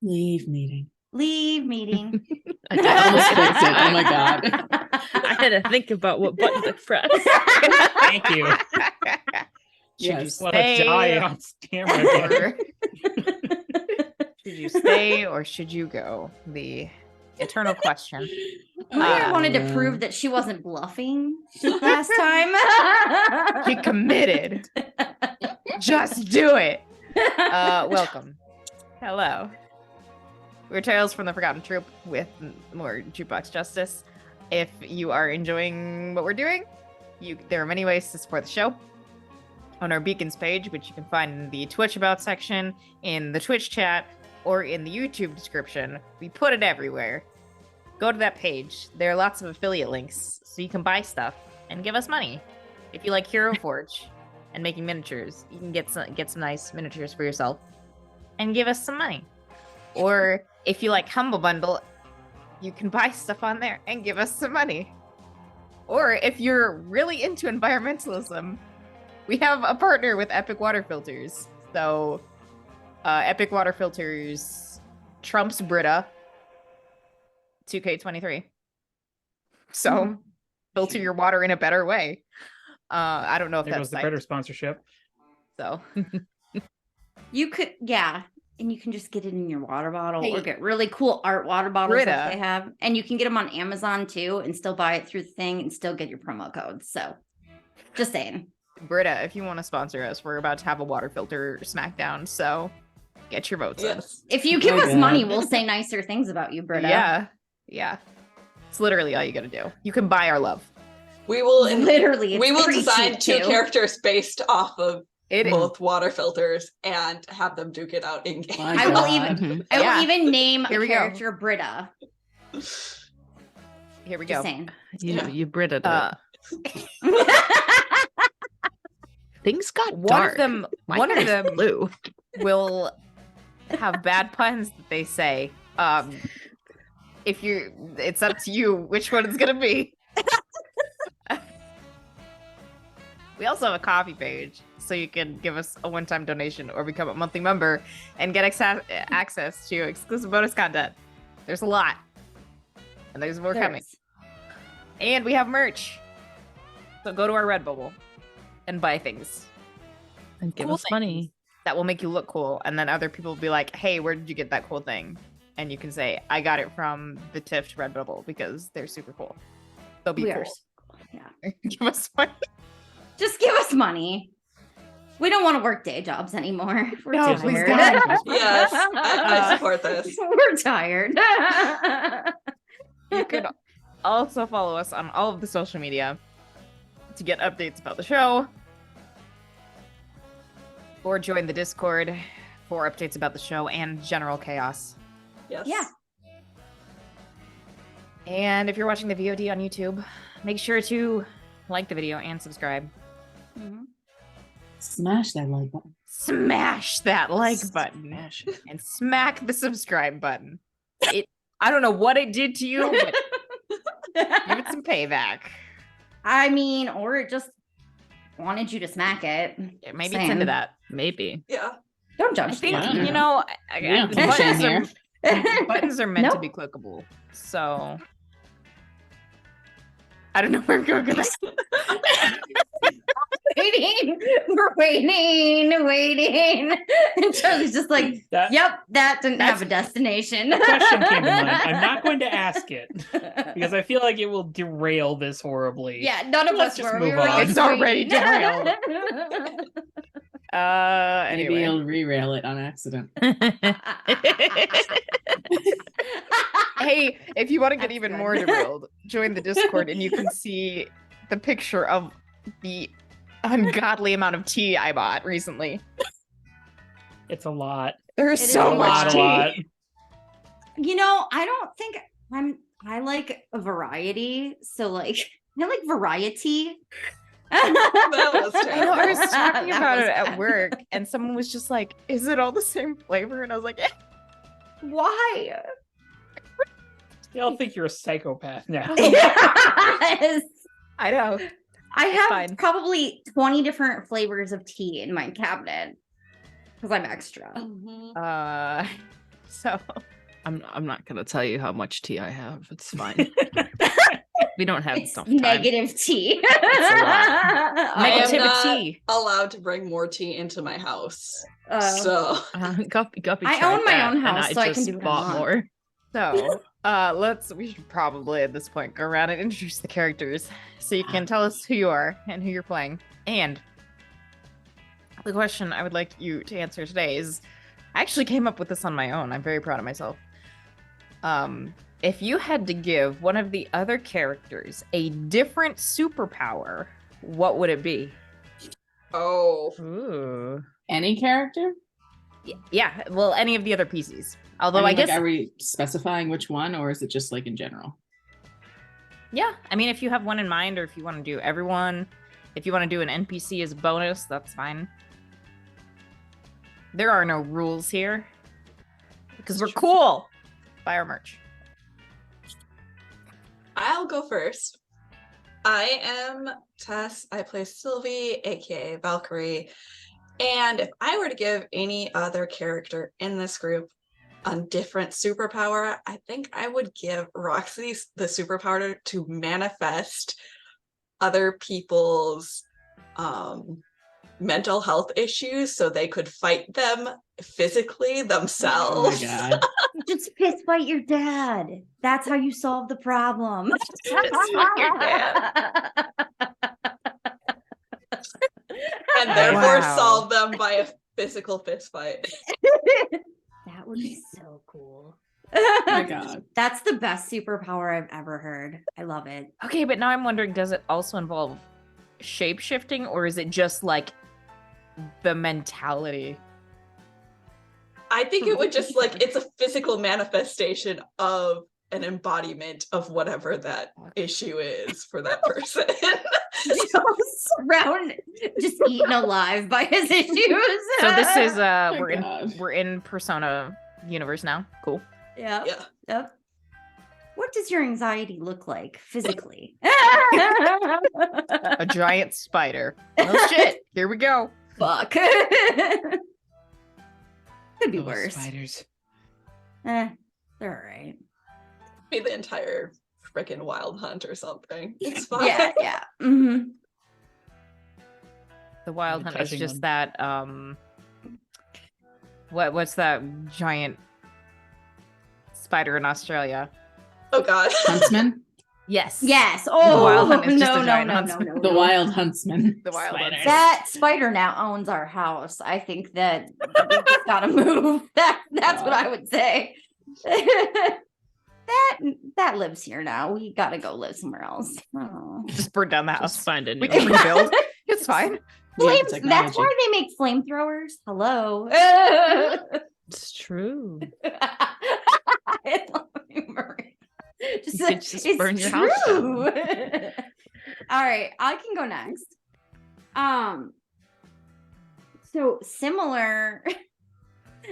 Leave meeting. Leave meeting. I almost fixed it. Oh my God. I had to think about what button to press. Thank you. Should you Yes. What a die stay? on camera there. Should you stay or should you go? The eternal question. I wanted to prove that she wasn't bluffing last time. She committed. Just do it. Welcome. Hello. We're Tales from the Forgotten Troop with more Jukebox Justice. If you are enjoying what we're doing, there are many ways to support the show. On our Beacons page, which you can find in the Twitch About section, in the Twitch chat, or in the YouTube description. We put it everywhere. Go to that page. There are lots of affiliate links, so you can buy stuff and give us money. If you like Hero Forge and making miniatures, you can get some nice miniatures for yourself and give us some money. Or if you like Humble Bundle, you can buy stuff on there and give us some money. Or if you're really into environmentalism, we have a partner with Epic Water Filters. So, Epic Water Filters trumps Brita 2K23. So, filter your water in a better way. I don't know if There that's goes the Brita sponsorship. So, You could, and you can just get it in your water bottle or get really cool art water bottles Brita. that they have. And you can get them on Amazon too and still buy it through the thing and still get your promo codes. So, just saying. Brita, if you want to sponsor us, we're about to have a water filter smackdown. So, get your votes in. If you give Oh, us God. money, we'll say nicer things about you, Britta. Yeah. It's literally all you gotta do. You can buy our love. We will Literally, we it's will pretty design cheap, two too. characters based off of It is. both water filters and have them duke it out in game. My I will God. even Yeah. name Here a we go. character Britta. Here we Just go. saying. You Brita it. Things got One dark. of them blue. will have bad puns that they say. It's up to you which one it's gonna be. We also have a coffee page, so you can give us a one-time donation or become a monthly member and get access to exclusive bonus content. There's a lot, and there's more coming. And we have merch. So go to our Redbubble and buy things And give Cool us money. that will make you look cool. And then other people will be like, hey, where did you get that cool thing? And you can say, I got it from the Tift Redbubble because they're super cool. They'll be We cool. are so cool, yeah. Give us money. Just give us money. We don't want to work day jobs anymore. We're No, tired. please God. Yes, I support this. We're tired. You can also follow us on all of the social media to get updates about the show. Or join the Discord for updates about the show and general chaos. Yes. Yeah. And if you're watching the VOD on YouTube, make sure to like the video and subscribe. Mhm. Smash that like button. Smash that like button and smack the subscribe button. I don't know what it did to you, but give it some payback. I mean, or it just wanted you to smack it. Yeah, maybe Same. it's into that. Maybe. Yeah. Don't I judge think, me. you know, Yeah, the no shame buttons, buttons are meant to Nope. be clickable. So I don't know where I'm going with this. We're waiting. And Charlie's just like, That yep, that didn't have a That's- destination. question came to mind. I'm not going to ask it because I feel like it will derail this horribly. Yeah, none of Let's us just were. We move were on. like, It's already waiting. Maybe Anyway. he'll re-rail it on accident. Hey, if you want to get That's even good. more derailed, join the Discord and you can see the picture of the ungodly amount of tea I bought recently. It's a lot. There's It is so a much lot. tea. You know, I don't think I like a variety. So like I like variety. That was I know, I was terrible. talking That about was it at bad. work and someone was just like, is it all the same flavor? And I was like, Why? They all think you're a psychopath now. Yes. I know. I have fine. probably 20 different flavors of tea in my cabinet because I'm extra. Mhm. So I'm not gonna tell you how much tea I have. It's fine. We don't have It's enough time. negative tea. It's a lot. I am negativity. not allowed to bring more tea into my house. Oh. So Guppy I tried own my that, own and house, so I can just do what I bought want. more. So we should probably at this point go around and introduce the characters so you can tell us who you are and who you're playing. And the question I would like you to answer today is, I actually came up with this on my own. I'm very proud of myself. If you had to give one of the other characters a different superpower, what would it be? Ooh. Any character? Yeah, well, any of the other PCs. Although I mean, I guess, like, are we specifying which one, or is it just like in general? yeah. I mean, if you have one in mind, or if you want to do everyone, if you want to do an NPC as a bonus, that's fine. There are no rules here because we're cool. Buy our merch. I'll go first. I am Tess. I play Sylvie, aka Valkyrie. And if I were to give any other character in this group a different superpower, I think I would give Roxy the superpower to manifest other people's mental health issues so they could fight them physically Oh themselves. my god. Just fist fight your dad. That's how you solve the problem. Fist fight your dad. And therefore Wow. solve them by a physical fist fight. That would be so cool. Oh my god. That's the best superpower I've ever heard. I love it. Okay, but now I'm wondering, does it also involve shape shifting, or is it just like the mentality? I think it would just it's a physical manifestation of an embodiment of whatever that issue is for that person. Just eaten alive by his issues. So this is my we're God. in Persona universe now. Cool. Yeah. Yeah. Yep. What does your anxiety look like physically? A giant spider. Oh shit! Here we go. Fuck. Could be Those worse. Spiders. They're all right. Be the entire freaking wild hunt or something. It's fine. Yeah, yeah. Mm-hmm. The wild Really hunt is touching just one. that what's that giant spider in Australia? Oh god. Huntsman? Yes. Yes. Oh, wild hunt is just no, a no, giant no, no, huntsman. no, The no. wild huntsman. The wild Spider. huntsman. That spider now owns our house. I think that we just gotta move. That's what I would say. that lives here now. We gotta go live somewhere else. Oh. Just burn down the house. Just find a new We can one. rebuild. It's fine. We have Flames, the that's technology. why they make flamethrowers. Hello. It's true. I love you, Marie. You could just it's burn your house down. true. All right, I can go next. So similar.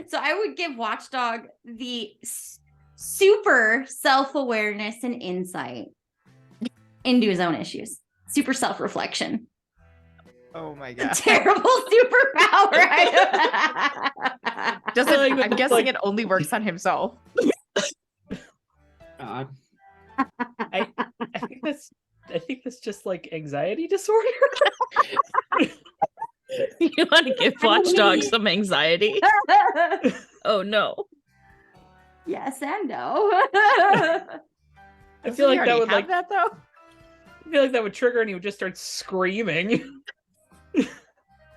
So I would give Watchdog the super self-awareness and insight into his own issues. Super self-reflection. Oh my god. Terrible superpower. Doesn't Like, I'm guessing like- it only works on himself. God. I think that's just like anxiety disorder. You want to give Watchdog some anxiety? Oh no. Yes and no. I feel like that would have that though. I feel like that would trigger and he would just start screaming.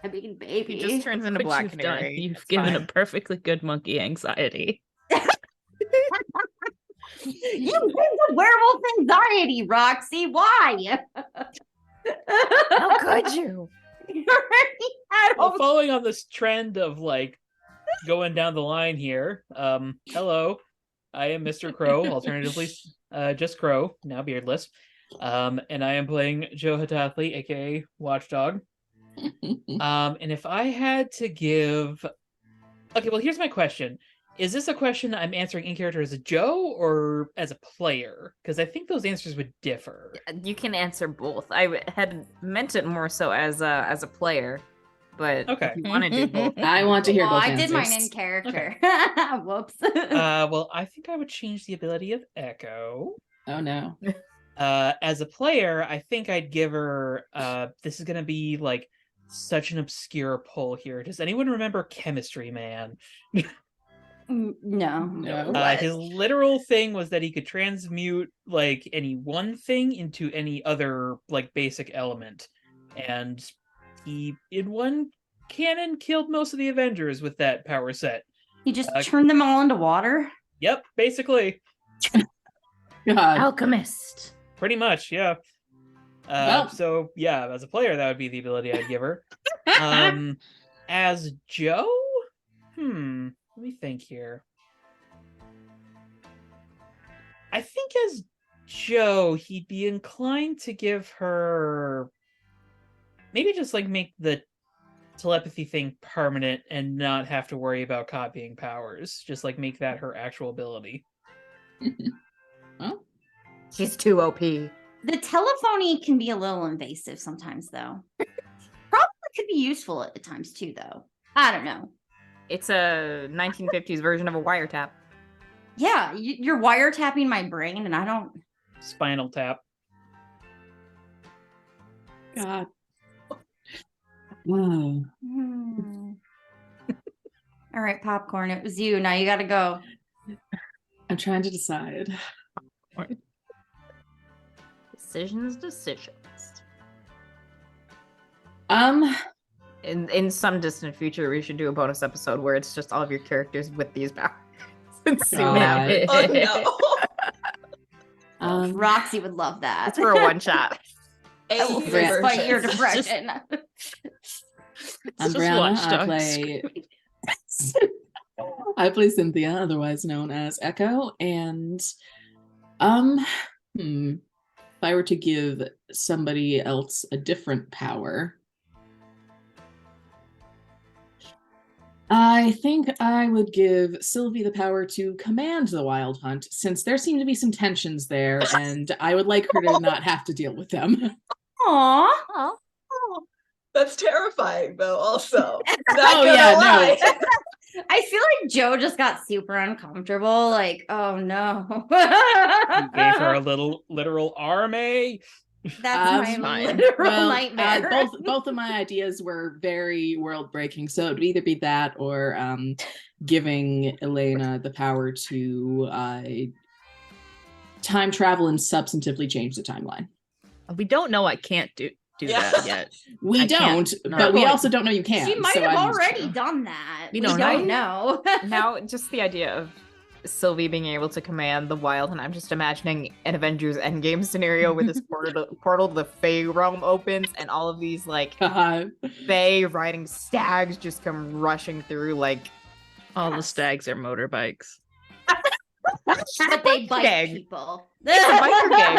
A big baby. He just turns into What Black you've done, Canary. you've It's given fine. a perfectly good monkey anxiety. You give the werewolf anxiety, Roxy. Why? How could you? I Well, don't following on this trend of like going down the line here, hello, I am Mr. Crow, alternatively just Crow, now beardless. And I am playing Joe Hatathli, aka Watchdog. And if I had to give okay, well here's my question. Is this a question I'm answering in character as a Joe or as a player? Because I think those answers would differ. You can answer both. I had meant it more so as a player. but Okay. if you want to do both, I want to hear Well, both I did mine in answers. character. Whoops. Well, I think I would change the ability of Echo. Oh no. As a player, I think I'd give her. This is gonna be like such an obscure pull here. Does anyone remember Chemistry Man? No. No. His literal thing was that he could transmute like any one thing into any other like basic element, and he in one canon killed most of the Avengers with that power set. He just turned them all into water. Yep, basically, God. alchemist. pretty much, yeah. Well. So yeah, as a player, that would be the ability I'd give her. As Joe, let me think here. I think as Joe, he'd be inclined to give her maybe just like make the telepathy thing permanent and not have to worry about copying powers. Just like make that her actual ability. Well, She's too OP. The telephony can be a little invasive sometimes, though. Probably could be useful at times too, though. I don't know. It's a 1950s version of a wiretap. Yeah, you're wiretapping my brain, and I don't. Spinal Tap. God. Oh. All right, popcorn. It was you. Now you got to go. I'm trying to decide. Decisions. In some distant future, we should do a bonus episode where it's just all of your characters with these powers. And see what God. happens. Oh no. Roxy would love that. That's for a one shot. That will Yeah. fight your depression. I'm just Brianna. Watch I Dogs. play. I play Cynthia, otherwise known as Echo, and if I were to give somebody else a different power, I think I would give Sylvie the power to command the Wild Hunt, since there seem to be some tensions there, and I would like her to not have to deal with them. Aw. That's terrifying, though. Also, not Oh, gonna yeah, no. lie. I feel like Joe just got super uncomfortable. Like, oh no. You gave her a little literal army. That's my Fine. literal Well, nightmare. both of my ideas were very world breaking, so it would either be that or giving Elena the power to time travel and substantively change the timeline. We don't know I can't do Yeah. that yet. We I can't. don't, No. but we Point. also don't know you can. She might so have I'm just already gonna- done that. We We don't don't know. Now, just the idea of Sylvie being able to command the Wild, and I'm just imagining an Avengers Endgame scenario where this portal to the Fae realm opens, and all of these like God. Fae riding stags just come rushing through. Like, All the Yes. stags are motorbikes. But they bite gang. people. It's a biker gang.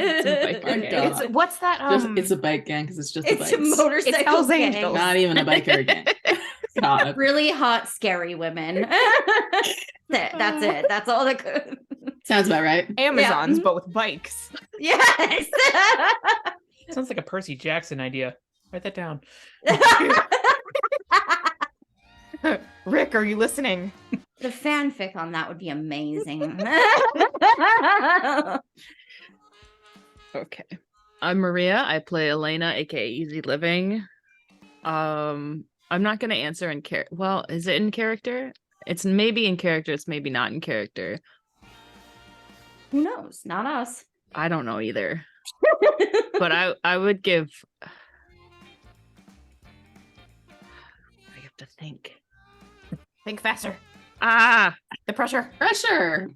It's a biker My gang. God. It's what's that? It's a bike gang because it's just It's the a bikes. motorcycle Hell's gang. Angels. Not even a biker gang. God. Really hot, scary women. That's it. That's all that could. Sounds about right. Amazons, but with bikes. Yes. Sounds like a Percy Jackson idea. Write that down. Rick, are you listening? The fanfic on that would be amazing. Okay. I'm Maria. I play Elena, aka Easy Living. I'm not gonna answer in character. Well, is it in character? It's maybe in character. It's maybe not in character. Who knows? Not us. I don't know either. But I would give. I have to think. Think faster. Ah, The pressure. pressure.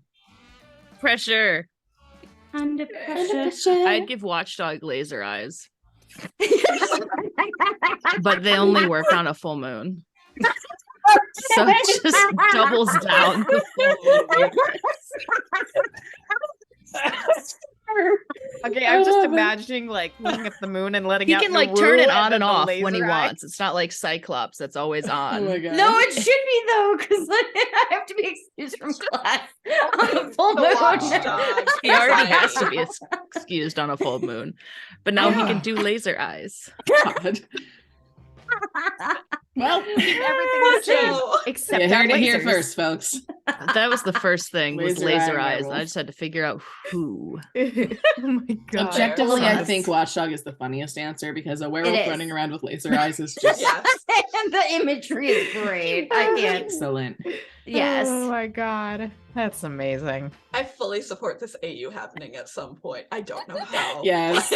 Under pressure. I'd give Watchdog laser eyes, but they only work on a full moon. So it just doubles down. The full moon. Okay, I'm just imagining like looking at the moon and letting He out can the like turn it woo on then and the off when he laser eye. wants. It's not like Cyclops that's always Oh on. my God. No, it should be though, because I have to be excused from class on the full The moon. watchdog. He already has to be excused on a full moon, but now he Yeah. can do laser eyes. God. Well, Keep everything the same, So- except you our heard it here lasers. first, folks. That was the first thing was Laser eye laser eyes. werewolf. I just had to figure out who. Oh my god. Objectively, All of I us. think Watchdog is the funniest answer because a werewolf is. running around with laser eyes is just Yes. And the imagery is great. I can't. excellent. Yes. Oh my god. That's amazing. I fully support this AU happening at some point. I don't know how. Yes.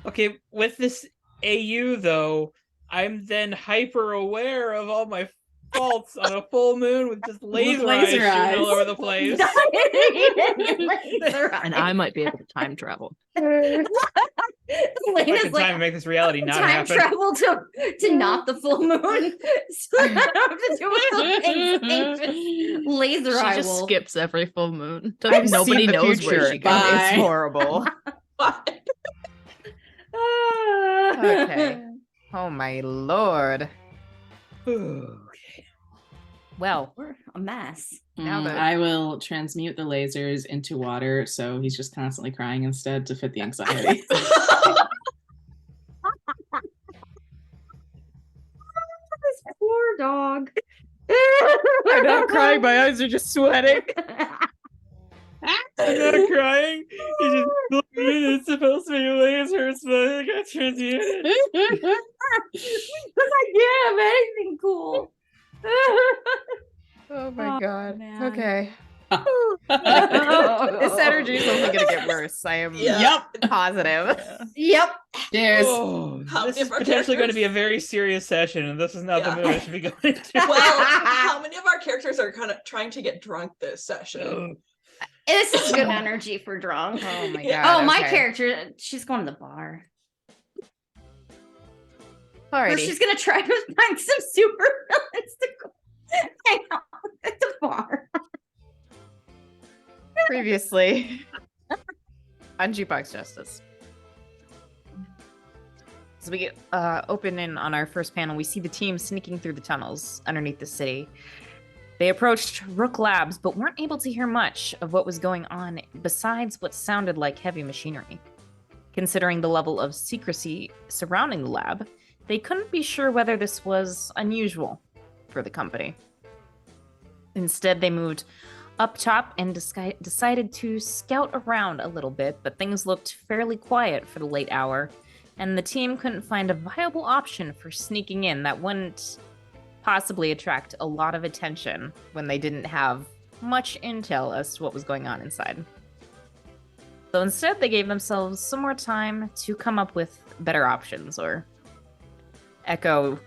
Okay, with this AU though, I'm then hyper aware of all my faults on a full moon with just laser, laser eyes eyes. shooting all over the place. And I might be able to time travel. Fucking Elena's time to like make this reality not time happen. travel to not the full moon. So I don't have to do with the things. Laser She eye just wolf. skips every full moon. I've Nobody seen the knows future. where she goes. Bye. It's horrible. Okay. Oh my lord. Okay. Well, We're a mess. Now that- I will transmute the lasers into water, so he's just constantly crying instead to fit the anxiety. This poor dog. I'm not crying, my eyes are just sweating. I'm not crying. You just it's supposed to be lasers, but I got transmuted. Because I can't have anything cool. Oh my god. man. Okay. This This energy is only gonna get worse. I am Yeah. positive. Yep. Cheers. Oh, How this is different potentially going to characters. be a very serious session, and this is not Yeah. the mood I should be going to. Well, how many of our characters are kind of trying to get drunk this session? This is good energy for drunk. Oh my Yeah. god. Oh, my okay. character, she's going to the bar. Or Alrighty. she's gonna try to find some super villains to go hang out at the bar. Previously on Jukebox Justice. So we open in on our first panel. We see the team sneaking through the tunnels underneath the city. They approached Rook Labs, but weren't able to hear much of what was going on besides what sounded like heavy machinery. Considering the level of secrecy surrounding the lab, they couldn't be sure whether this was unusual for the company. Instead, they moved up top and decided to scout around a little bit, but things looked fairly quiet for the late hour, and the team couldn't find a viable option for sneaking in that wouldn't possibly attract a lot of attention when they didn't have much intel as to what was going on inside. So instead, they gave themselves some more time to come up with better options, or Echo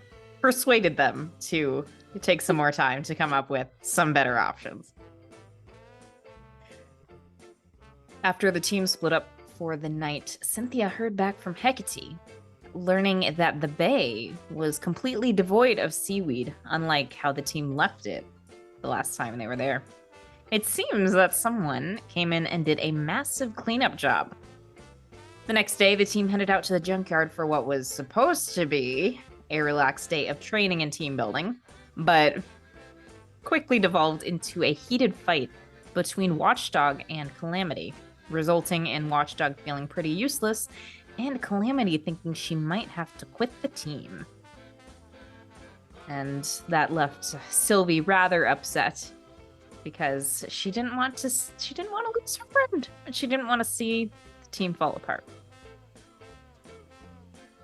persuaded them to take some more time to come up with some better options. After the team split up for the night, Cynthia heard back from Hecate, learning that the bay was completely devoid of seaweed, unlike how the team left it the last time they were there. It seems that someone came in and did a massive cleanup job. The next day, the team headed out to the junkyard for what was supposed to be a relaxed day of training and team building, but quickly devolved into a heated fight between Watchdog and Calamity, resulting in Watchdog feeling pretty useless and Calamity thinking she might have to quit the team. And that left Sylvie rather upset because she didn't want to lose her friend, and she didn't want to see the team fall apart.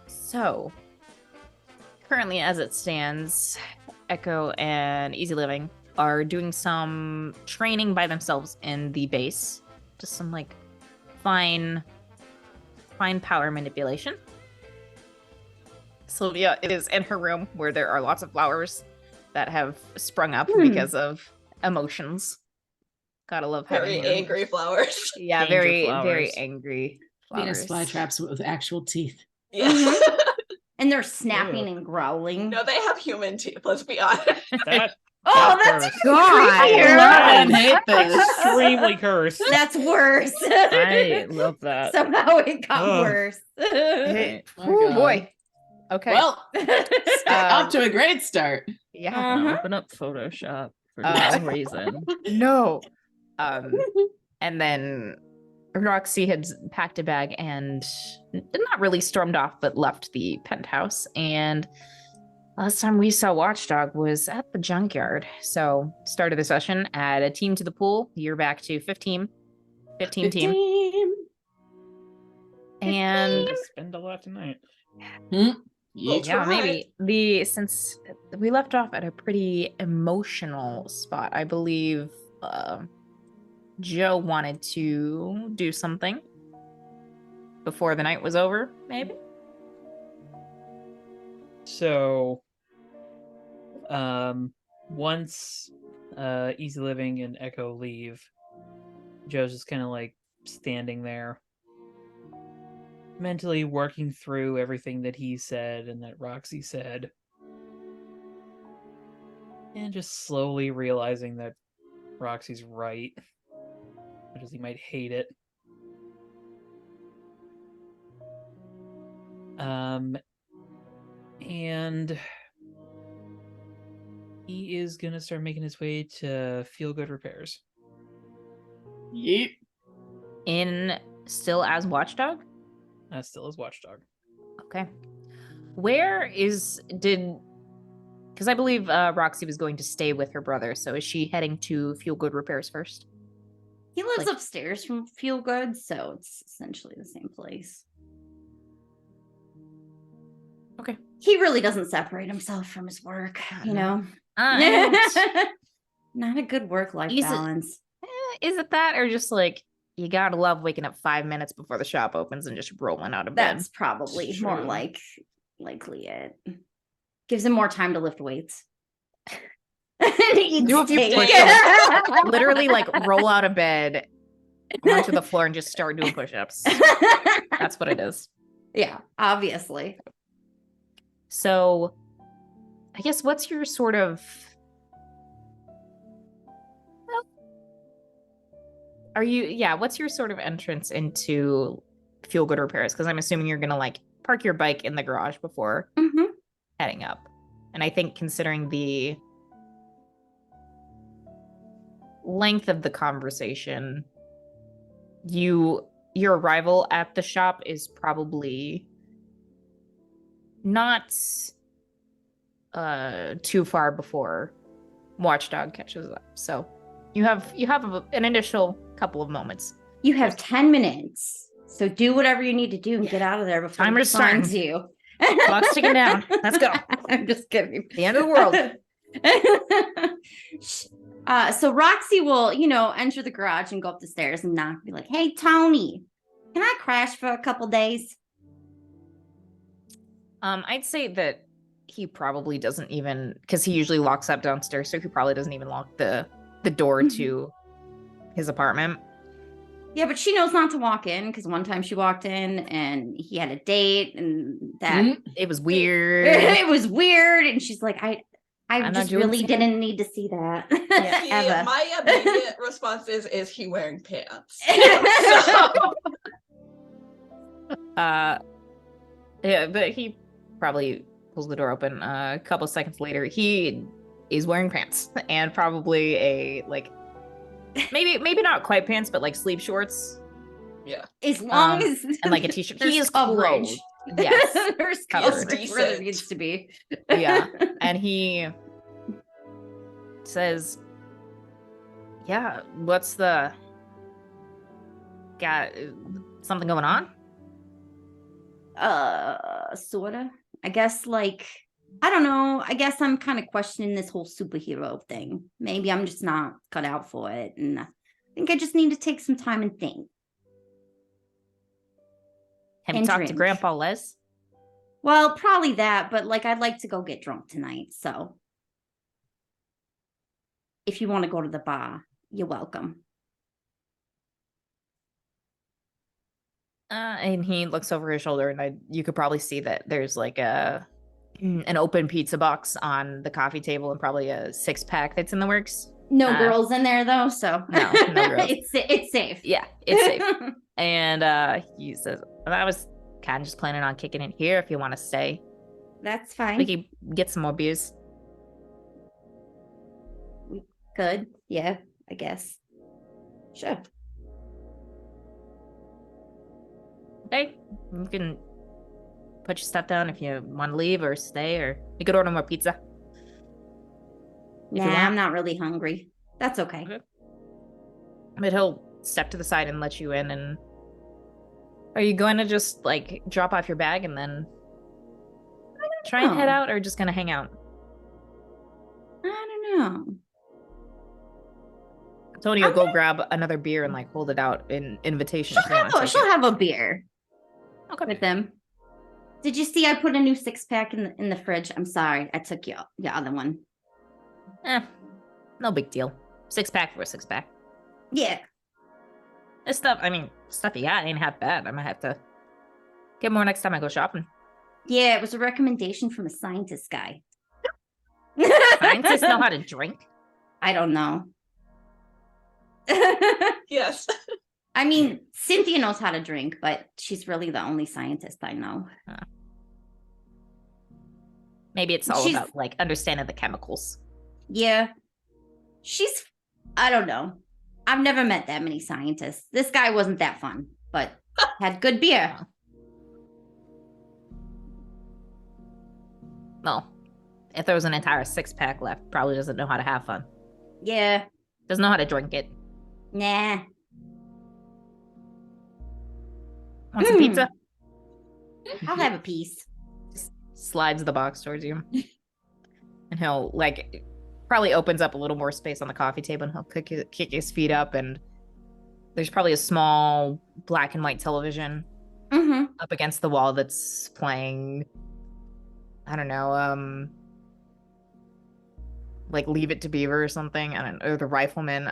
So, currently as it stands, Echo and Easy Living are doing some training by themselves in the base. Just some like fine power manipulation. Sylvia is in her room where there are lots of flowers that have sprung up because of emotions. Gotta love having Very angry flowers. Yeah, Danger very flowers. angry Venus flowers. flytraps with actual teeth. Yeah. And they're snapping and growling. No, they have human teeth, let's be honest. That Oh, that's that's gross. creepier. I hate this. Extremely cursed. That's worse. I love that. Somehow it got Ugh. worse. Hey, My oh God. boy. Okay. Well, off to a great start. yeah. I'm gonna Uh-huh. open up Photoshop for Uh, no reason. No. And then Roxy had packed a bag and not really stormed off, but left the penthouse. And last time we saw Watchdog was at the junkyard. So started the session, add a team to the pool. You're back to 15 team. And Spend a lot tonight. We'll yeah, try. maybe since we left off at a pretty emotional spot, I believe Joe wanted to do something before the night was over, maybe. So, once Easy Living and Echo leave, Joe's just kind of like standing there, mentally working through everything that he said and that Roxy said, and just slowly realizing that Roxy's right, much as he might hate it. And he is gonna start making his way to Feel Good Repairs. Yeep. In still as Watchdog? Still as Watchdog. Okay. Because I believe Roxy was going to stay with her brother, so is she heading to Feel Good Repairs first? He lives Like- upstairs from Feel Good, so it's essentially the same place. Okay. He really doesn't separate himself from his work, you know. I Not a good work-life Is it- balance. Is it that, or just like you gotta love waking up 5 minutes before the shop opens and just rolling out of bed? That's probably It's more true. likely it. Gives him more time to lift weights. Eat Do a few steak. push-ups. Literally, like roll out of bed onto the floor and just start doing push-ups. That's what it is. Yeah, obviously. So, I guess what's your sort of? What's your sort of entrance into Feel Good Repairs? Because I'm assuming you're gonna like park your bike in the garage before Mhm. heading up. And I think considering the length of the conversation, your arrival at the shop is probably not too far before Watchdog catches up. So you have an initial couple of moments. You have 10 minutes. So do whatever you need to do and get out of there before Timer's he finds starting. you. Clock's ticking down. Let's go. I'm just kidding. The end of the world. So Roxy will, enter the garage and go up the stairs and knock, be like, "Hey, Tony, can I crash for a couple days?" I'd say that he probably doesn't even, because he usually locks up downstairs, so he probably doesn't even lock the door to his apartment. Yeah, but she knows not to walk in because one time she walked in and he had a date and that It was weird. it was weird. And she's like, I I'm not just doing really the- didn't need to see that. See, Ever. my immediate response is he wearing pants? Yeah, but he probably pulls the door open. A couple seconds later, he is wearing pants and probably a like maybe not quite pants, but like sleeve shorts As long as and like a t-shirt. He there's is coverage. clothed. Yes, There's coverage. coverage where there Decent. needs to be. Yeah. And he says, "Yeah, what's the got something going on?" Sorta. I guess I don't know. I guess I'm kind of questioning this whole superhero thing. Maybe I'm just not cut out for it. And I think I just need to take some time and think. Have you And talked to drink. Grandpa Les? Well, probably that, but I'd like to go get drunk tonight. So if you want to go to the bar, you're welcome. And he looks over his shoulder, and you could probably see that there's like an open pizza box on the coffee table, and probably a 6-pack that's in the works. No girls in there though, so No girls. it's safe. Yeah, it's safe. And he says, "I was kind of just planning on kicking it here if you want to stay. That's fine. We could get some more beers." Good. Yeah, I guess. Sure. Okay, you can put your stuff down if you want to leave or stay, or you could order more pizza. If you Nah, want. I'm not really hungry. That's okay. Okay. But he'll step to the side and let you in. And are you going to just like drop off your bag and then try and head know. out, or just gonna hang out? I don't know. Tony will go grab another beer and like hold it out in invitation. If you want to take She'll it. have a beer Okay. with them. Did you see I put a new 6-pack in the fridge? I'm sorry. I took your other one. No big deal. 6-pack for a 6-pack. Yeah. This stuff, I mean, stuff you got ain't half bad. I might have to get more next time I go shopping. Yeah, it was a recommendation from a scientist guy. Scientists know how to drink. I don't know. Yes. I mean, Cynthia knows how to drink, but she's really the only scientist I know. Maybe it's all She's- about like understanding the chemicals. Yeah. I don't know. I've never met that many scientists. This guy wasn't that fun, but had good beer. Well, if there was an entire 6-pack left, probably doesn't know how to have fun. Yeah. Doesn't know how to drink it. Nah. Want some pizza? I'll have a piece. Just slides the box towards you. And he'll like probably opens up a little more space on the coffee table, and he'll kick his feet up, and there's probably a small black and white television Mm-hmm. up against the wall that's playing, I don't know, like Leave It to Beaver or something. I don't know, or The Rifleman.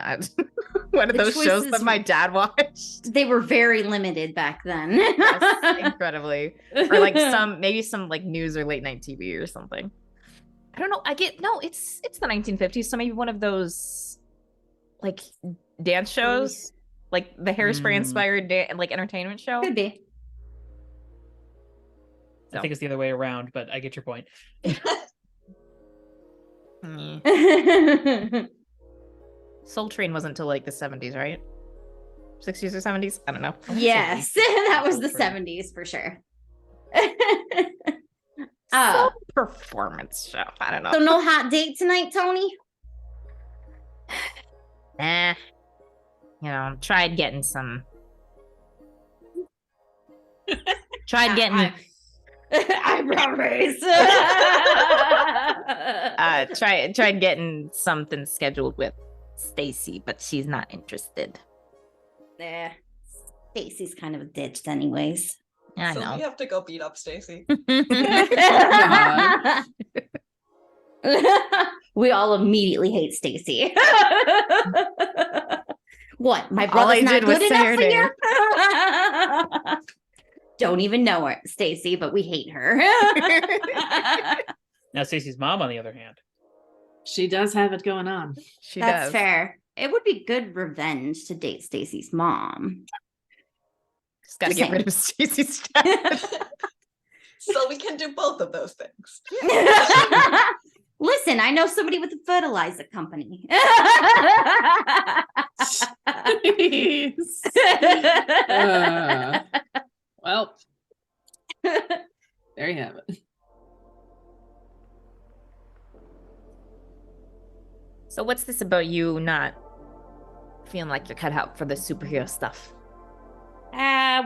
One of The those shows choices that my dad watched. They were very limited back then. Yes, incredibly. Or like maybe some like news or late night TV or something. I don't know. It's the 1950s, so maybe one of those like dance shows, like the Hairspray inspired like entertainment show. Could be. I think it's the other way around, but I get your point. Soul Train wasn't until like the 70s, right? 60s or 70s? I don't know. Yes, that was the Soul Train. 70s for sure. Some performance show. I don't know. So no hot date tonight, Tony? Nah. You know, tried getting some. Tried getting. Eyebrow raise. Tried getting something scheduled with Stacy, but she's not interested. Nah. Stacy's kind of ditched anyways. I So know. we have to go beat up Stacy. We all immediately hate Stacy. What? My All brother's I not did was good say enough her for name. you? Don't even know her, Stacy, but we hate her. Now, Stacey's mom, on the other hand, She does have it going on. She That's does. fair. It would be good revenge to date Stacy's mom. Just gotta Just get rid of Stacy's dad. So we can do both of those things. Listen, I know somebody with a fertilizer company. Jeez. Well, there you have it. So what's this about you not feeling like you're cut out for the superhero stuff?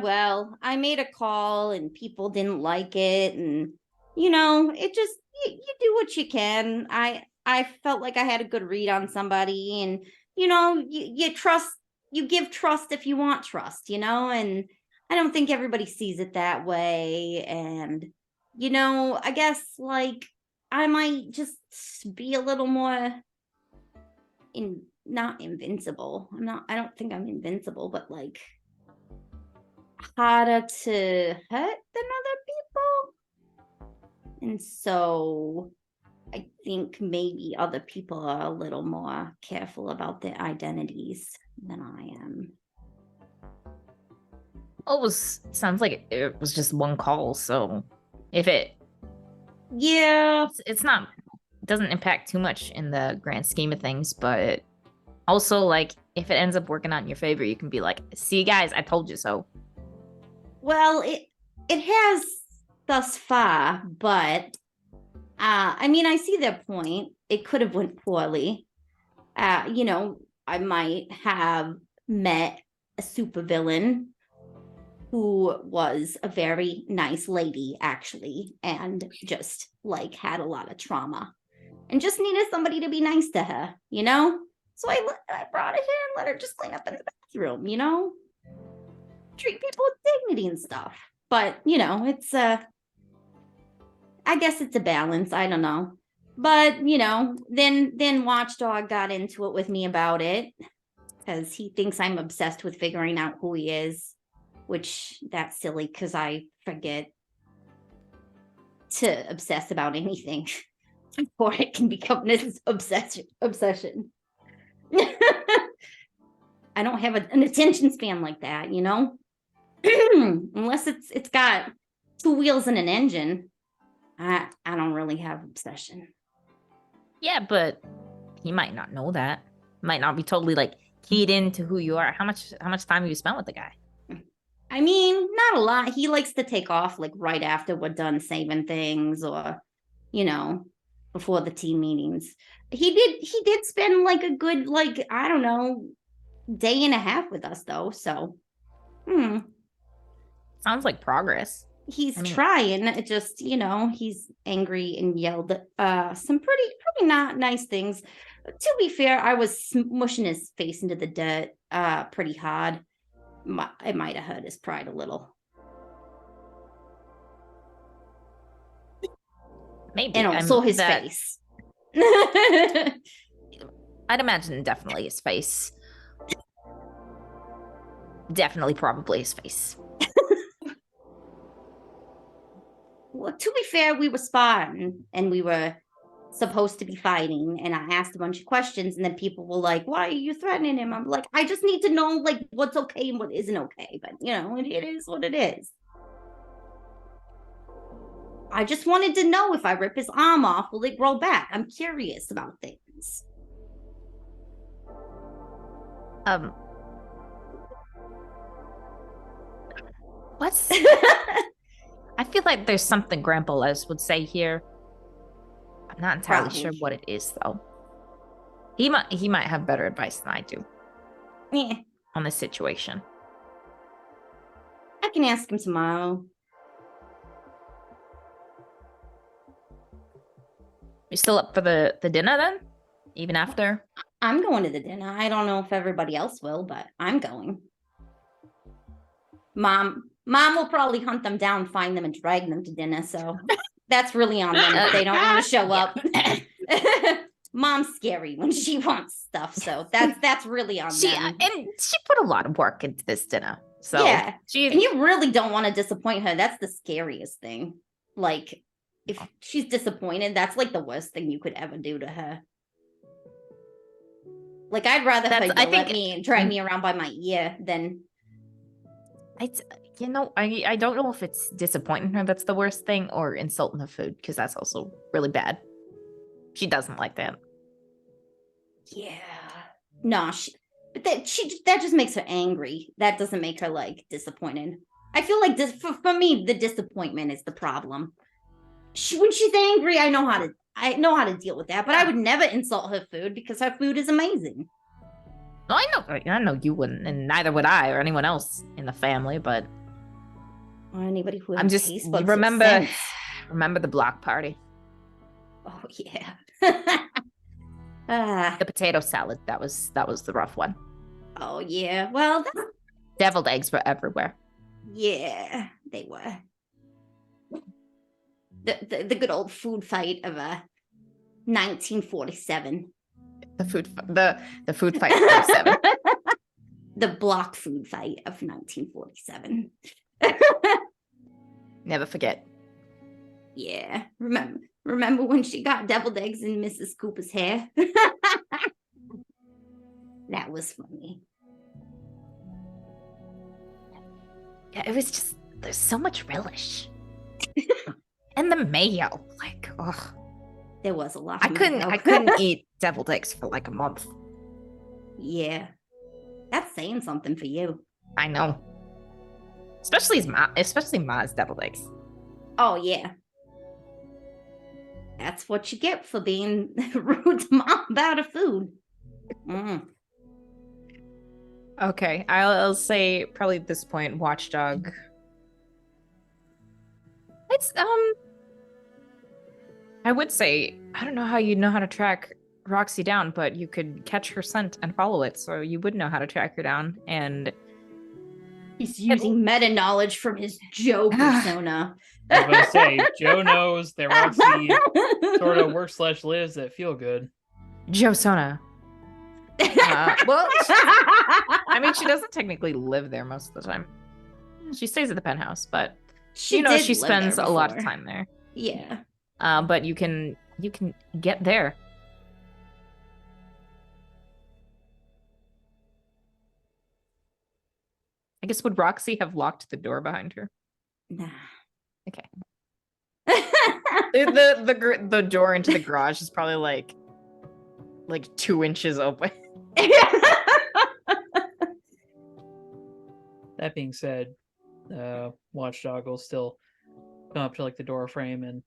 Well, I made a call and people didn't like it, and it just you do what you can. I felt like I had a good read on somebody, and you trust, you give trust if you want trust, and I don't think everybody sees it that way. And I guess like I might just be a little more not invincible. I don't think I'm invincible, but like harder to hurt than other people. And so I think maybe other people are a little more careful about their identities than I am. Sounds like it was just one call, so if it Yeah. doesn't impact too much in the grand scheme of things, but also like if it ends up working out in your favor, you can be like, see guys, I told you so. Well, it has thus far, but I mean, I see their point. It could have went poorly. You know, I might have met a supervillain who was a very nice lady, actually, and just like had a lot of trauma and just needed somebody to be nice to her, you know? So I brought her here and let her just clean up in the bathroom, you know? Treat people with dignity and stuff. But, you know, it's I guess it's a balance. I don't know. But, you know, then Watchdog got into it with me about it because he thinks I'm obsessed with figuring out who he is, which that's silly because I forget to obsess about anything before it can become this obsession. I don't have an attention span like that, you know? Unless it's got two wheels and an engine. I don't really have obsession. Yeah, but he might not know that. Might not be totally like keyed into who you are. How much time have you spent with the guy? I mean, not a lot. He likes to take off like right after we're done saving things, or you know, before the team meetings. He did spend like a good, like, I don't know, day and a half with us though. So Sounds like progress. he's trying. It just, you know, he's angry and yelled some pretty not nice things. To be fair, I was smushing his face into the dirt pretty hard. It might have hurt his pride a little. Maybe. And also his face. I'd imagine definitely his face. Definitely, probably his face. Well, to be fair, we were sparring and we were supposed to be fighting, and I asked a bunch of questions, and then people were like, why are you threatening him? I'm like, I just need to know like what's okay and what isn't okay. But you know, it is what it is. I just wanted to know, if I rip his arm off, will it grow back? I'm curious about things. What's I feel like there's something Grandpa Les would say here. I'm not entirely sure what it is, though. He might have better advice than I do. Yeah. On this situation. I can ask him tomorrow. You still up for the dinner then? Even after? I'm going to the dinner. I don't know if everybody else will, but I'm going. Mom will probably hunt them down, find them, and drag them to dinner. So that's really on them if they don't want to show up. Mom's scary when she wants stuff, so that's really on them. And she put a lot of work into this dinner. So yeah, and you really don't want to disappoint her. That's the scariest thing. Like, if she's disappointed, that's like the worst thing you could ever do to her. Like, I'd rather her yell at me and drag me around by my ear than. I don't know if it's disappointing her that's the worst thing, or insulting her food, because that's also really bad. She doesn't like that. Yeah. No, that just makes her angry. That doesn't make her like disappointed. I feel like this for me, the disappointment is the problem. When she's angry, I know how to deal with that, but I would never insult her food because her food is amazing. No, I know you wouldn't, and neither would I or anyone else in the family, but or anybody who I'm just remember the block party. Oh yeah. The potato salad, that was the rough one. Oh yeah. Well, deviled eggs were everywhere. Yeah, they were. The good old food fight of 1947. The food fight of 47. The block food fight of 1947. Never forget. Yeah, remember when she got deviled eggs in Mrs. Cooper's hair? That was funny. Yeah, it was just, there's so much relish. And the mayo, like, ugh. There was a lot. I couldn't eat deviled eggs for like a month. Yeah, that's saying something for you. I know. especially Ma's deviled eggs. Oh yeah. That's what you get for being rude to Mom about her food. Mm. Okay, I'll say probably at this point, Watchdog. It's I would say I don't know how you know how to track Roxy down, but you could catch her scent and follow it, so you would know how to track her down. And He's using meta knowledge from his Joe persona. I was about to say, Joe knows that Roxy sort of works/lives that feel good. Joe Sona. Well, I mean, she doesn't technically live there most of the time. She stays at the penthouse, but she she spends a lot of time there. Yeah. But you can get there. I guess would Roxy have locked the door behind her? Nah. Okay. The door into the garage is probably like 2 inches open. That being said, Watchdog will still come up to like the door frame and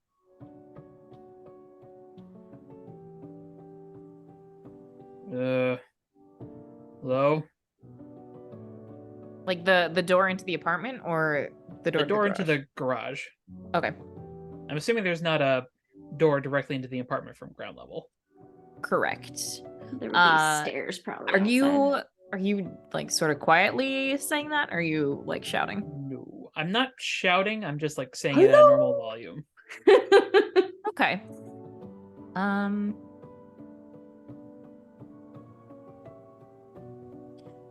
hello? Like the door into the apartment or the door? The door into the garage. Okay. I'm assuming there's not a door directly into the apartment from ground level. Correct. There would be stairs probably. Are you like sort of quietly saying that? Or are you like shouting? No, I'm not shouting. I'm just like saying it at a normal volume. Okay.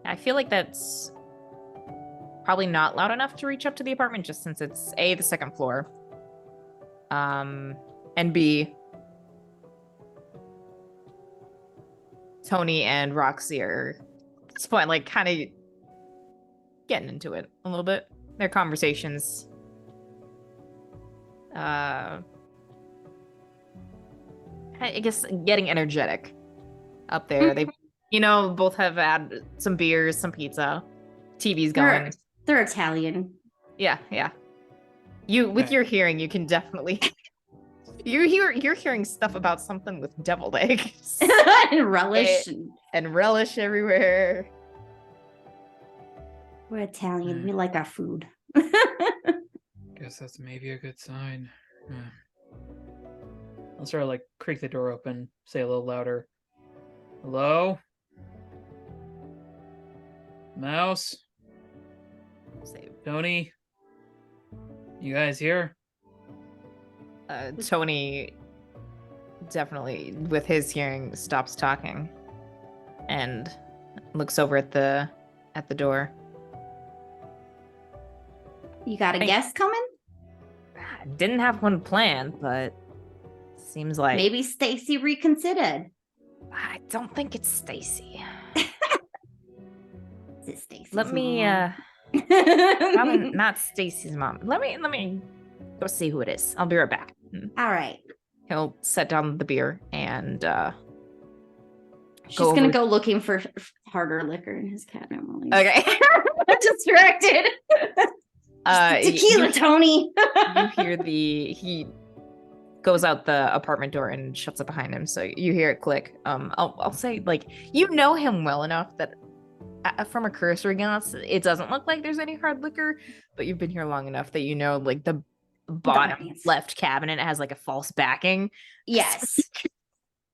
I feel like that's probably not loud enough to reach up to the apartment, just since it's A, the second floor. And B, Tony and Roxy are at this point like kind of getting into it a little bit. Their conversations. I guess getting energetic up there. They, both have had some beers, some pizza, TV's going. They're Italian. Yeah. With your hearing, you can definitely you're hearing stuff about something with deviled eggs and relish and relish everywhere. We're Italian. We like our food. Guess that's maybe a good sign. I'll sort of like creak the door open, say a little louder. Hello? Mouse? Tony? You guys here? Tony definitely, with his hearing, stops talking and looks over at the door. You got a guest coming? Didn't have one planned, but seems like maybe Stacy reconsidered. I don't think it's Stacy. Is it Stacy's Let me mom? probably not Stacy's mom. Let me go see who it is. I'll be right back. All right. He'll set down the beer and she's gonna go looking for harder liquor in his cabinet. Okay. Distracted. Tequila, Tony. You hear he goes out the apartment door and shuts it behind him, so you hear it click. I'll say, like, you know him well enough that from a cursory glance, it doesn't look like there's any hard liquor, but you've been here long enough that you know, like, the bottom left cabinet has like a false backing. Yes.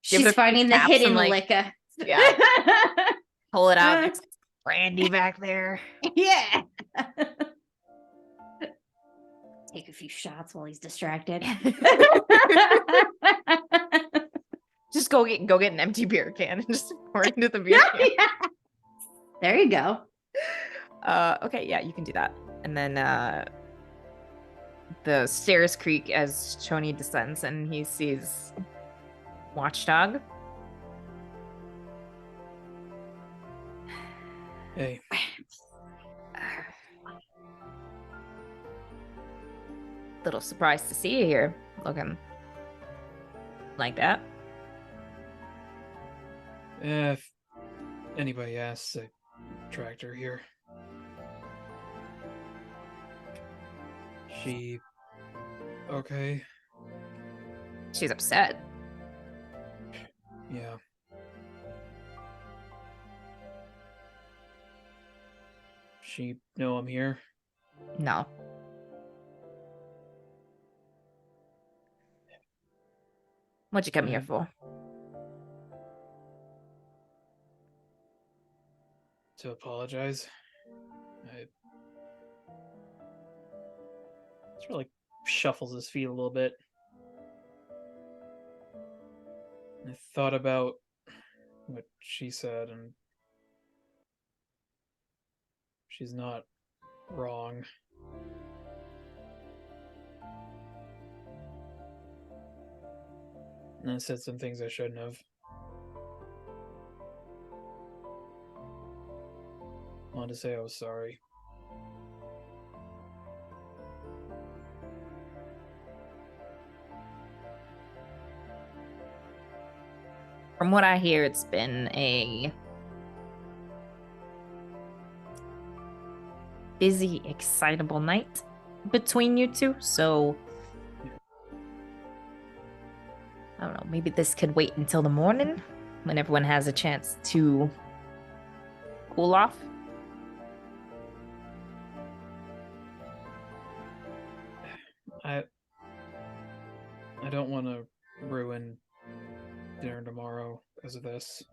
She's finding the hidden liquor. Yeah. Pull it out. There's brandy back there. Yeah. Take a few shots while he's distracted. Just go get an empty beer can and just pour it into the beer can. Yeah. There you go. Okay, yeah, you can do that. And then the stairs creak as Tony descends and he sees Watchdog. Hey. Little surprised to see you here, looking like that. If anybody asks, I tracked her here. She okay? She's upset. Yeah. She know I'm here? No. What'd you come here for? To apologize. Sort of like shuffles his feet a little bit. I thought about what she said, and she's not wrong. And I said some things I shouldn't have. Wanted to say I was sorry. From what I hear, it's been a busy, excitable night between you two, so I don't know, maybe this could wait until the morning when everyone has a chance to cool off. I don't want to ruin dinner tomorrow because of this.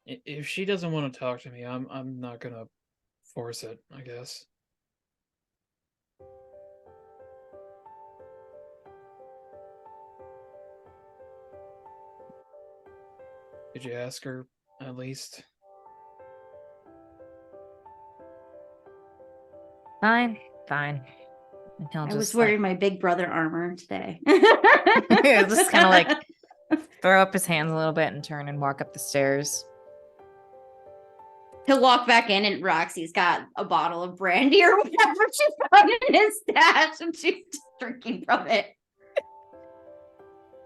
If she doesn't want to talk to me, I'm not gonna force it, I guess. Did you ask her at least? Fine. I was wearing my big brother armor today. Just kind of like throw up his hands a little bit and turn and walk up the stairs. He'll walk back in and Roxy's got a bottle of brandy or whatever she's found in his stash and she's just drinking from it.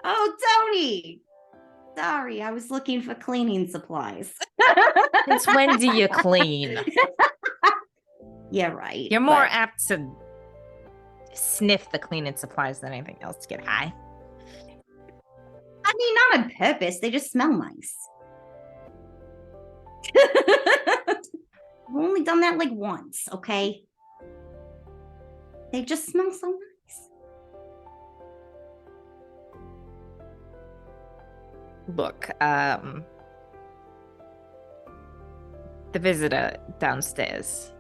Oh, Tony. Sorry, I was looking for cleaning supplies. Since when do you clean? Yeah, right. You're more apt to sniff the cleaning supplies than anything else to get high. I mean, not on purpose. They just smell nice. I've only done that like once, okay? They just smell so nice. Look, the visitor downstairs.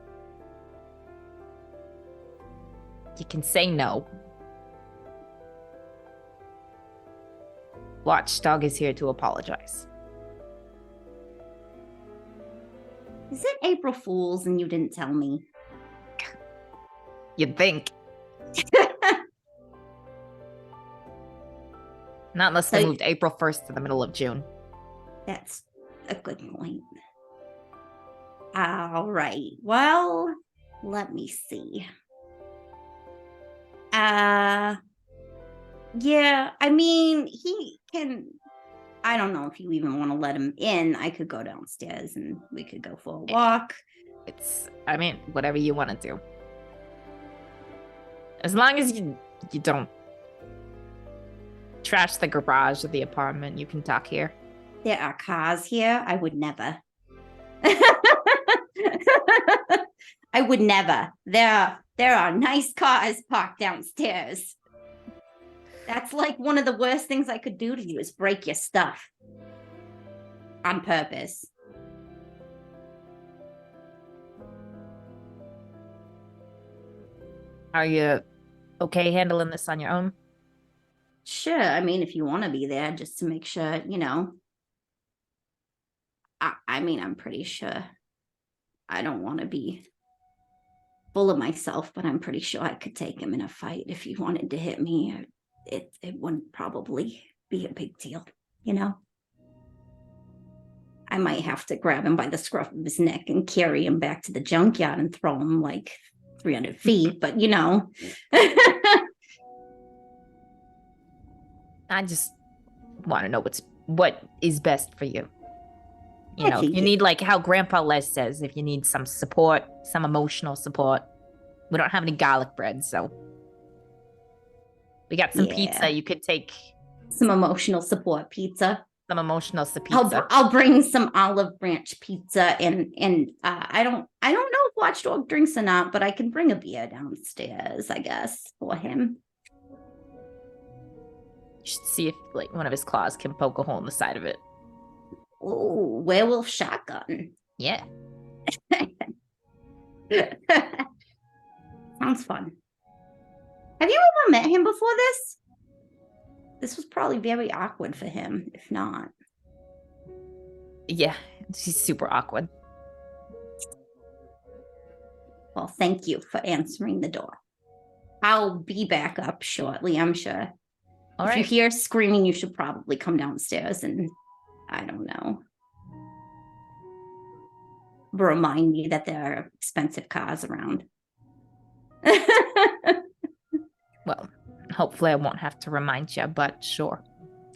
You can say no. Watchdog is here to apologize. Is it April Fool's and you didn't tell me? You'd think. Not unless they moved April 1st to the middle of June. That's a good point. All right. Well, let me see. Yeah, I mean, he can. I don't know if you even want to let him in. I could go downstairs and we could go for a walk. I mean, whatever you want to do. As long as you don't trash the garage of the apartment, you can talk here. There are cars here. I would never. I would never. There are nice cars parked downstairs. That's like one of the worst things I could do to you is break your stuff. On purpose. Are you okay handling this on your own? Sure. I mean, if you want to be there just to make sure, you know. I mean, I'm pretty sure I don't want to be full of myself, but I'm pretty sure I could take him in a fight if he wanted to hit me. It wouldn't probably be a big deal, you know? I might have to grab him by the scruff of his neck and carry him back to the junkyard and throw him like 300 feet, but you know. I just want to know what's what is best for you. You know, if you need, like how Grandpa Les says, if you need some support, some emotional support. We don't have any garlic bread, so we got some pizza. You could take some emotional support pizza. Some emotional pizza. I'll bring some olive branch pizza, and I don't know if Watchdog drinks or not, but I can bring a beer downstairs, I guess, for him. You should see if like one of his claws can poke a hole in the side of it. Oh, werewolf shotgun. Yeah. Sounds fun. Have you ever met him before this? This was probably very awkward for him, if not. Yeah, she's super awkward. Well, thank you for answering the door. I'll be back up shortly, I'm sure. All if right. you hear screaming, you should probably come downstairs and, I don't know, remind me that there are expensive cars around. Well, hopefully I won't have to remind you, but sure.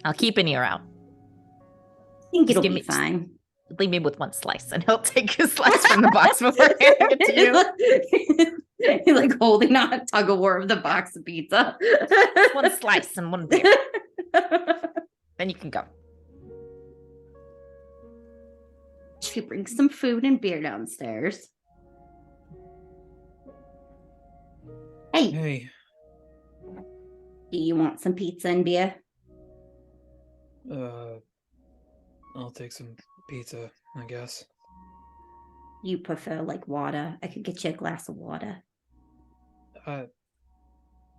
I'll keep an ear out. I think Just it'll be fine. Leave me with one slice, and he'll take a slice from the box before handing it to you. You're like holding on a tug of war of the box of pizza. One slice and one beer. Then you can go. She brings some food and beer downstairs. Hey, do you want some pizza and beer? I'll take some pizza, I guess. You prefer like water? I could get you a glass of water.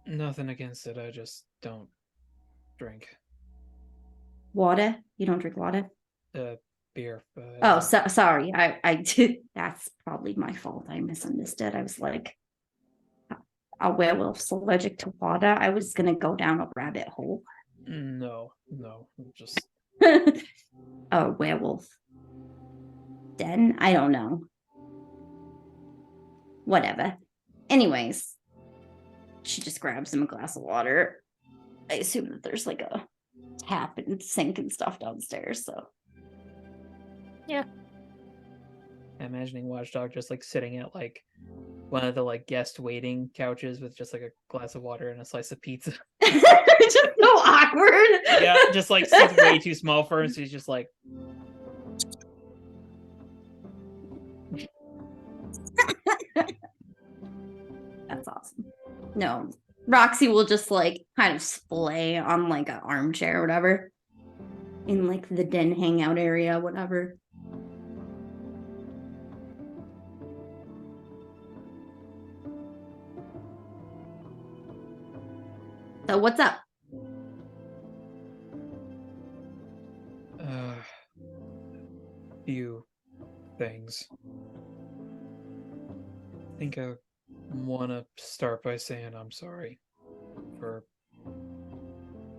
Nothing against it. I just don't drink. Water? You don't drink water? Beer. Oh, sorry. I did. That's probably my fault. I misunderstood. I was like, a werewolf's allergic to water. I was gonna go down a rabbit hole. No, just a werewolf den? I don't know. Whatever. Anyways, she just grabs him a glass of water. I assume that there's like a tap and sink and stuff downstairs, so. Yeah. Imagining Watchdog just like sitting at like one of the like guest waiting couches with just like a glass of water and a slice of pizza. Just so awkward. Yeah, just like seems way too small for him, so he's just like That's awesome. No, Roxy will just like kind of splay on like an armchair or whatever in like the den hangout area, whatever. So what's up? Few things. I think I want to start by saying I'm sorry for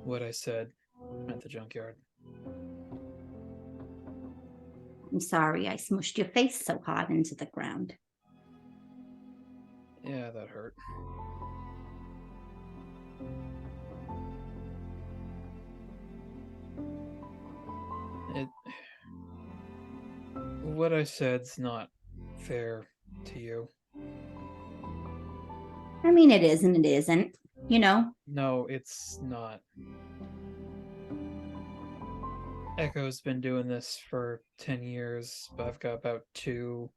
what I said at the junkyard. I'm sorry I smushed your face so hard into the ground. Yeah, that hurt. What I said's not fair to you. I mean, it is and it isn't, you know? No, it's not. Echo's been doing this for 10 years, but I've got about 2.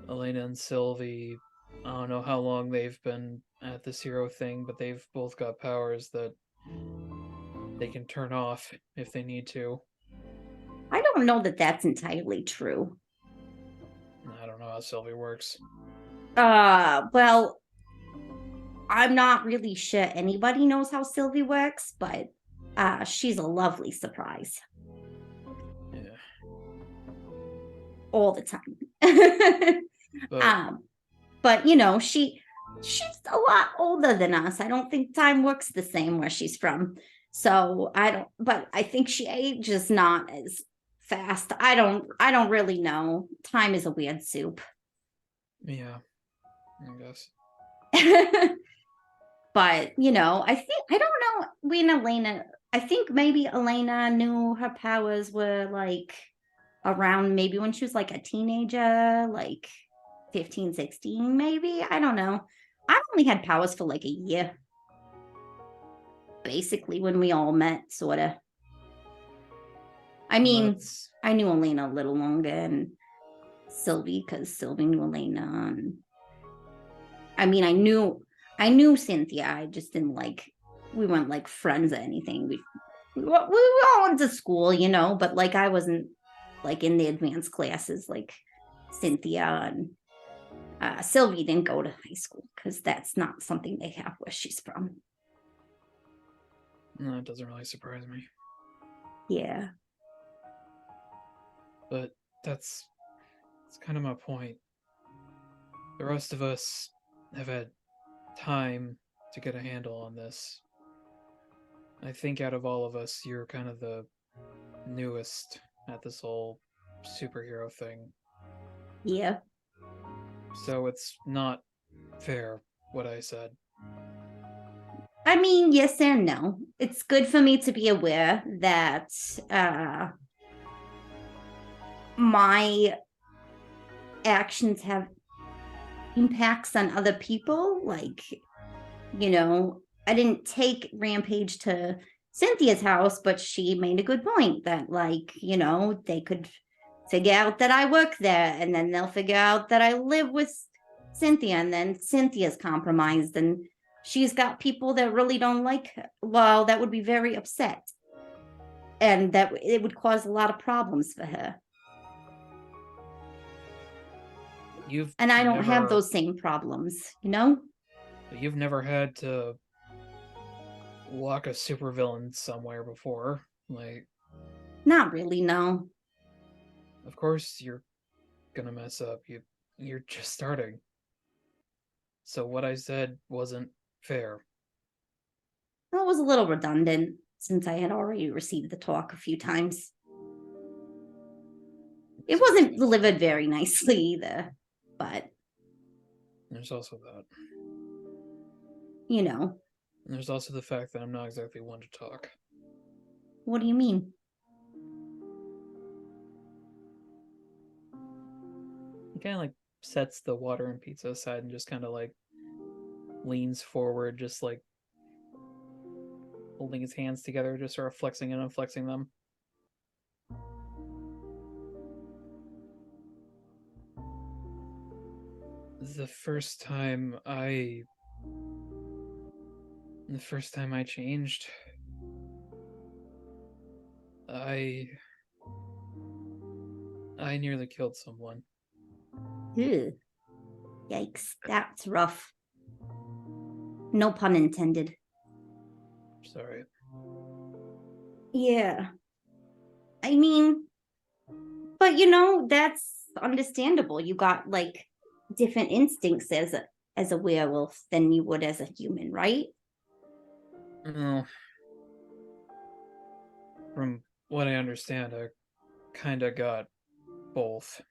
Elena and Sylvie, I don't know how long they've been at this hero thing, but they've both got powers that they can turn off if they need to. I don't know that that's entirely true. I don't know how Sylvie works. Well, I'm not really sure anybody knows how Sylvie works, but she's a lovely surprise. Yeah. All the time. But, but you know, she's a lot older than us. I don't think time works the same where she's from. So but I think she ages not as fast. I don't really know. Time is a weird soup. yeah, I guess. But you know, I don't know when Elena I think maybe Elena knew her powers were like around maybe when she was like a teenager, like 15, 16, maybe. I don't know. I only had powers for like a year. Basically, when we all met, sort of. I mean, That's I knew Elena a little longer and Sylvie, because Sylvie knew Elena. And I mean, I knew Cynthia. I just didn't like, we weren't like friends or anything. We all went to school, you know, but like I wasn't like in the advanced classes like Cynthia and Sylvie didn't go to high school because that's not something they have where she's from. no, it doesn't really surprise me. Yeah. But that's kind of my point. The rest of us have had time to get a handle on this. I think out of all of us, you're kind of the newest at this whole superhero thing. Yeah. So it's not fair what I said. I mean, yes and no. It's good for me to be aware that my actions have impacts on other people. Like, you know, I didn't take Rampage to Cynthia's house, but she made a good point that, like, you know, they could figure out that I work there, and then they'll figure out that I live with Cynthia, and then Cynthia's compromised, and she's got people that really don't like her. Well, that would be very upset, and that it would cause a lot of problems for her. And I don't have those same problems, you know? You've never had to lock a supervillain somewhere before. Like, Not really, no. of course you're gonna mess up. You're just starting. So what I said wasn't fair. That was a little redundant since I had already received the talk a few times. It wasn't delivered very nicely either, but There's also that. you know. And there's also the fact that I'm not exactly one to talk. What do you mean? He kind of like sets the water and pizza aside and just kind of like leans forward, just like holding his hands together, just sort of flexing and unflexing them. The first time I changed, I nearly killed someone. Ew. Yikes, that's rough. No pun intended. Sorry. Yeah. I mean, but you know, that's understandable. You got like different instincts as a werewolf than you would as a human, right? Well, from what I understand, I kind of got both.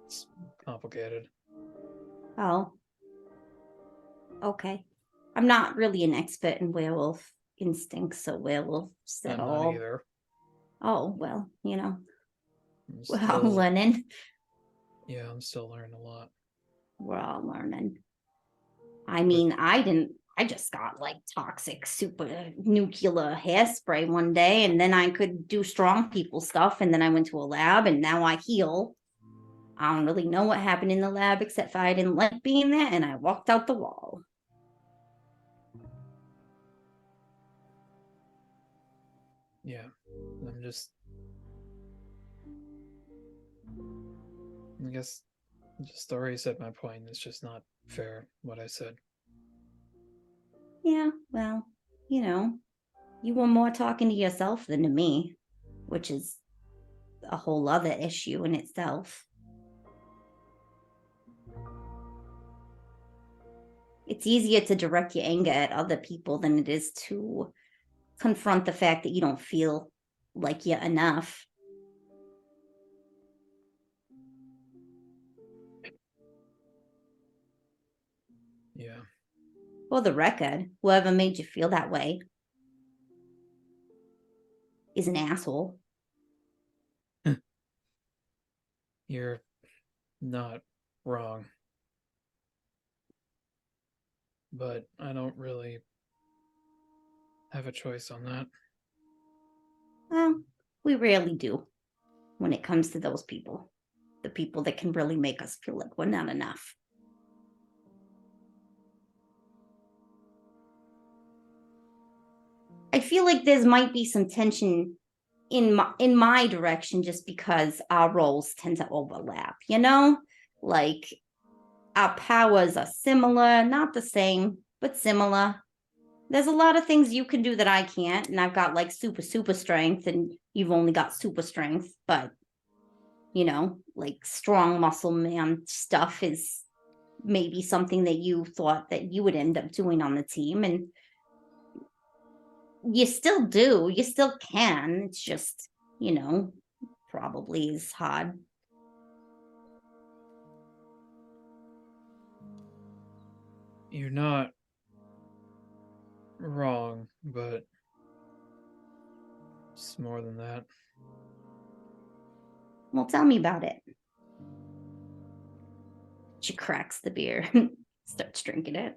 It's complicated. Oh. Okay. I'm not really an expert in werewolf instincts or werewolves at I'm all. not either. Oh, well, you know. I'm We're all still, learning. yeah, I'm still learning a lot. We're all learning. I mean, I just got like toxic super nuclear hairspray one day, and then I could do strong people stuff, and then I went to a lab and now I heal. I don't really know what happened in the lab except for I didn't like being there and I walked out the wall. Yeah, I'm just. I guess just already said my point. It's just not fair what I said. Yeah, well, you know, you were more talking to yourself than to me, which is a whole other issue in itself. It's easier to direct your anger at other people than it is to confront the fact that you don't feel like you're enough. Yeah. For the record, whoever made you feel that way, is an asshole. You're not wrong. But I don't really have a choice on that. Well, we rarely do when it comes to those people. The people that can really make us feel like we're not enough. I feel like there might be some tension in my direction just because our roles tend to overlap, you know? Like our powers are similar, not the same, but similar. There's a lot of things you can do that I can't, and I've got like super strength, and you've only got super strength, but you know, like strong muscle man stuff is maybe something that you thought that you would end up doing on the team, and you still do, you still can. It's just, you know, probably is hard. You're not wrong, but it's more than that. Well, tell me about it. She cracks the beer, starts drinking it.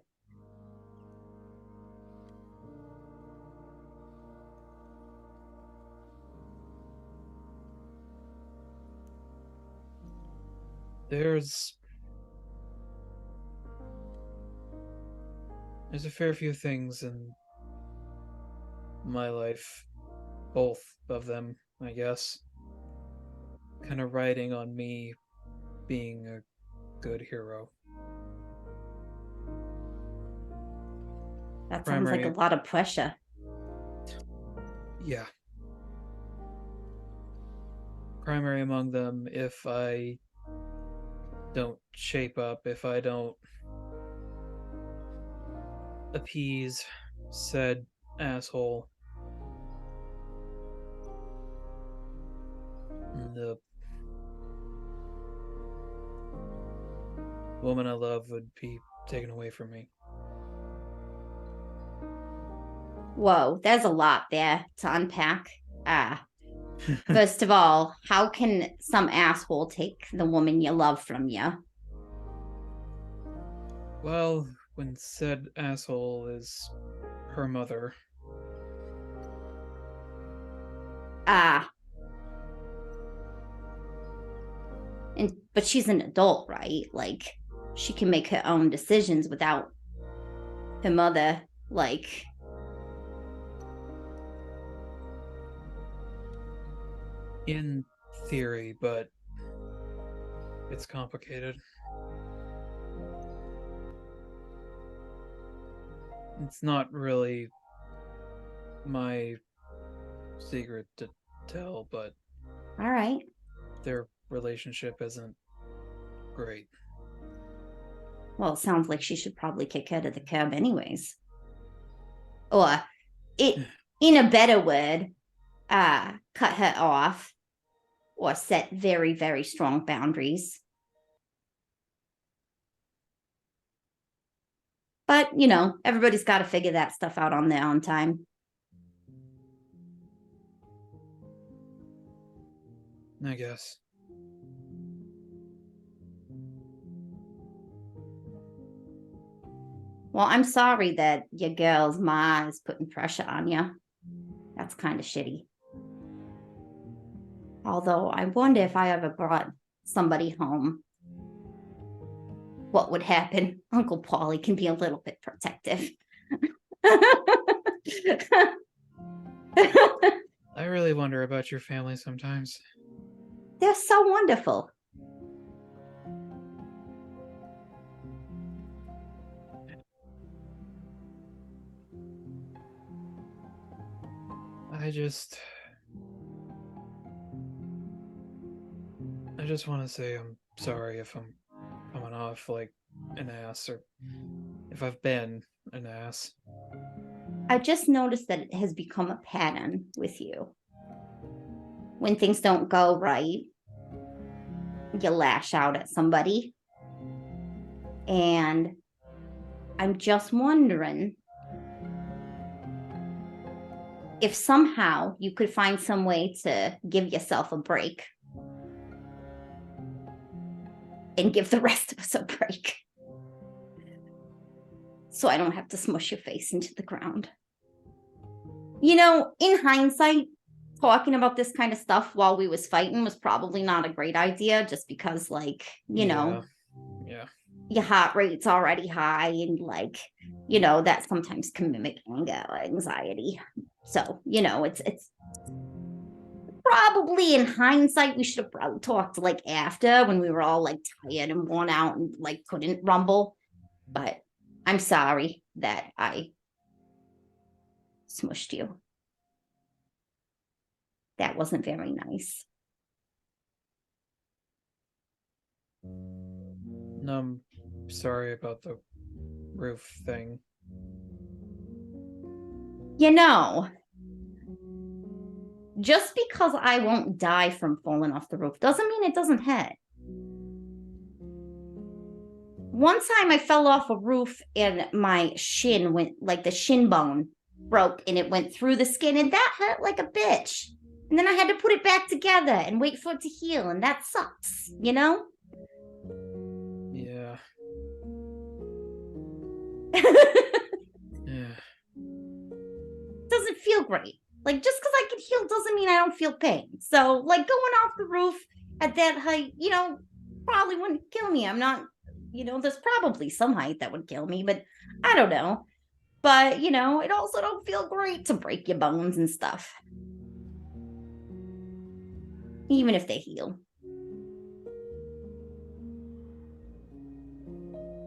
There's a fair few things in my life, both of them, I guess, kind of riding on me being a good hero. That sounds like a lot of pressure. Yeah. Primary among them, if I don't shape up, if I don't appease said asshole, the woman I love would be taken away from me. Whoa, there's a lot there to unpack. First of all, how can some asshole take the woman you love from you? Well, when said asshole is her mother. But she's an adult, right? Like, she can make her own decisions without her mother, like... In theory, but it's complicated. It's not really my secret to tell, but All right. their relationship isn't great. Well, it sounds like she should probably kick her to the curb anyways. Or, in a better word, cut her off or set very, very strong boundaries. But, you know, everybody's got to figure that stuff out on their own time. I guess. Well, I'm sorry that your girl's ma is putting pressure on you. That's kind of shitty. Although I wonder if I ever brought somebody home, what would happen? Uncle Paulie can be a little bit protective. I really wonder about your family sometimes. They're so wonderful. I just want to say I'm sorry if I'm coming off like an ass, or if I've been an ass. I just noticed that it has become a pattern with you. When things don't go right, you lash out at somebody. And I'm just wondering if somehow you could find some way to give yourself a break and give the rest of us a break, so I don't have to smush your face into the ground. You know, in hindsight, talking about this kind of stuff while we was fighting was probably not a great idea, just because, like, you know, your heart rate's already high, and, like, you know, that sometimes can mimic anger or anxiety. So, you know, it's probably, in hindsight, we should have probably talked, like, after, when we were all, like, tired and worn out and, like, couldn't rumble. But I'm sorry that I smushed you. That wasn't very nice. I'm sorry about the roof thing. You know, just because I won't die from falling off the roof doesn't mean it doesn't hurt. One time I fell off a roof and my shin went, like, the shin bone broke, and it went through the skin, and that hurt like a bitch. And then I had to put it back together and wait for it to heal, and that sucks, you know? Yeah. Yeah. Doesn't feel great. Like, just because I can heal doesn't mean I don't feel pain. So, like, going off the roof at that height, you know, probably wouldn't kill me. I'm not, you know, there's probably some height that would kill me, but I don't know. But, you know, it also don't feel great to break your bones and stuff, even if they heal.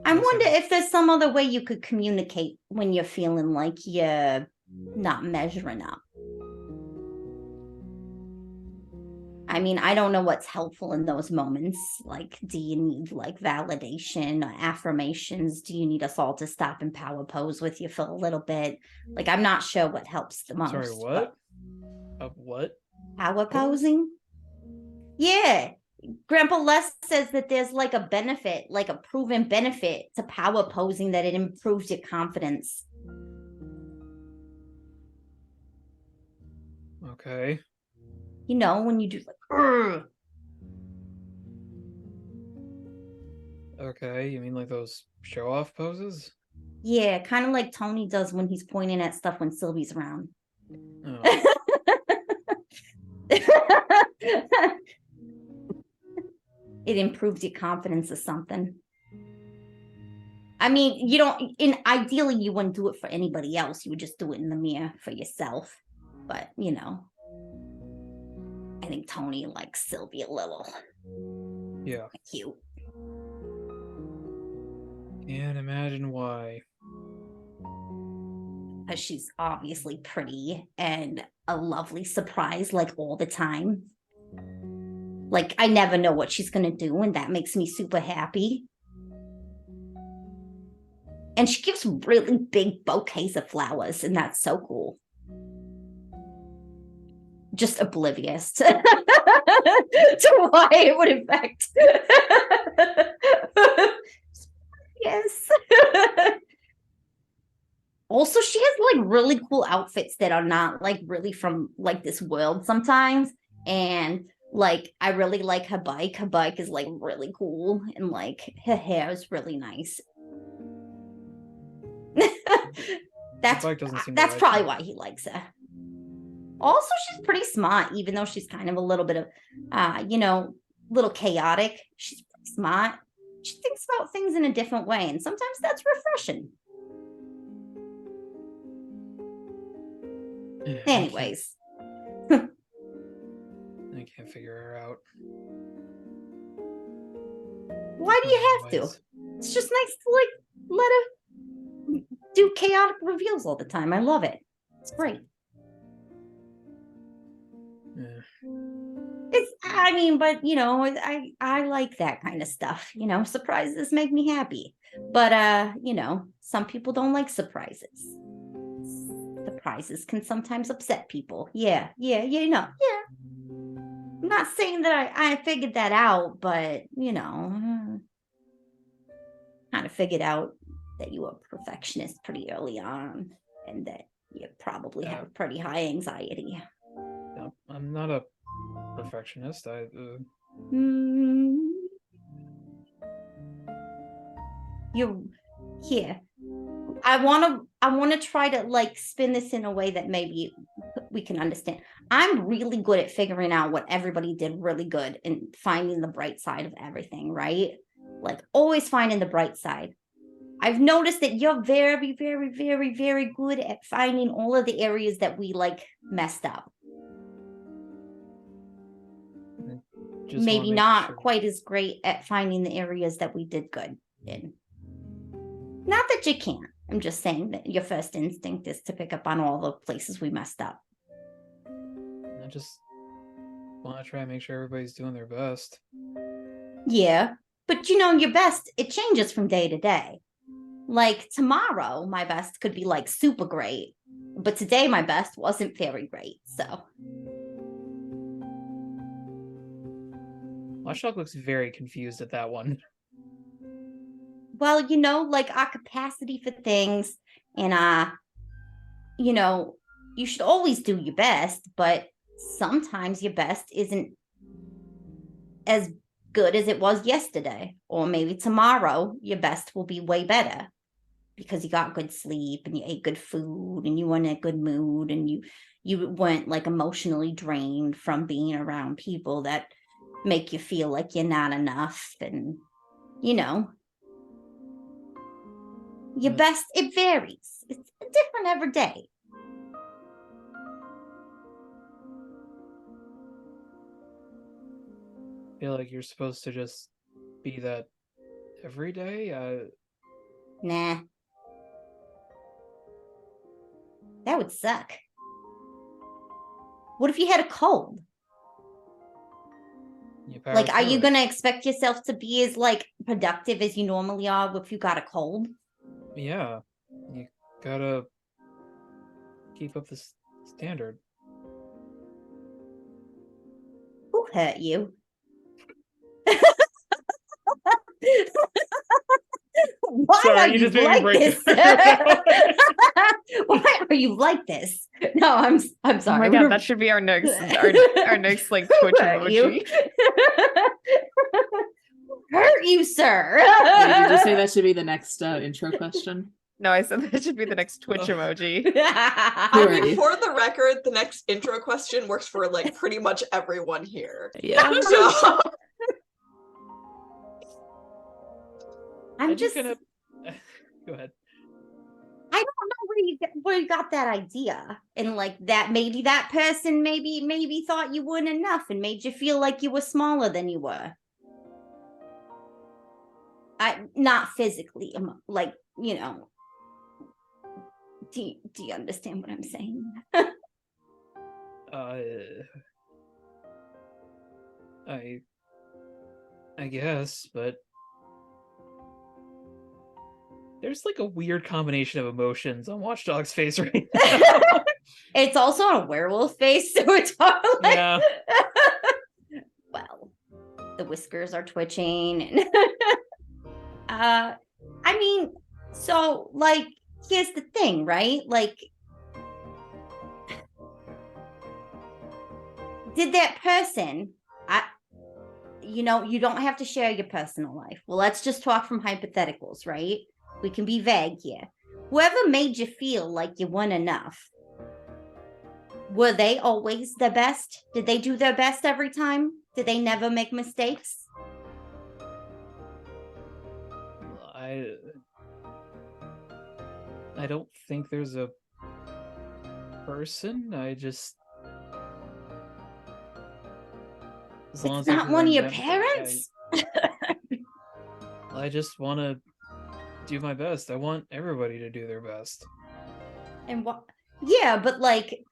I wonder if there's some other way you could communicate when you're feeling like you're not measuring up. I mean, I don't know what's helpful in those moments. Like, do you need, like, validation or affirmations? Do you need us all to stop and power pose with you for a little bit? Like, I'm not sure what helps the most. Sorry, what? What? Power posing? Yeah. Grandpa Les says that there's, like, a benefit, like a proven benefit to power posing, that it improves your confidence. Okay. You know, when you do, like, "Urgh." Okay, you mean like those show-off poses? Yeah, kind of like Tony does when he's pointing at stuff when Sylvie's around. Oh. It improves your confidence or something. I mean, you don't, ideally you wouldn't do it for anybody else. You would just do it in the mirror for yourself. But, you know, I think Tony likes Sylvie a little. Yeah. Cute. Can't imagine why. Because she's obviously pretty and a lovely surprise, like, all the time. Like, I never know what she's gonna do, and that makes me super happy. And she gives really big bouquets of flowers, and that's so cool. Just oblivious to, to why it would affect. Yes. Also, she has, like, really cool outfits that are not, like, really from, like, this world sometimes. And, like, I really like her bike. Her bike is, like, really cool. And, like, her hair is really nice. That's probably why he likes her. Also, she's pretty smart, even though she's kind of a little bit of, you know, little chaotic. She's pretty smart. She thinks about things in a different way, and sometimes that's refreshing. Anyways. I can't figure her out. Why do you have to? It's just nice to, like, let her do chaotic reveals all the time. I love it. It's great. Yeah. I mean, but, you know, I like that kind of stuff. You know, surprises make me happy. But, you know, some people don't like surprises. Surprises can sometimes upset people. Yeah, you know, yeah. I'm not saying that I figured that out, but, you know, kind of figured out that you were a perfectionist pretty early on, and that You probably Yeah. have pretty high anxiety. No, I'm not a perfectionist. Mm. You here. I wanna try to like spin this in a way that maybe we can understand. I'm really good at figuring out what everybody did really good and finding the bright side of everything, right? Like always finding the bright side. I've noticed that you're very, very, very, very good at finding all of the areas that we like messed up. just Maybe wanna make not sure. quite as great at finding the areas that we did good in. Not that you can't. I'm just saying that your first instinct is to pick up on all the places we messed up. I just want to try and make sure everybody's doing their best. Yeah, but you know, your best, it changes from day to day. Like tomorrow, my best could be like super great, but today my best wasn't very great. So, Watchdog looks very confused at that one. well, you know, like our capacity for things and you know, you should always do your best, but sometimes your best isn't as good as it was yesterday, or maybe tomorrow your best will be way better because you got good sleep and you ate good food and you were in a good mood and you weren't like emotionally drained from being around people that make you feel like you're not enough. And you know, your best, it varies. It's different every day. I feel like you're supposed to just be that every day. Nah, that would suck. What if you had a cold? You power Like, are through you it. gonna expect yourself to be as like productive as you normally are if you got a cold? Yeah, you gotta keep up the standard. Who hurt you? Why Sorry, are you you just made me like break this? Why are you like this? No, I'm Oh sorry. my god, that should be our next our next like Twitch Who hurt you? emoji. Hurt you, sir. Wait, did you say that should be the next intro question? No, I said that should be the next Twitch emoji. I Sorry. mean, for the record, the next intro question works for like pretty much everyone here. Yeah. So I'm just gonna go ahead. I don't know where you got that idea, and like that maybe that person maybe thought you weren't enough and made you feel like you were smaller than you were. Not physically, like, you know. Do you understand what I'm saying? I guess, but there's like a weird combination of emotions on Watchdog's face right now. It's also on a werewolf face, so it's hard. Like, Yeah. Well, the whiskers are twitching, and I mean, so like, here's the thing, right? Like, did that person? You know, you don't have to share your personal life. Well, let's just talk from hypotheticals, right? We can be vague here. Whoever made you feel like you weren't enough, were they always the best? Did they do their best every time? Did they never make mistakes? I don't think there's a person. I just as long It's as not one of your everyone- parents? I just want to do my best. I want everybody to do their best. And what? Yeah, but like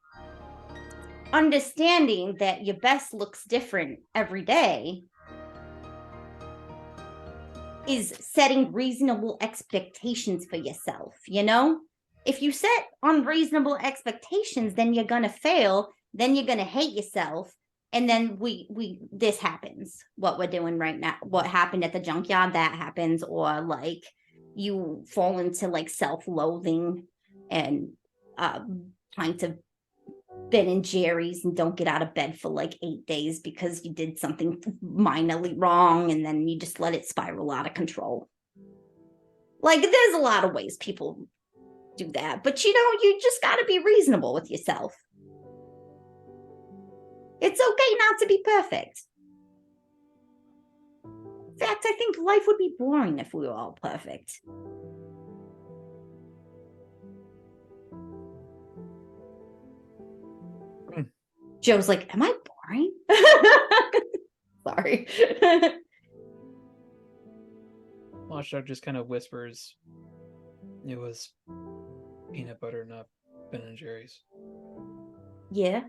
understanding that your best looks different every day is setting reasonable expectations for yourself, you know? If you set unreasonable expectations, then you're gonna fail, then you're gonna hate yourself, and then this happens. What we're doing right now, what happened at the junkyard, that happens, or like you fall into like self-loathing and pint of Ben and Jerry's and don't get out of bed for like 8 days because you did something minorly wrong and then you just let it spiral out of control. Like, there's a lot of ways people do that, but you just got to be reasonable with yourself. It's okay not to be perfect. In fact, I think life would be boring if we were all perfect. Joe's like, am I boring? Sorry. Watchdog just kind of whispers, it was peanut butter, not Ben and Jerry's. Yeah.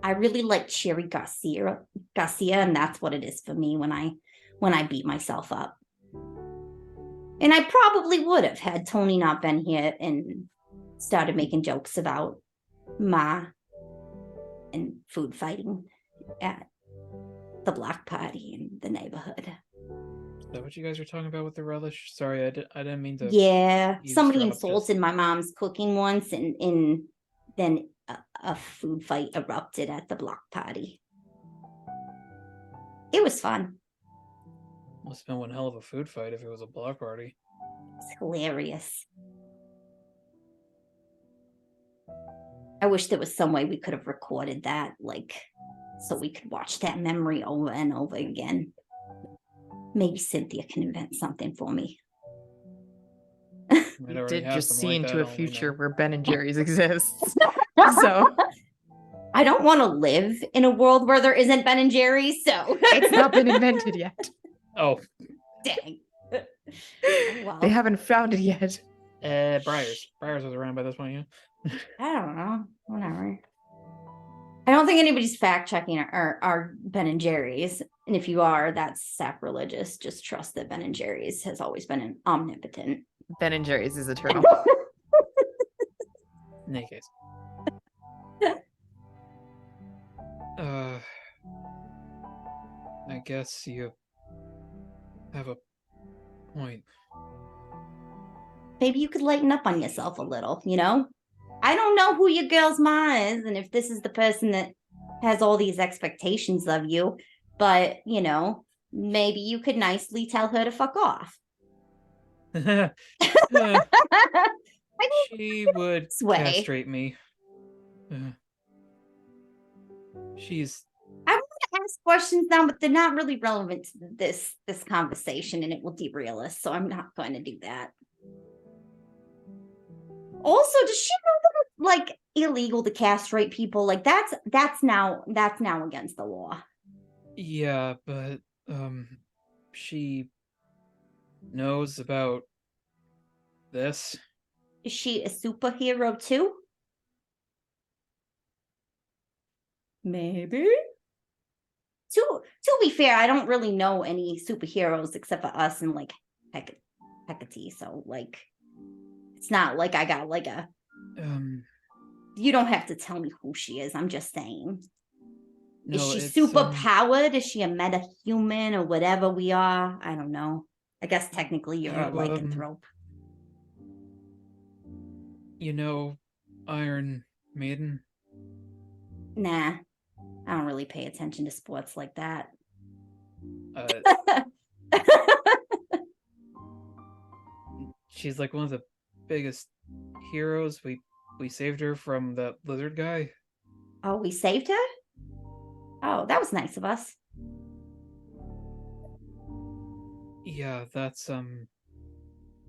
I really like Cherry Garcia, and that's what it is for me when I beat myself up. And I probably would have had Tony not been here and started making jokes about Ma and food fighting at the block party in the neighborhood. Is that what you guys were talking about with the relish? Sorry, I didn't mean to. Yeah, somebody eavesdrop, insulted my mom's cooking once, and then a food fight erupted at the block party. It was fun. Must have been one hell of a food fight if it was a block party. It's hilarious. I wish there was some way we could have recorded that, like, so we could watch that memory over and over again. Maybe Cynthia can invent something for me. Might We already did have just something see like into that, a all we know. future where Ben and Jerry's exists. So I don't want to live in a world where there isn't Ben and Jerry's, so it's not been invented yet. Oh, dang. Oh, well. They haven't found it yet. Briars. Briars was around by this point, yeah. I don't know. Whatever. I don't think anybody's fact checking our Ben and Jerry's. And if you are, that's sacrilegious. Just trust that Ben and Jerry's has always been an omnipotent. Ben and Jerry's is eternal. In any case. I guess you have a point. Maybe you could lighten up on yourself a little, you know? I don't know who your girl's ma is and if this is the person that has all these expectations of you, but, you know, maybe you could nicely tell her to fuck off. She would Sway. castrate me. She's I want to ask questions now, but they're not really relevant to this conversation, and it will derail us. So I'm not going to do that. Also, does she know that it's like illegal to castrate people? Like that's now against the law. yeah, but she knows about this. Is she a superhero too? Maybe. To be fair, I don't really know any superheroes except for us and like Hecate. So like, it's not like I got like a. You don't have to tell me who she is. I'm just saying. No, is she it's, super powered? Is she a metahuman or whatever we are? I don't know. I guess technically you're a lycanthrope. You know, Iron Maiden? Nah, I don't really pay attention to sports like that. She's like one of the biggest heroes. We saved her from that lizard guy. Oh, we saved her? Oh, that was nice of us. Yeah, that's That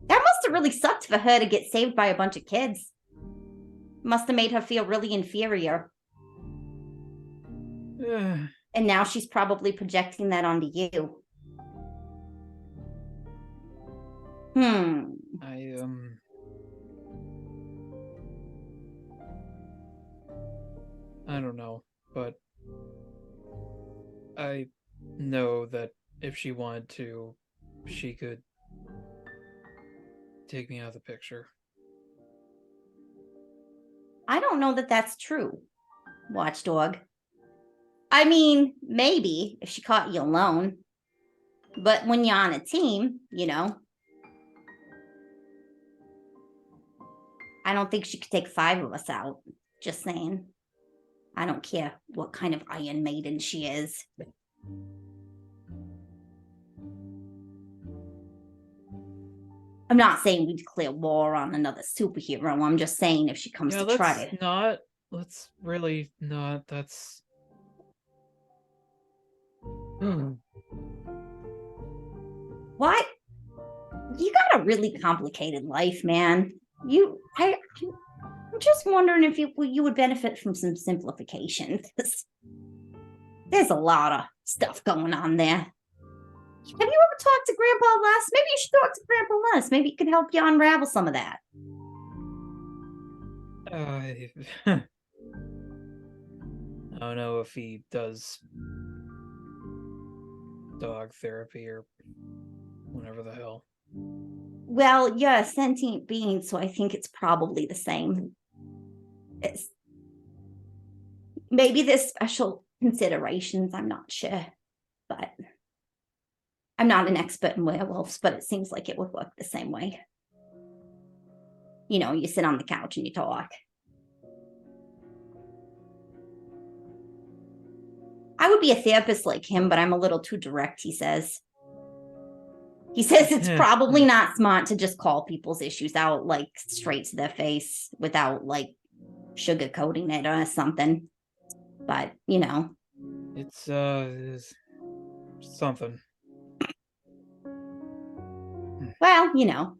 must have really sucked for her to get saved by a bunch of kids. Must have made her feel really inferior. And now she's probably projecting that onto you. I don't know, but I know that if she wanted to, she could take me out of the picture. I don't know that that's true, Watchdog. I mean, maybe if she caught you alone. But when you're on a team, you know. I don't think she could take 5 of us out. Just saying. I don't care what kind of Iron Maiden she is. I'm not saying we declare war on another superhero. I'm just saying if she comes Yeah, to try to. let's really not. That's. What? You got a really complicated life, man. I'm just wondering if you would benefit from some simplification. There's a lot of stuff going on there. Have you ever talked to Grandpa Les? Maybe you should talk to Grandpa Les. Maybe he could help you unravel some of that. I don't know if he does dog therapy or whatever the hell. Well, you're a sentient being, so I think it's probably the same. Maybe there's special considerations, I'm not sure. But I'm not an expert in werewolves, but it seems like it would work the same way. You know, you sit on the couch and you talk. I would be a therapist like him, but I'm a little too direct, he says. He says it's probably not smart to just call people's issues out, like, straight to their face without, like, sugarcoating it or something. But, you know. It's something. Well, you know.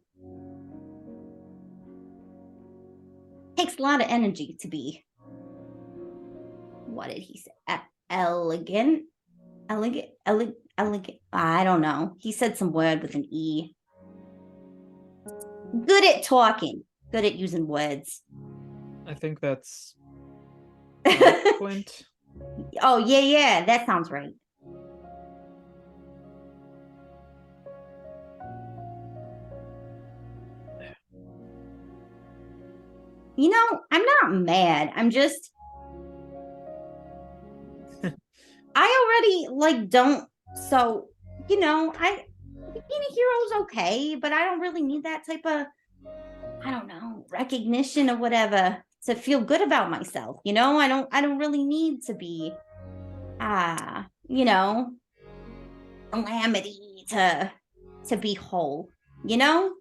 Takes a lot of energy to be. What did he say? Elegant. I don't know. He said some word with an E. Good at talking. Good at using words. I think that's eloquent. Oh, yeah. That sounds right. You know, I'm not mad. I'm just... I already, like, don't... So, you know, being a hero's okay, but I don't really need that type of, I don't know, recognition or whatever to feel good about myself. You know, I don't really need to be, you know, calamity to be whole, you know?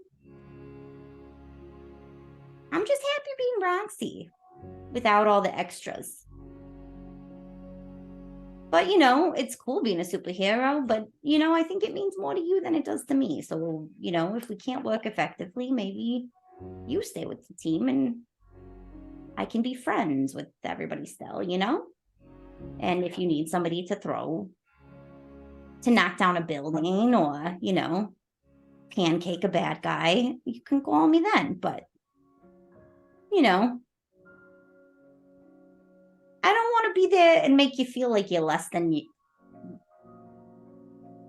I'm just happy being Roxy without all the extras. But, you know, it's cool being a superhero, but, you know, I think it means more to you than it does to me. So, you know, if we can't work effectively, maybe you stay with the team and I can be friends with everybody still, you know? And if you need somebody to knock down a building or, you know, pancake a bad guy, you can call me then. But, you know, I don't want to be there and make you feel like you're less than you.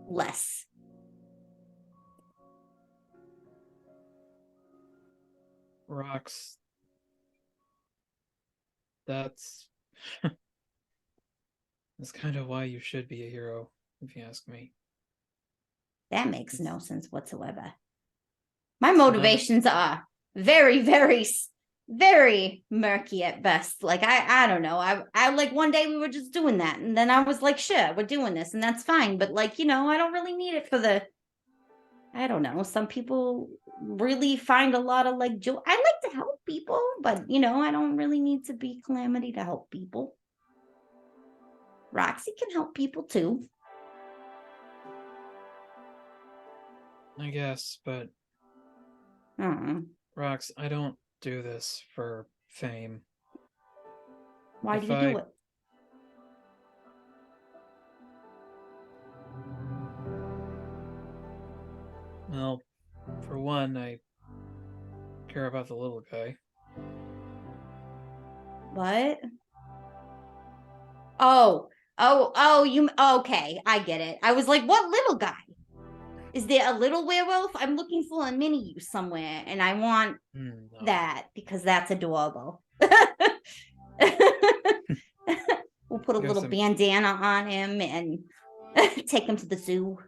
Less. Rox. That's kind of why you should be a hero, if you ask me. That makes no sense whatsoever. My motivations are very, very, very murky at best. Like, I don't know. I like one day we were just doing that. And then I was like, sure, we're doing this and that's fine. But like, you know, I don't really need it for I don't know. Some people really find a lot of like joy. I like to help people, but you know, I don't really need to be Calamity to help people. Roxy can help people too. I guess, but Rox, I don't do this for fame. Why do you do it? Well, for one, I care about the little guy. What? Oh, okay, I get it. I was like, what little guy? Is there a little werewolf? I'm looking for a mini you somewhere, and I want that because that's adorable. We'll put a little bandana on him and take him to the zoo.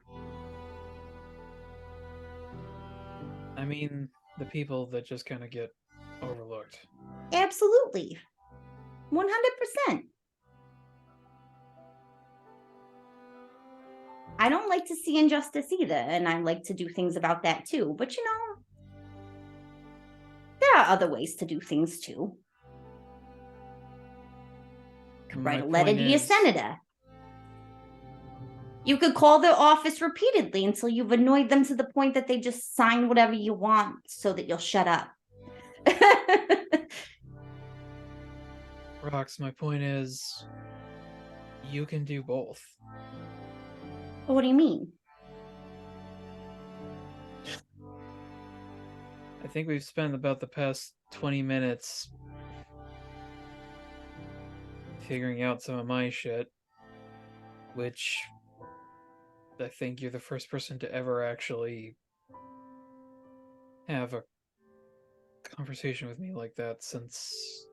I mean, the people that just kind of get overlooked. Absolutely. 100%. I don't like to see injustice either, and I like to do things about that too. But there are other ways to do things too. Write a letter to your senator. You could call their office repeatedly until you've annoyed them to the point that they just sign whatever you want so that you'll shut up. Rox, my point is, you can do both. What do you mean? I think we've spent about the past 20 minutes figuring out some of my shit, which I think you're the first person to ever actually have a conversation with me like that since...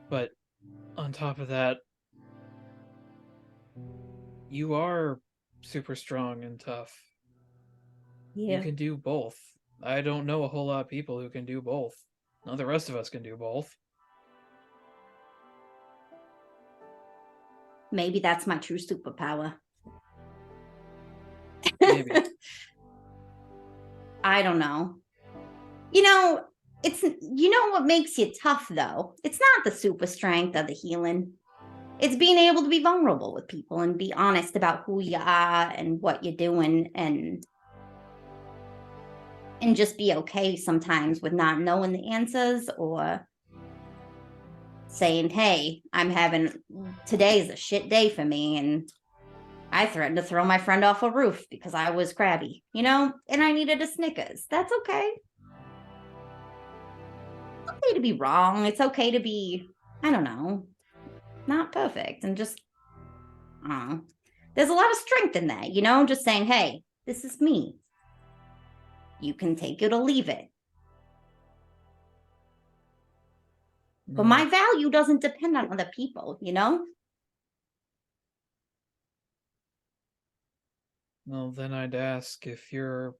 But on top of that, you are super strong and tough. Yeah. You can do both. I don't know a whole lot of people who can do both. None of the rest of us can do both. Maybe that's my true superpower. Maybe. I don't know. It's what makes you tough though. It's not the super strength or the healing. It's being able to be vulnerable with people and be honest about who you are and what you're doing and just be okay sometimes with not knowing the answers or saying, hey, today's a shit day for me and I threatened to throw my friend off a roof because I was crabby, and I needed a Snickers. That's okay. It's okay to be wrong. It's okay to be, I don't know, not perfect and just, there's a lot of strength in that, just saying, hey, this is me. You can take it or leave it. But my value doesn't depend on other people, Well, then I'd ask if you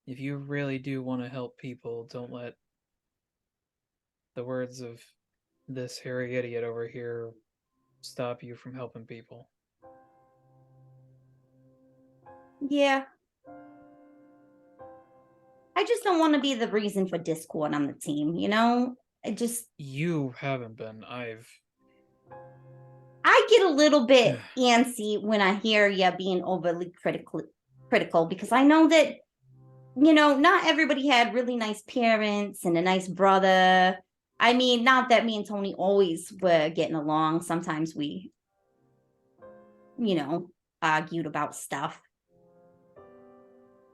really do want to help people, don't let the words of this hairy idiot over here stop you from helping people. Yeah. I just don't want to be the reason for discord on the team, You haven't been. I get a little bit antsy when I hear you being overly critical because I know that, not everybody had really nice parents and a nice brother. I mean, not that me and Tony always were getting along. Sometimes we, argued about stuff.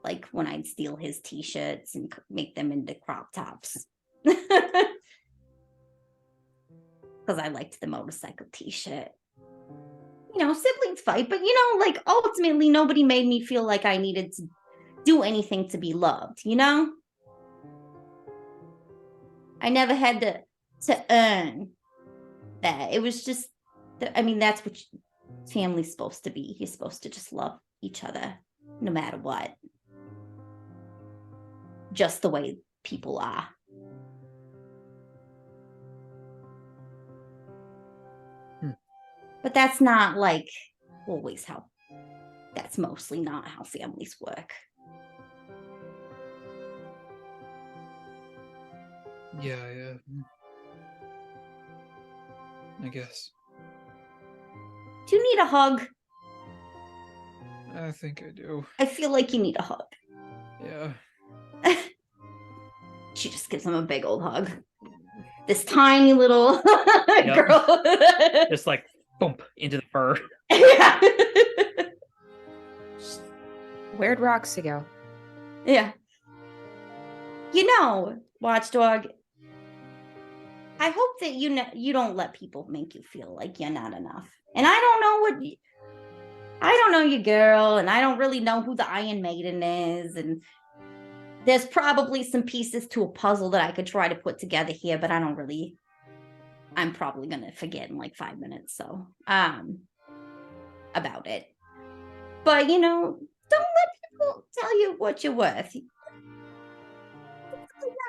Like when I'd steal his t-shirts and make them into crop tops. Because I liked the motorcycle t-shirt. Siblings fight, but ultimately nobody made me feel like I needed to do anything to be loved, I never had to earn that. It was just, that's what family's supposed to be. You're supposed to just love each other no matter what. Just the way people are. But that's not always how, that's mostly not how families work. Yeah, I guess. Do you need a hug? I think I do. I feel like you need a hug. Yeah. She just gives him a big old hug. This tiny little girl. Just boom, into the fur. Yeah. Where'd Roxy go? Yeah. Watchdog, I hope that you don't let people make you feel like you're not enough. And I don't know you, girl, and I don't really know who the Iron Maiden is, and there's probably some pieces to a puzzle that I could try to put together here, but I'm probably going to forget in 5 minutes. So, about it. But, don't let people will tell you what you're worth.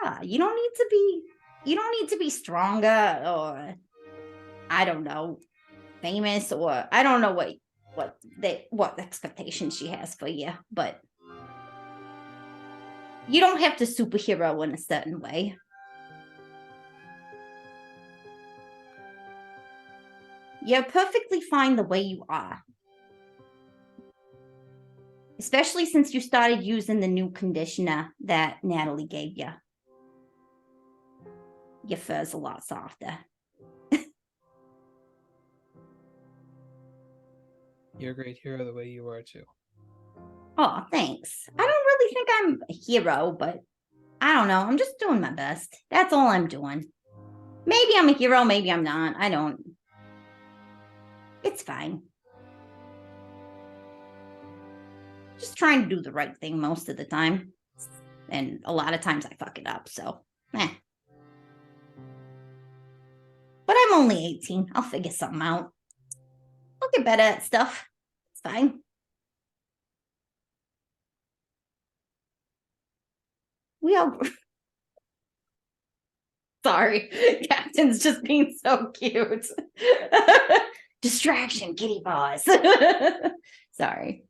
Yeah, you don't need to be stronger or I don't know, famous or I don't know what expectations she has for you, but you don't have to superhero in a certain way. You're perfectly fine the way you are. Especially since you started using the new conditioner that Natalie gave you. Your fur's a lot softer. You're a great hero the way you are too. Oh, thanks. I don't really think I'm a hero, but I don't know. I'm just doing my best. That's all I'm doing. Maybe I'm a hero, maybe I'm not. I don't. It's fine. Just trying to do the right thing most of the time. And a lot of times I fuck it up, so But I'm only 18. I'll figure something out. I'll get better at stuff. It's fine. We all... Sorry. Captain's just being so cute. Distraction, kitty paws. Sorry.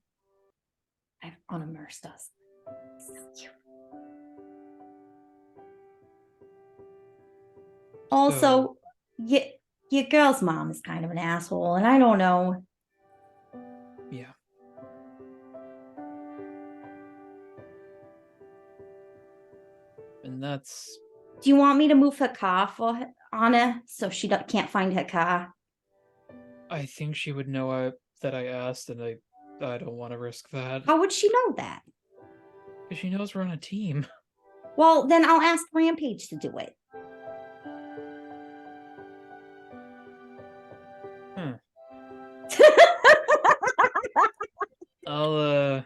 I've unimmersed us. So cute. Also, your girl's mom is kind of an asshole, and I don't know. Yeah. And that's... Do you want me to move her car for Anna so she can't find her car? I think she would know that I asked, and I don't want to risk that. How would she know that? Because she knows we're on a team. Well, then I'll ask Rampage to do it. I'll,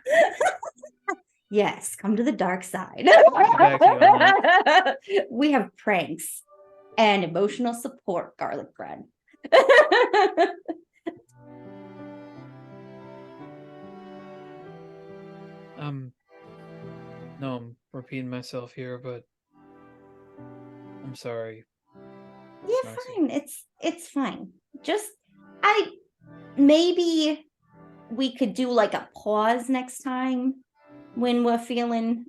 Yes, come to the dark side. back to you on We have pranks and emotional support garlic bread. No, I'm repeating myself here, but I'm sorry. Yeah, Roxy. fine. It's fine. Just maybe we could do like a pause next time when we're feeling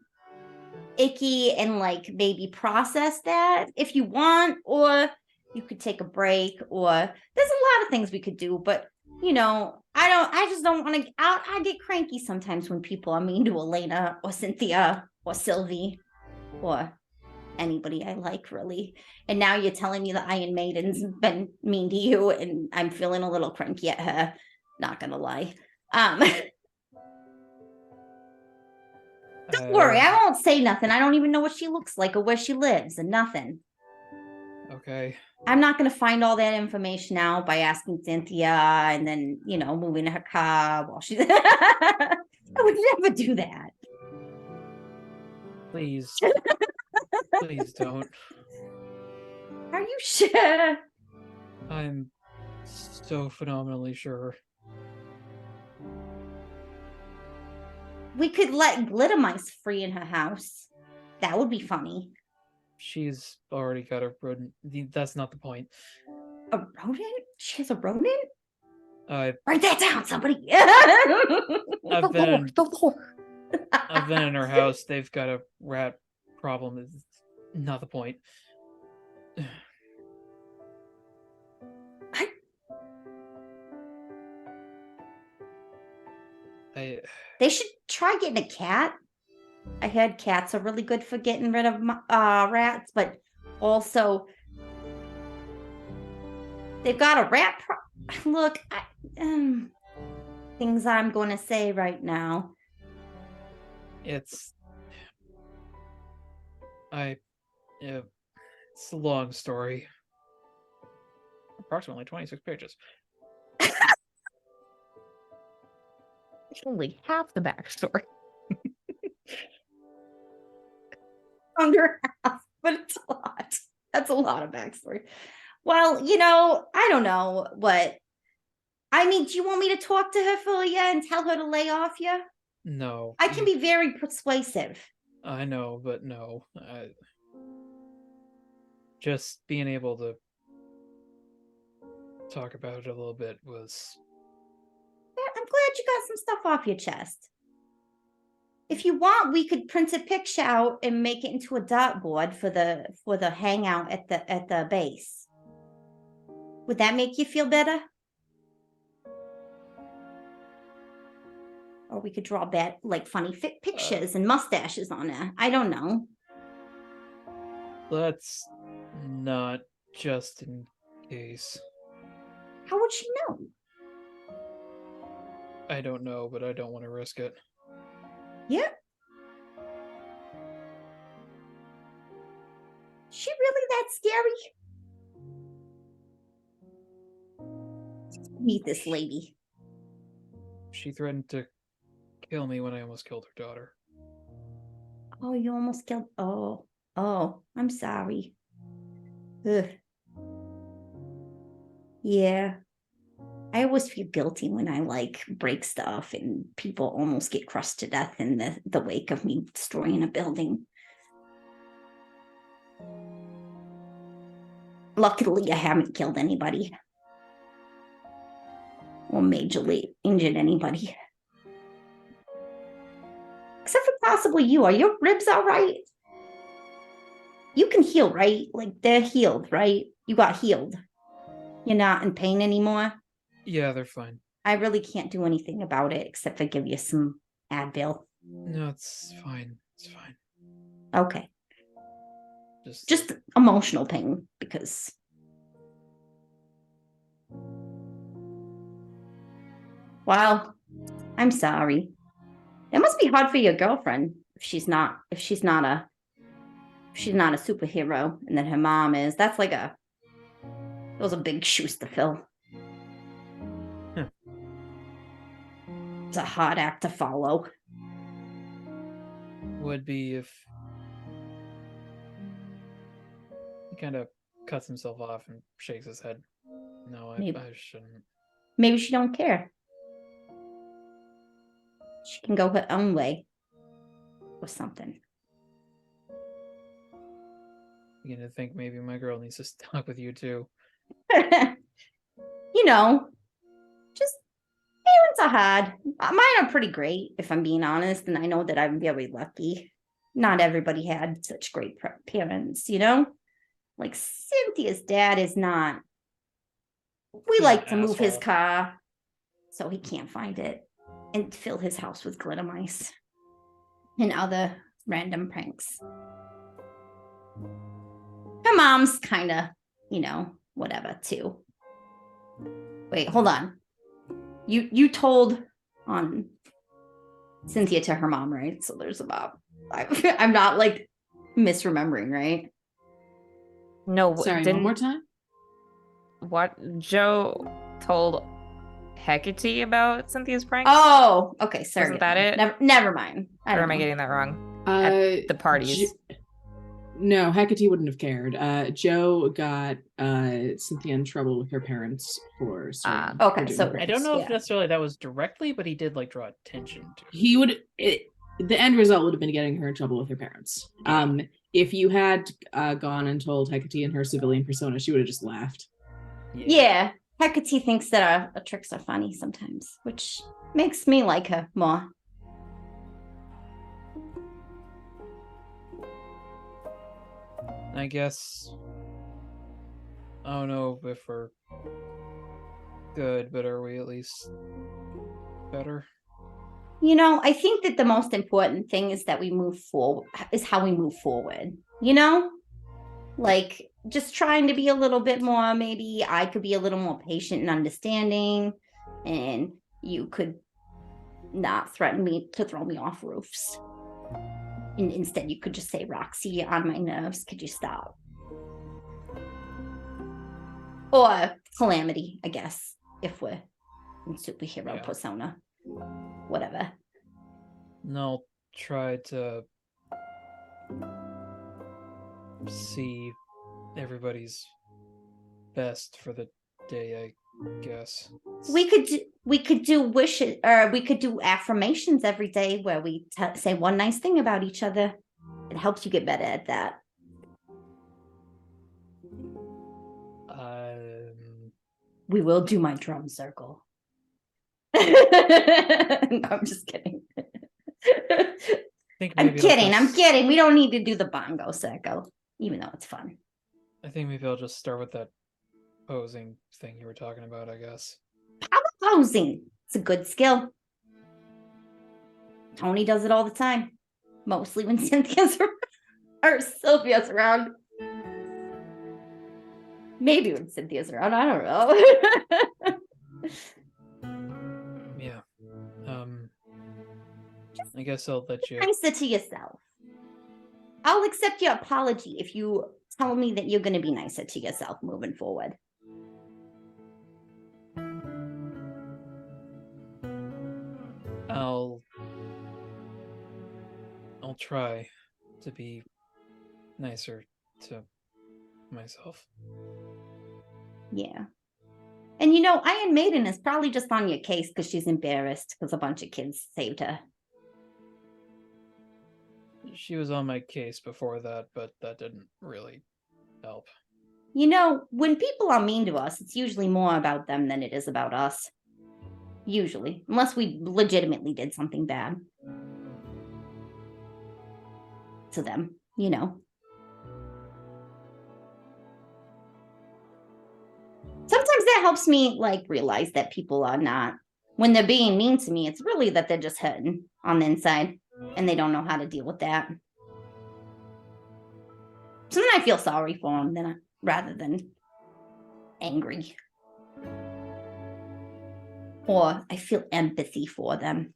icky and like maybe process that if you want, or you could take a break, or there's a lot of things we could do, but you know, I just don't want to. I get cranky sometimes when people are mean to Elena or Cynthia or Sylvie or anybody I like, really. And now you're telling me the Iron Maiden's been mean to you, and I'm feeling a little cranky at her. Not gonna lie. Don't worry, I won't say nothing. I don't even know what she looks like or where she lives, and nothing. Okay. I'm not going to find all that information out by asking Cynthia and then, you know, moving to her car while she's... I would never do that. Please. Please don't. Are you sure? I'm so phenomenally sure. We could let glitter mice free in her house. That would be funny. She's already got a rodent. That's not the point. A rodent? She has a rodent? I've Write that down, somebody. been in her house. They've got a rat problem. It's not the point. They should try getting a cat. I heard cats are really good for getting rid of rats, but also they've got a rat look, things I'm going to say right now. It's a long story. Approximately 26 pages. It's only half the backstory. Under half, but it's a lot. That's a lot of backstory. Well, you know, I don't know what. I mean, do you want me to talk to her for you and tell her to lay off you? No. I can be very persuasive. I know, but no. Just being able to talk about it a little bit was... I'm glad you got some stuff off your chest. If you want, we could print a picture out and make it into a dartboard for the hangout at the base. Would that make you feel better? Or we could draw like funny pictures and mustaches on it. I don't know. Let's not, just in case. How would she know? I don't know, but I don't want to risk it. Yep. She really that scary? Meet this lady. She threatened to kill me when I almost killed her daughter. Oh, you almost killed. Oh, I'm sorry. Ugh. Yeah. I always feel guilty when I like break stuff and people almost get crushed to death in the wake of me destroying a building. Luckily, I haven't killed anybody or majorly injured anybody. Except for possibly you. Are your ribs all right? You can heal, right? Like they're healed, right? You got healed. You're not in pain anymore? Yeah, they're fine. I really can't do anything about it except for give you some Advil. No, it's fine. It's fine. Okay. Just emotional pain because wow, I'm sorry. That must be hard for your girlfriend if she's not a superhero and then her mom is. Those are big shoes to fill. It's a hard act to follow. would be if he kind of cuts himself off and shakes his head. No, I shouldn't. Maybe she don't care. She can go her own way or something. Begin to think maybe my girl needs to talk with you too. You know, just parents are hard. Mine are pretty great, if I'm being honest, and I know that I'm very lucky. Not everybody had such great parents, you know? Like Cynthia's dad is not. We like to move his car so he can't find it and fill his house with glitter mice and other random pranks. Her mom's kind of, whatever too. Wait, hold on. You told on Cynthia to her mom, right? So there's about I'm not like misremembering, right? No, Sorry, one more time. What Joe told Hecate about Cynthia's prank? Oh, okay. Sorry. Wasn't that it? Never mind. Or am I getting that wrong? At the parties. No, Hecate wouldn't have cared. Joe got Cynthia in trouble with her parents for okay. So I don't know if necessarily that was directly, but he did like draw attention to it. He would. The end result would have been getting her in trouble with her parents. If you had gone and told Hecate in her civilian persona, she would have just laughed. Yeah. Hecate thinks that our tricks are funny sometimes, which makes me like her more. I guess I don't know if we're good, but are we at least better? I think that the most important thing is that we move forward, is how we move forward, like just trying to be a little bit more, maybe I could be a little more patient and understanding, and you could not threaten me to throw me off roofs. And instead, you could just say, Roxy, you're on my nerves. Could you stop? Or Calamity, I guess, if we're in superhero persona. Whatever. And I'll try to see everybody's best for the day I guess. We could do wishes, or we could do affirmations every day where we say one nice thing about each other. It helps you get better at that. We will do my drum circle. No, I'm just kidding. I'm kidding. We don't need to do the bongo circle, even though it's fun. I think maybe I'll just start with that posing thing you were talking about, I guess. How about posing? It's a good skill. Tony does it all the time. Mostly when Cynthia's around, or Sylvia's around. Maybe when Cynthia's around, I don't know. Yeah. I guess I'll let you. Nicer to yourself. I'll accept your apology if you tell me that you're going to be nicer to yourself moving forward. I'll try to be nicer to myself. Yeah. And you know, Iron Maiden is probably just on your case because she's embarrassed because a bunch of kids saved her. She was on my case before that, but that didn't really help. You know, when people are mean to us, it's usually more about them than it is about us. Usually. Unless we legitimately did something bad to them, you know. Sometimes that helps me, like, realize that people are not, when they're being mean to me, it's really that they're just hurting on the inside and they don't know how to deal with that. So then I feel sorry for them rather than angry. Or I feel empathy for them.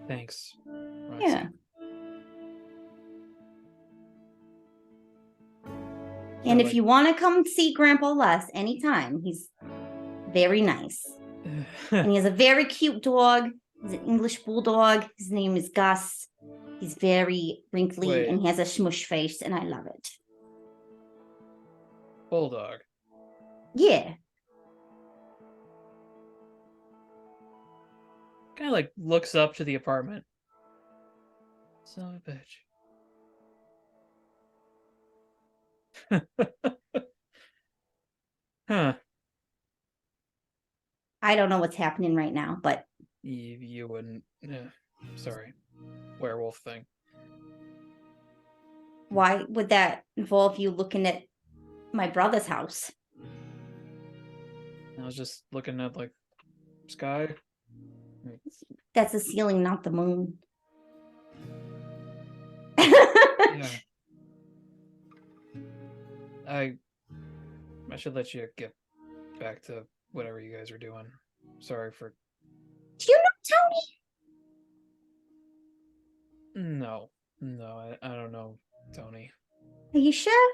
Thanks, Roxy. Yeah. And if you want to come see Grandpa Les anytime, he's very nice. And he has a very cute dog. He's an English bulldog. His name is Gus. He's very wrinkly and he has a smush face, and I love it. Bulldog. Yeah. Kind of like looks up to the apartment. Son of a bitch. Huh. I don't know what's happening right now, but You wouldn't. Yeah. Sorry. Werewolf thing. why would that involve you looking at my brother's house? I was just looking at like sky. That's the ceiling, not the moon. Yeah. I should let you get back to whatever you guys are doing. Sorry for. Do you know Tony? No, I don't know Tony. Are you sure?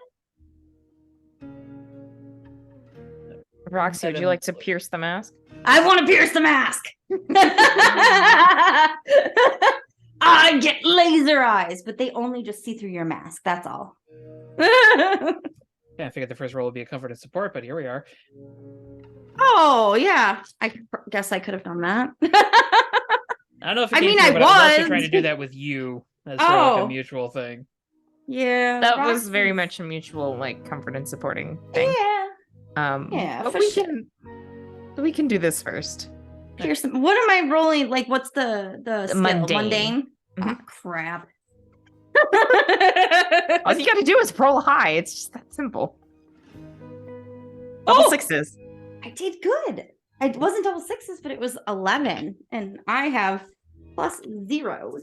Roxy, would you like to pierce the mask? I want to pierce the mask. I get laser eyes, but they only just see through your mask. That's all. Yeah, I figured the first roll would be a comfort and support, but here we are. Oh, yeah. I guess I could have done that. I don't know if it I came mean, through, I but I was also was. trying to do that with you as sort of like a mutual thing. Yeah. That was very much a mutual, like, comfort and supporting thing. Yeah. Yeah, but for sure. we can do this first. Here's some. What am I rolling? Like, what's the skill? Mundane. Oh, crap. All you gotta do is roll high. It's just that simple. Double sixes. I did good. It wasn't double sixes, but it was 11, and I have plus 0.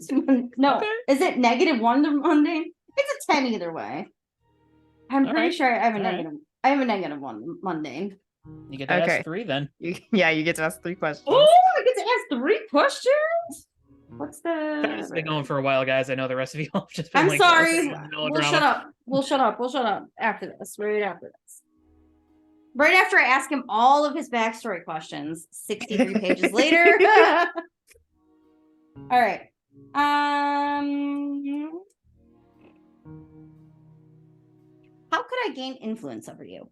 No, Is it -1 to mundane? It's a 10 either way. I'm pretty sure I have a negative. I have a -1 mundane. You get to ask 3 then. You get to ask 3 questions. Oh, I get to ask 3 questions. What's It's been going for a while, guys. I know the rest of you all have just been I'm like, sorry. We'll shut up. We'll shut up after this. Right after this. Right after I ask him all of his backstory questions, 63 pages later. All right. I gain influence over you?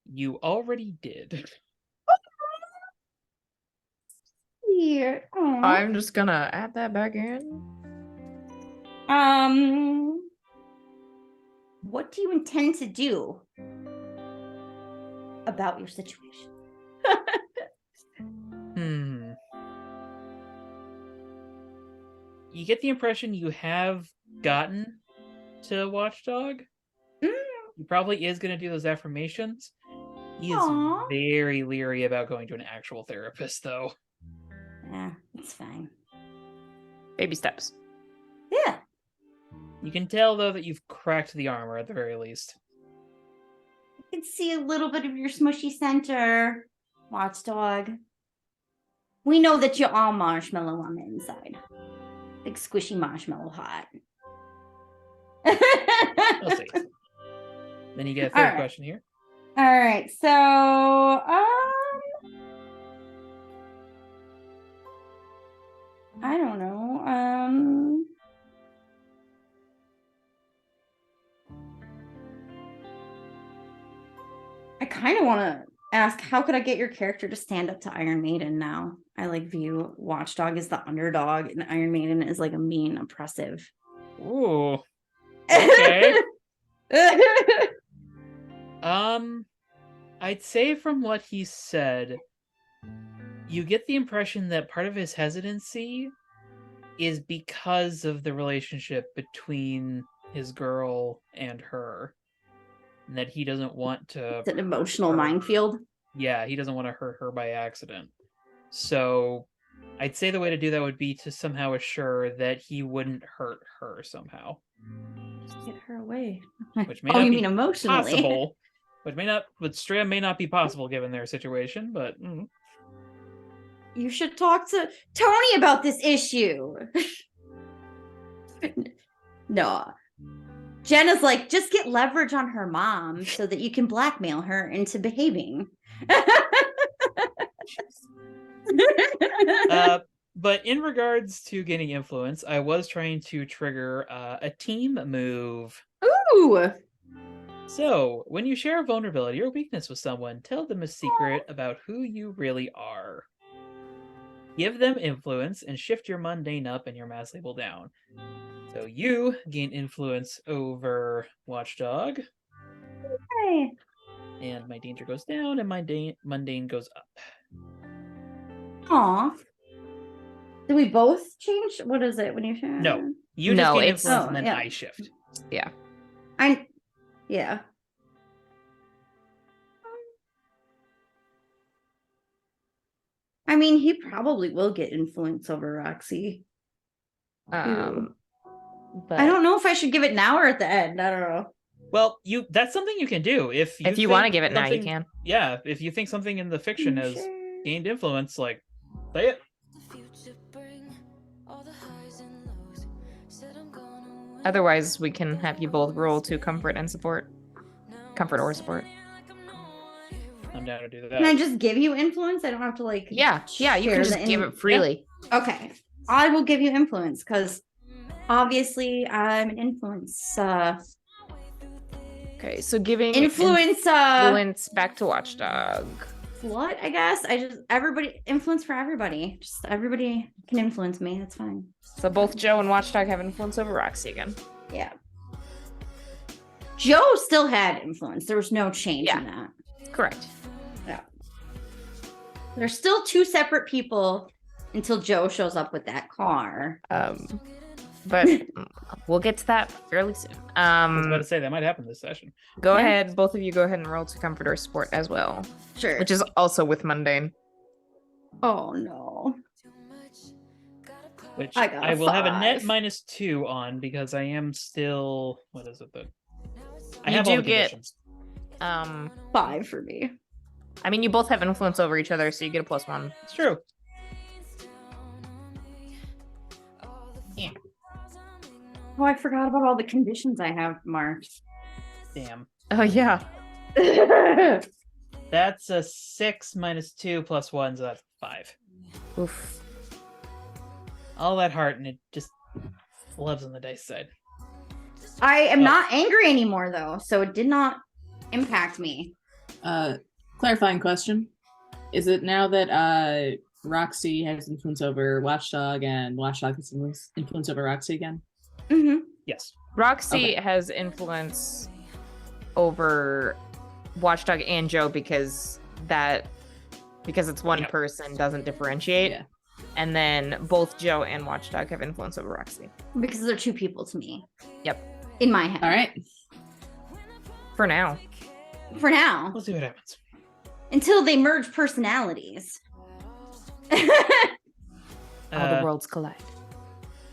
You already did. Here. I'm just gonna add that back in. What do you intend to do about your situation? You get the impression you have gotten to Watchdog. He probably is going to do those affirmations. He is Aw. very leery about going to an actual therapist, though. Yeah, it's fine. Baby steps. Yeah. You can tell, though, that you've cracked the armor at the very least. I can see a little bit of your smushy center, Watchdog. We know that you're all marshmallow on the inside. Big squishy marshmallow hot. We'll see. Then you get a third Alright. question here. All right, so I don't know. I kind of want to ask, how could I get your character to stand up to Iron Maiden now? I like view Watchdog as the underdog, and Iron Maiden is like a mean, oppressive. Ooh. Okay. I'd say from what he said, you get the impression that part of his hesitancy is because of the relationship between his girl and her. And that he doesn't want to... It's an emotional minefield. Yeah, he doesn't want to hurt her by accident. So, I'd say the way to do that would be to somehow assure that he wouldn't hurt her somehow. Just get her away. Which may Oh, not you be mean emotionally? possible. But straight may not be possible given their situation, but... You should talk to Tony about this issue. No. Jenna's like, just get leverage on her mom so that you can blackmail her into behaving. But in regards to gaining influence, I was trying to trigger a team move. Ooh. So, when you share a vulnerability or weakness with someone, tell them a secret about who you really are. Give them influence and shift your mundane up and your mass label down. So you gain influence over Watchdog. Hey. And my danger goes down and my mundane goes up. Aw. Do we both change? What is it when you share? No. You just No, gain it's- influence and then yeah. I shift. Yeah. Yeah. I mean, he probably will get influence over Roxy. But I don't know if I should give it now or at the end. I don't know. Well, that's something you can do. If you want to think give it now, you something- can. Yeah, if you think something in the fiction has Sure. gained influence, like, say it. Otherwise, we can have you both roll to comfort and support. Comfort or support. I'm down to do that. Can I just give you influence? I don't have to like. Yeah, you share can just the give it freely. Okay, I will give you influence because obviously I'm an influence. Okay, so giving Influence. influence back to Watchdog. What? I guess I just everybody influence for everybody. Just everybody can influence me. That's fine. So both Joe and Watchdog have influence over Roxy again. Yeah. Joe still had influence. There was no change in that. Correct. Yeah. They're still two separate people until Joe shows up with that car. But we'll get to that fairly soon. I was about to say that might happen this session. Go ahead, both of you go ahead and roll to comfort or support as well. Sure. Which is also with mundane. Oh no. Which I got I will have a net five. -2 on because I am still... What is it? I You have all do the get- conditions. 5 for me. I mean, you both have influence over each other, so you get a +1. It's true. Oh, I forgot about all the conditions I have marked. Damn. Oh yeah. That's a 6 -2 +1, so that's 5. Oof. all that heart, and it just loves on the dice side. I am not angry anymore, though, so it did not impact me. Clarifying question. Is it now that Roxy has influence over Watchdog and Watchdog has influence over Roxy again? Mm-hmm. Yes. Roxy Okay. has influence over Watchdog and Joe because it's one person doesn't differentiate. Yeah. And then both Joe and Watchdog have influence over Roxy. Because they're two people to me. Yep. In my head. All right. For now. For now. We'll see what happens. Until they merge personalities. All the worlds collide.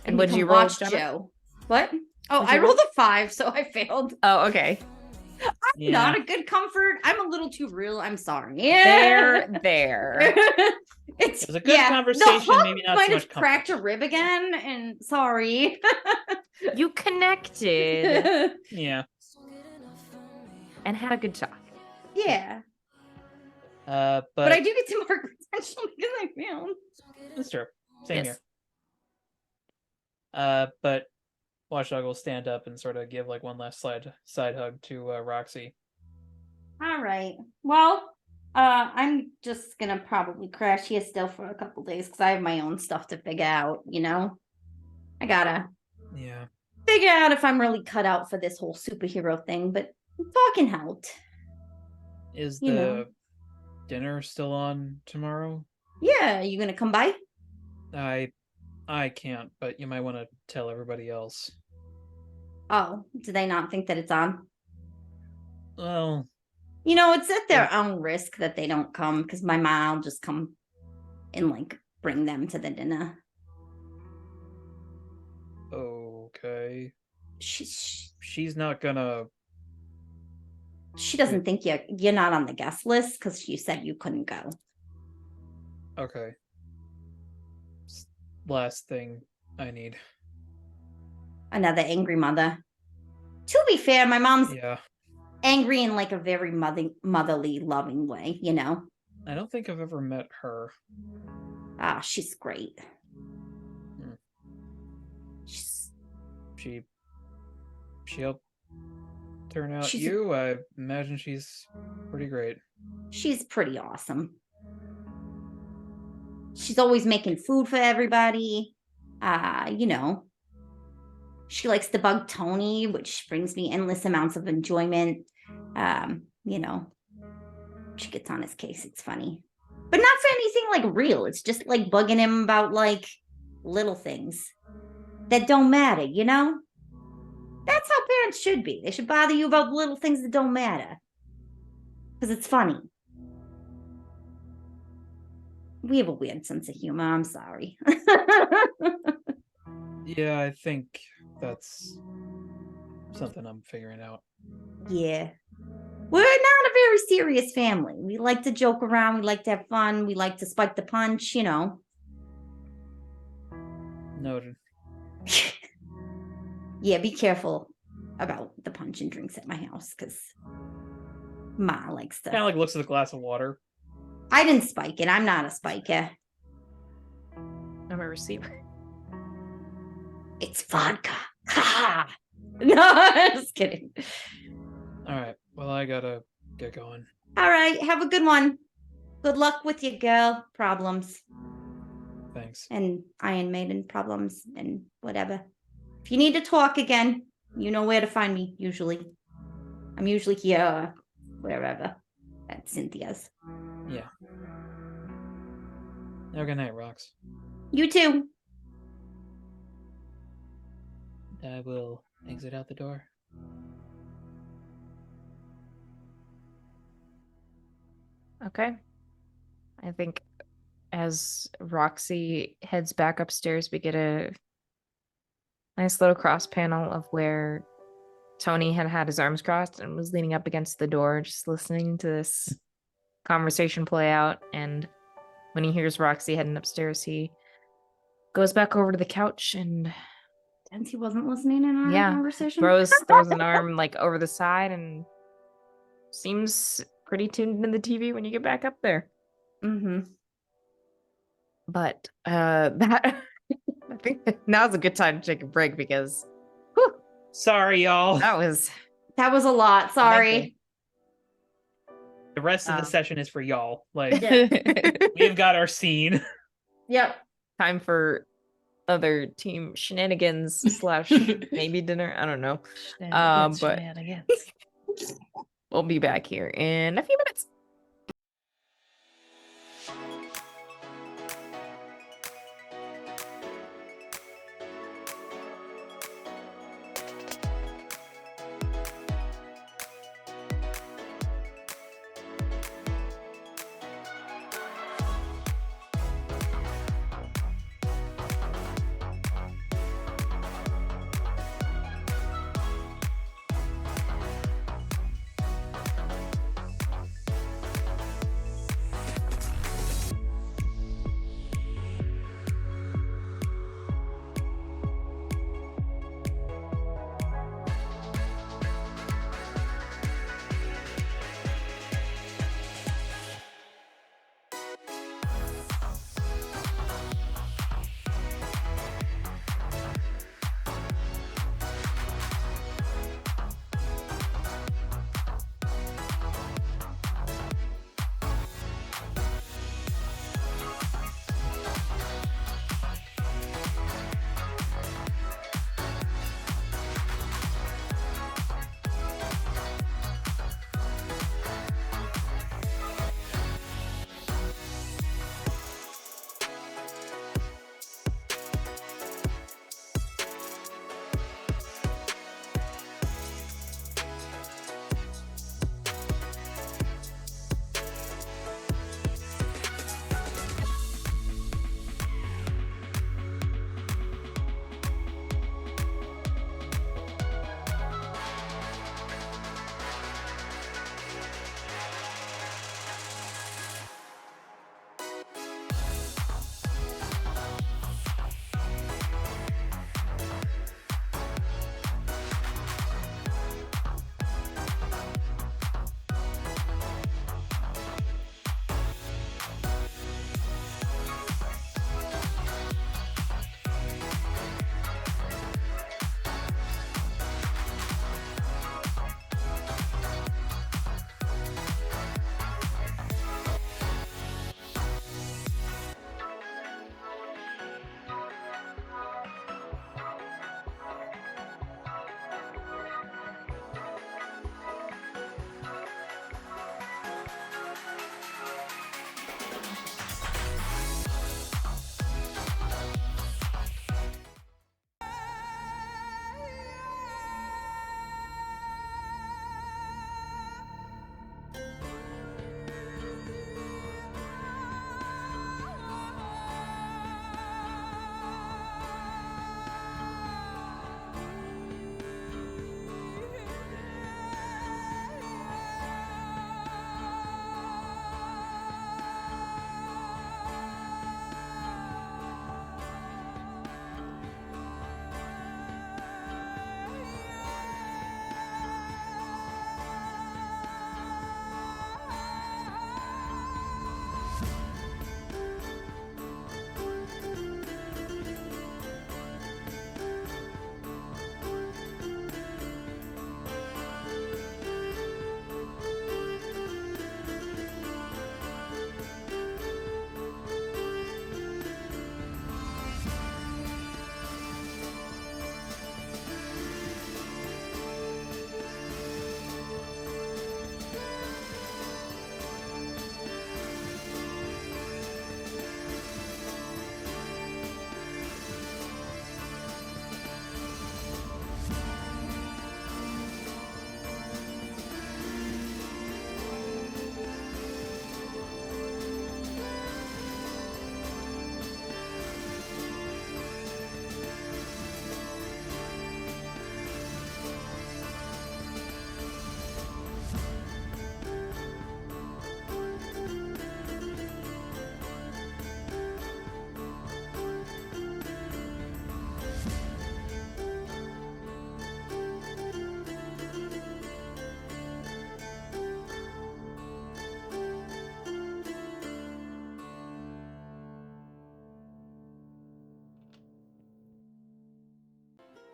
And would become you roll, Watch Gemma? Joe? What? Oh, What'd I you roll? rolled a 5, so I failed. Oh, okay. Yeah. Not a good comfort. I'm a little too real. I'm sorry. There. It's It was a good conversation, The Hulk maybe not might so have much cracked comfort. a rib again, and sorry. You connected Yeah. and had a good talk. Yeah, But but I do get to mark potential because I failed. that's true. Same Yes. here. But Watchdog will stand up and sort of give like one last side hug to Roxy. All right. Well, I'm just gonna probably crash here still for a couple days because I have my own stuff to figure out. I gotta Yeah. figure out if I'm really cut out for this whole superhero thing. But talking helped. Is You the know. dinner still on tomorrow? Yeah, you gonna come by? I can't, but you might want to tell everybody else. Oh, do they not think that it's on? Well, It's at their own risk that they don't come because my mom will just come and bring them to the dinner. okay. She's not gonna. she doesn't think you're not on the guest list because you said you couldn't go. Okay. Last thing I need. Another angry mother. To be fair, my mom's Yeah. angry in a very motherly, loving way. I don't think I've ever met her. Ah, she's great. Hmm. She's She'll turn out She's- you. I imagine she's pretty great. she's pretty awesome. She's always making food for everybody. She likes to bug Tony, which brings me endless amounts of enjoyment. She gets on his case. It's funny. But not for anything real. It's just bugging him about little things that don't matter, That's how parents should be. They should bother you about little things that don't matter. Because it's funny. We have a weird sense of humor. I'm sorry. Yeah, I think that's something I'm figuring out. Yeah. We're not a very serious family. We like to joke around. We like to have fun. We like to spike the punch, Noted. Yeah, be careful about the punch and drinks at my house because Ma likes to. Kind of looks at the glass of water. I didn't spike it. I'm not a spiker. I'm a receiver. It's vodka. Ha! No, just kidding. All right. Well, I gotta get going. All right. Have a good one. Good luck with your girl problems Thanks. and Iron Maiden problems and whatever. If you need to talk again, you know where to find me, usually. I'm usually here, wherever, at Cynthia's. Yeah. Have a good night, Rox. You too. I will exit out the door. Okay. I think as Roxy heads back upstairs, we get a nice little cross panel of where Tony had his arms crossed and was leaning up against the door, just listening to this conversation play out. And when he hears Roxy heading upstairs, he goes back over to the couch and Since he wasn't listening in on our conversation. throws an arm over the side and seems pretty tuned into the TV when you get back up there. Mm-hmm. But that I think now's a good time to take a break because Sorry, y'all. that was That was a lot. Sorry. lengthy. The rest of the Um, session is for y'all. Like Yeah. we've got our scene. Yep. time for other team shenanigans slash maybe dinner. I don't know. But we'll be back here in a few minutes.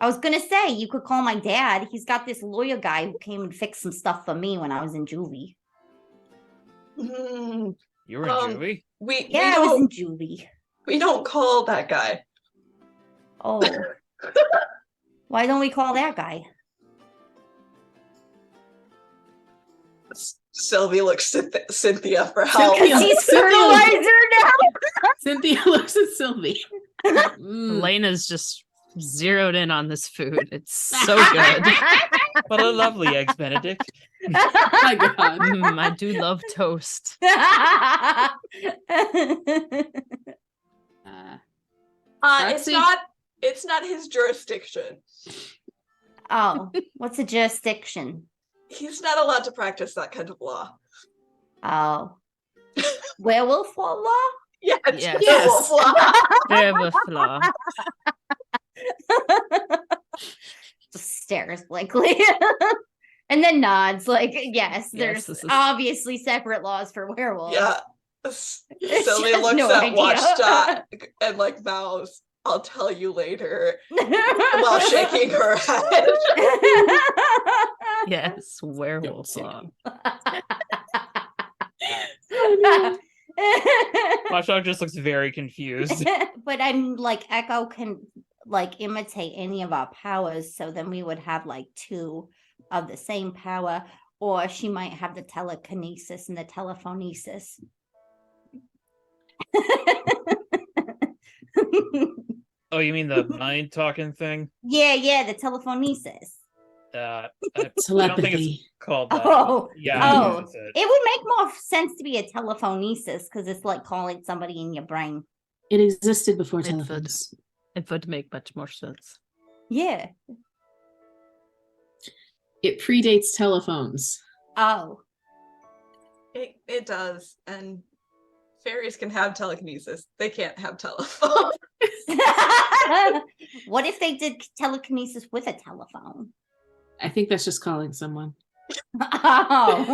I was gonna say you could call my dad. He's got this lawyer guy who came and fixed some stuff for me when I was in juvie. Mm, You were in juvie? Yeah, I was in juvie. We don't call that guy. Oh. Why don't we call that guy? Sylvie looks at Cynthia for help. Because he's fertilizer now. Cynthia looks at Sylvie. Elena's just zeroed in on this food. It's so good. What a lovely eggs Benedict. My God. I do love toast. Roxy? It's not his jurisdiction. Oh, what's a jurisdiction? He's not allowed to practice that kind of law. Oh. Werewolf law? Yeah, it's Yes. werewolf law. Werewolf law. Just stares blankly. And then nods like, yes, there's this is- obviously separate laws for werewolves. Yeah. Sylvie has looks no at idea. Watchdog and like mouths, "I'll tell you later," while shaking her head. Yes, werewolf law. Watchdog just looks very confused. But I'm like, Echo can like imitate any of our powers, so then we would have like two of the same power, or she might have the telekinesis and the telephonesis. Oh, you mean the mind talking thing? Yeah, the telephonesis. I don't think it's Telepathy. called that. Oh, Yeah, I oh. think that's it. It would make more sense to be a telephonesis because it's like calling somebody in your brain. It existed before It would. telephones. It would make much more sense. Yeah. It predates telephones. Oh. It does, and fairies can have telekinesis. They can't have telephone. What if they did telekinesis with a telephone? I think that's just calling someone. Oh.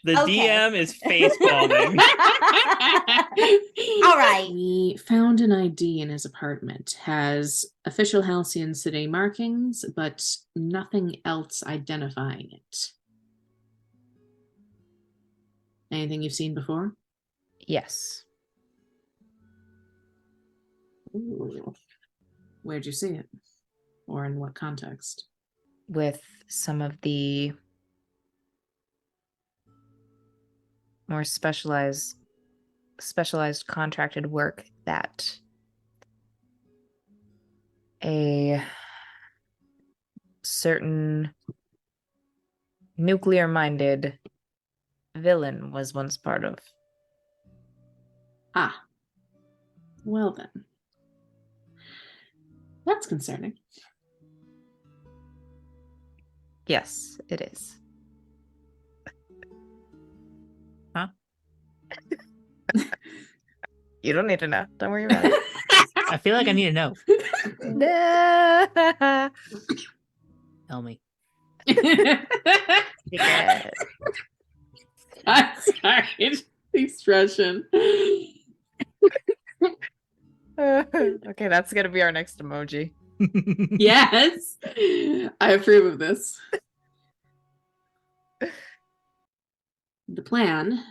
The Okay. DM is face palming. All right. We found an ID in his apartment. Has official Halcyon City markings, but nothing else identifying it. Anything you've seen before? Yes. Ooh. Where'd you see it? Or in what context? With some of the more specialized contracted work that a certain nuclear-minded villain was once part of. Ah. Well then. That's concerning. Yes, it is. Huh? You don't need to know. Don't worry about it. I feel like I need to know. No. Tell me. Yeah. I'm sorry. Expression. Okay, that's gonna be our next emoji. Yes. I approve of this. The plan.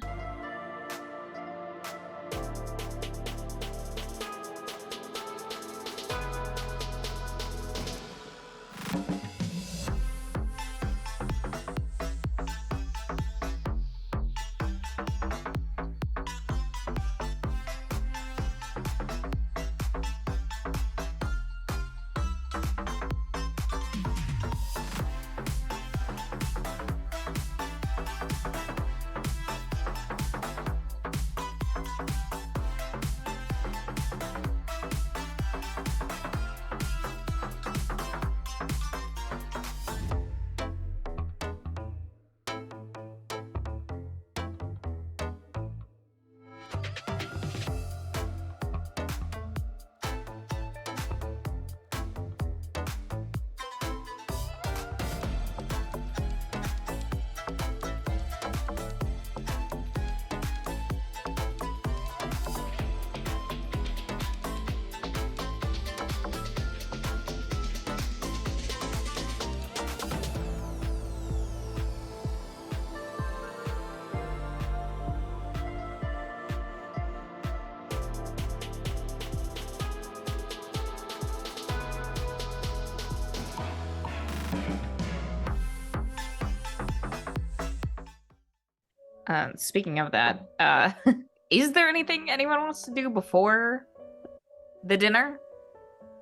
Speaking of that, is there anything anyone wants to do before the dinner?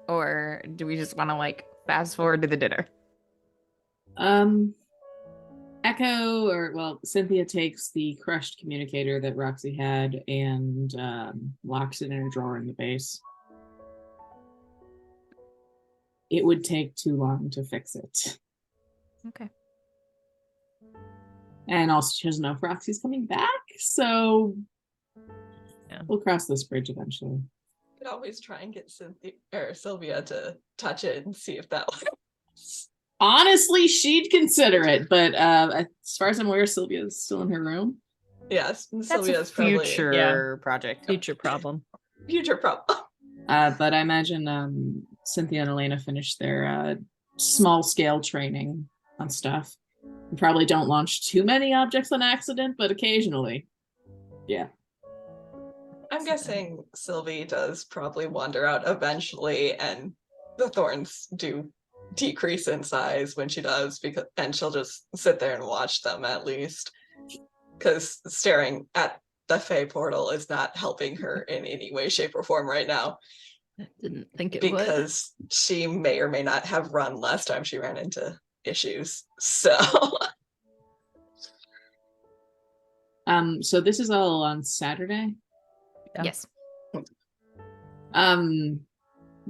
Or do we just want to like fast forward to the dinner? Cynthia takes the crushed communicator that Roxy had and locks it in a drawer in the base. It would take too long to fix it. Okay. And also, she doesn't know if Roxy's coming back, so Yeah. we'll cross this bridge eventually. Could always try and get Cynthia or Sylvia to touch it and see if that works. Honestly, she'd consider it, but as far as I'm aware, Sylvia's still in her room. Yes, That's Sylvia's a probably future project. Future problem. future problem. But I imagine Cynthia and Elena finished their small scale training on stuff. You probably don't launch too many objects on accident, but occasionally. Yeah. I'm guessing Sylvie does probably wander out eventually, and the thorns do decrease in size when she does, and she'll just sit there and watch them at least. Because staring at the Fae portal is not helping her in any way, shape, or form right now. I didn't think it would. Because she may or may not have run last time she ran into issues. So So this is all on Saturday. Yeah. Yes.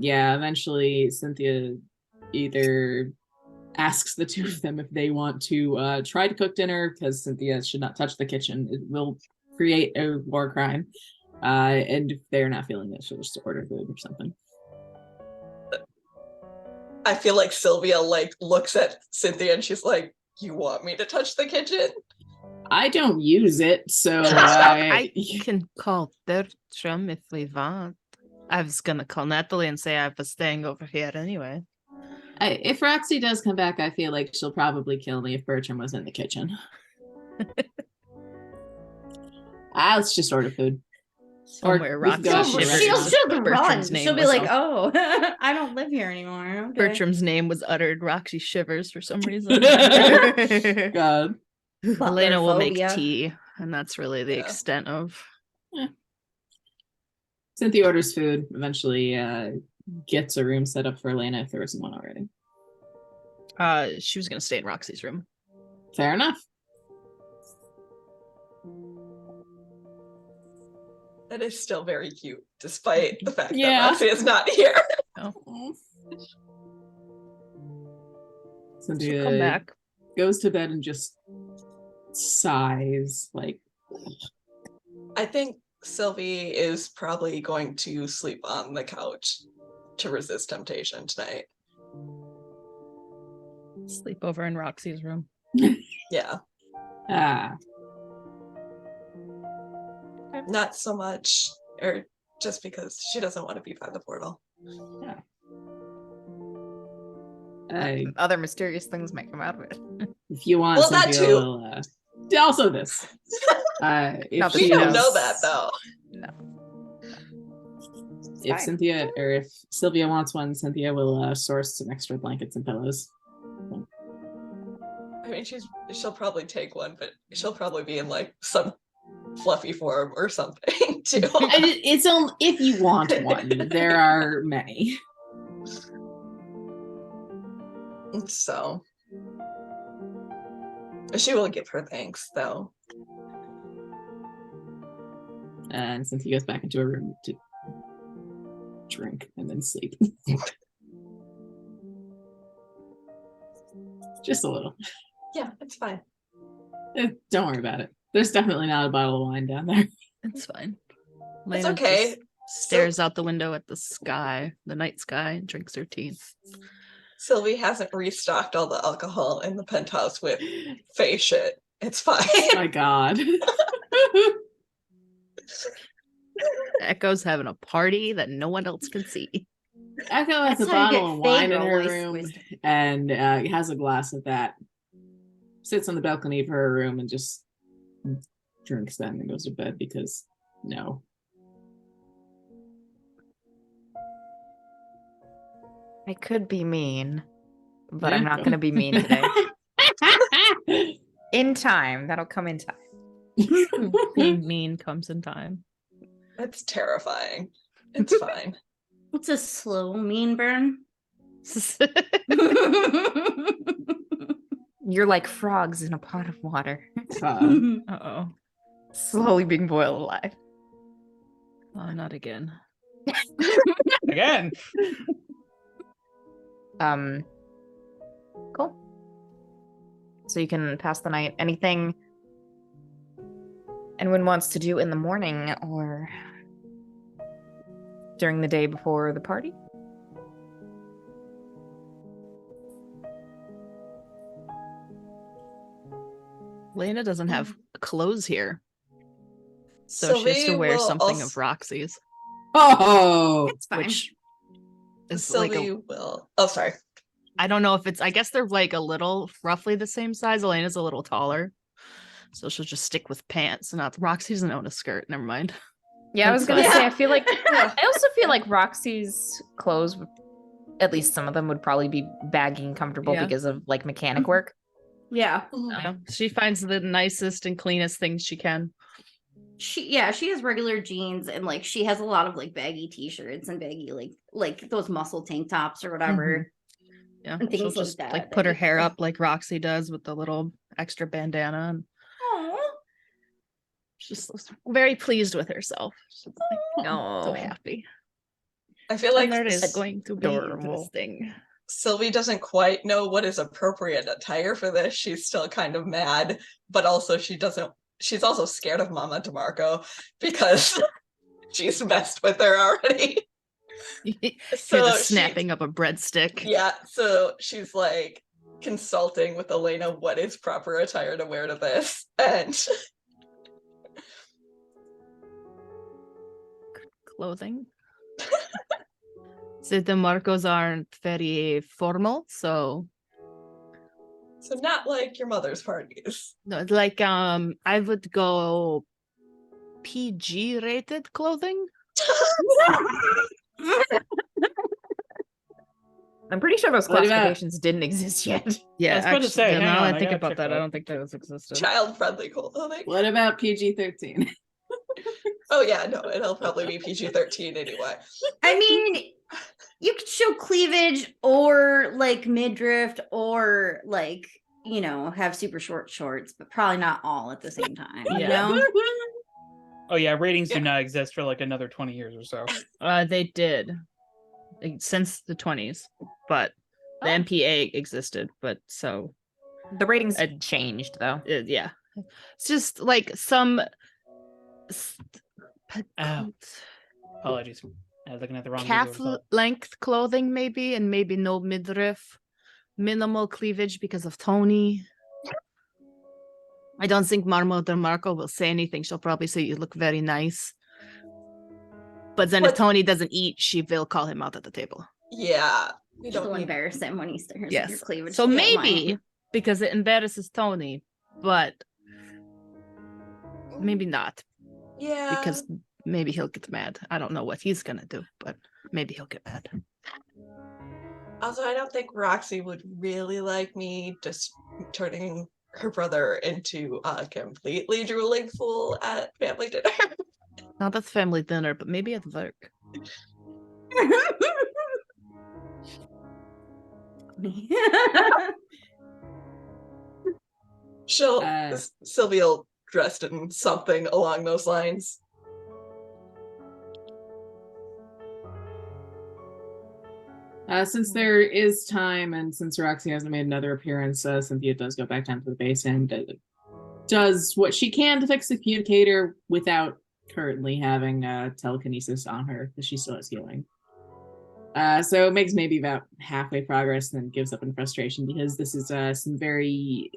Yeah, eventually Cynthia either asks the two of them if they want to try to cook dinner, because Cynthia should not touch the kitchen. It will create a war crime. And if they're not feeling it, she'll just order food or something. I feel like Sylvia looks at Cynthia and she's like, "You want me to touch the kitchen?" I don't use it, so I can call Bertram if we want. I was gonna call Natalie and say I was staying over here anyway. If Roxy does come back, I feel like she'll probably kill me if Bertram was in the kitchen. Let's just order food. Somewhere we can go Roxy out to a shivers. restaurant. She'll run. Bertram's name She'll be was like, on- "Oh, I don't live here anymore." Okay. Bertram's name was uttered. Roxy shivers for some reason. God. Elena will make Butlerphobia. tea, and that's really the Yeah. extent of. Cynthia orders food, eventually gets a room set up for Elena if there isn't one already. She was gonna stay in Roxy's room. Fair enough. That is still very cute, despite the fact Yeah. that Roxy is not here. She'll Cynthia come back. goes to bed and just sighs, like, I think Sylvie is probably going to sleep on the couch to resist temptation tonight. Sleep over in Roxy's room. Yeah, ah. not so much, or just because she doesn't want to be by the portal. Other mysterious things might come out of it. If you want, Well, that Cynthia too. will, also this. If Not that We she she don't knows- know that though. If fine. Cynthia or if Sylvia wants one, Cynthia will source some extra blankets and pillows. I mean, she'll probably take one, but she'll probably be in some fluffy form or something too. It's only if you want one. There are many. So she will give her thanks though. And Cynthia goes back into her room to drink and then sleep. Just a little. Yeah, it's fine. Don't worry about it. There's definitely not a bottle of wine down there. It's fine. It's Lena okay. just stares out the window at the sky, the night sky, and drinks her tea. Sylvie hasn't restocked all the alcohol in the penthouse with Fae shit. It's fine. My God. Echo's having a party that no one else can see. Echo has That's a how you bottle get of wine in Fae her voice room wisdom. and has a glass of that. Sits on the balcony of her room and just drinks that and then goes to bed because no. I could be mean, but I'm Yeah, not go. going to be mean today. In time. That'll come in time. Being mean comes in time. It's terrifying. It's fine. It's a slow mean burn. You're like frogs in a pot of water, Uh-oh. slowly being boiled alive. Oh, not again. Again. Cool. So you can pass the night. Anything anyone wants to do in the morning or during the day before the party? Lena doesn't have clothes here. So she has Sylvie to wear will something also- of Roxy's. Oh, It's fine. Which is like Sylvie a, will. Oh, sorry. I don't know if it's, I guess they're like a little roughly the same size. Elena's a little taller. So she'll just stick with pants. Not Roxy doesn't own a skirt. Never mind. Yeah, I was That's gonna fine. say I feel like Yeah. I also feel like Roxy's clothes, at least some of them, would probably be baggy and comfortable Yeah. because of like mechanic work. Yeah. She finds the nicest and cleanest things she can. She has regular jeans and like she has a lot of like baggy t-shirts and baggy like those muscle tank tops or whatever. Yeah. And She'll things like just that, like that put her you- hair up like Roxy does with the little extra bandana. And Aw. she's just very pleased with herself. She's like, No, so happy. I feel like And there it is going to be adorable. interesting. Sylvie doesn't quite know what is appropriate attire for this. She's still kind of mad, but also she's also scared of Mama DeMaurco because she's messed with her already. Hear So the she- snapping of a breadstick. Yeah, so she's like consulting with Elena what is proper attire to wear to this. And Clothing. So the Marcos aren't very formal, so so not like your mother's parties. no, it's like I would go PG rated clothing. I'm pretty sure those What about- classifications didn't exist yet. Yeah, I was about to say, hang now on, I I think gotta about check that. I that. don't think those existed. Child-friendly clothing. what about PG-13? Oh yeah, no, it'll probably be PG-13 anyway. I mean, you could show cleavage or like midriff or like, have super short shorts, but probably not all at the same time, you Yeah. know? Oh yeah, ratings Yeah. do not exist for like another 20 years or so. They did since the 20s, but the Oh. MPA existed. But so The ratings had changed though. yeah, it's just like some Ow. Apologies. I was looking at the wrong calf Google result. length clothing, maybe, and maybe no midriff, minimal cleavage because of Tony. I don't think Marmo DeMaurco will say anything. She'll probably say you look very nice. But then if What- Tony doesn't eat, she will call him out at the table. Yeah. We It'll don't need embarrass him when he stares at your Yes. cleavage. So Yeah, maybe mine. because it embarrasses Tony, but maybe not Yeah. because maybe he'll get mad. I don't know what he's gonna do, but maybe he'll get mad. Also, I don't think Roxy would really like me just turning her brother into a completely drooling fool at family dinner. Not at family dinner, but maybe at work. She'll Uh. Sylvia will dressed in something along those lines. Since there is time, and since Roxy hasn't made another appearance, Cynthia does go back down to the base and does what she can to fix the communicator without currently having telekinesis on her, because she still has healing. So it makes maybe about halfway progress and then gives up in frustration, because this is some very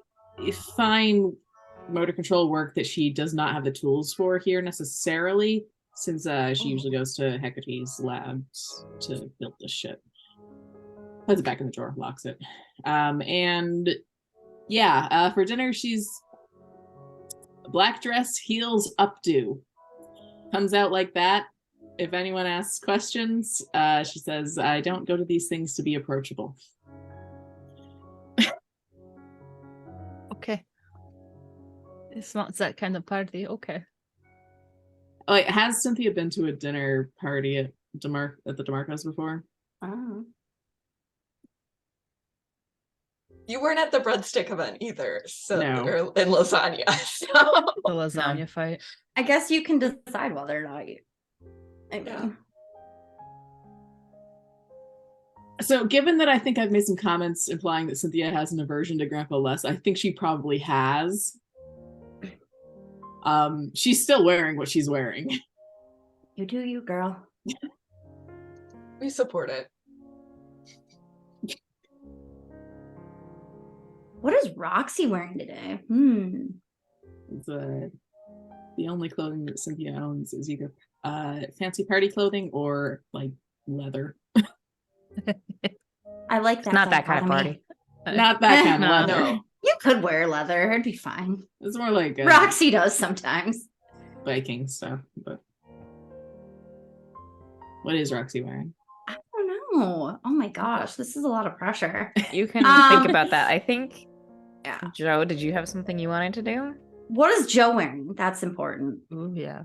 fine motor control work that she does not have the tools for here necessarily, since she usually goes to Hecate's labs to build this ship. Puts it back in the drawer, locks it. And yeah, for dinner, she's black dress, heels updo. Comes out like that. If anyone asks questions, she says, I don't go to these things to be approachable. Okay. It's not that kind of party. Okay. Oh, wait, has Cynthia been to a dinner party at the DeMaurco's before? Oh. You weren't at the breadstick event either, so No. or in lasagna. So The lasagna fight. I guess you can decide whether or not you. I mean, Yeah. So, given that I think I've made some comments implying that Cynthia has an aversion to Grandpa Les, I think she probably has. She's still wearing what she's wearing. you do you, girl. we support it. What is Roxy wearing today? It's, the only clothing that Cynthia owns is either fancy party clothing or like leather. I like that. Not that kind of dichotomy. party. Not that kind of No. leather. No. You could wear leather. It'd be fine. It's more like Roxy does sometimes. biking stuff. But what is Roxy wearing? I don't know. Oh my gosh, this is a lot of pressure. You can Um, think about that. I think, Yeah. Joe, did you have something you wanted to do? What is Joe wearing? That's important. Ooh, yeah.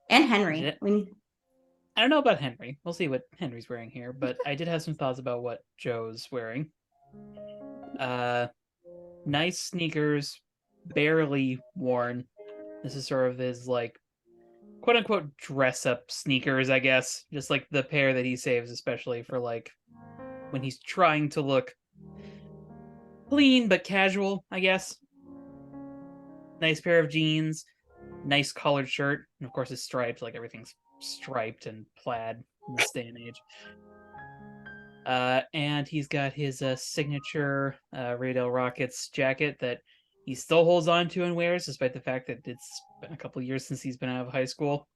And Henry. Yeah. We I don't know about Henry. We'll see what Henry's wearing here, but I did have some thoughts about what Joe's wearing. Nice sneakers, barely worn. This is sort of his like quote unquote dress up sneakers, I guess. Just like the pair that he saves, especially for like when he's trying to look clean but casual, I guess. Nice pair of jeans, nice collared shirt, and of course it's striped, like everything's striped and plaid in this day and age. And he's got his signature Radel Rockets jacket that he still holds on to and wears, despite the fact that it's been a couple years since he's been out of high school.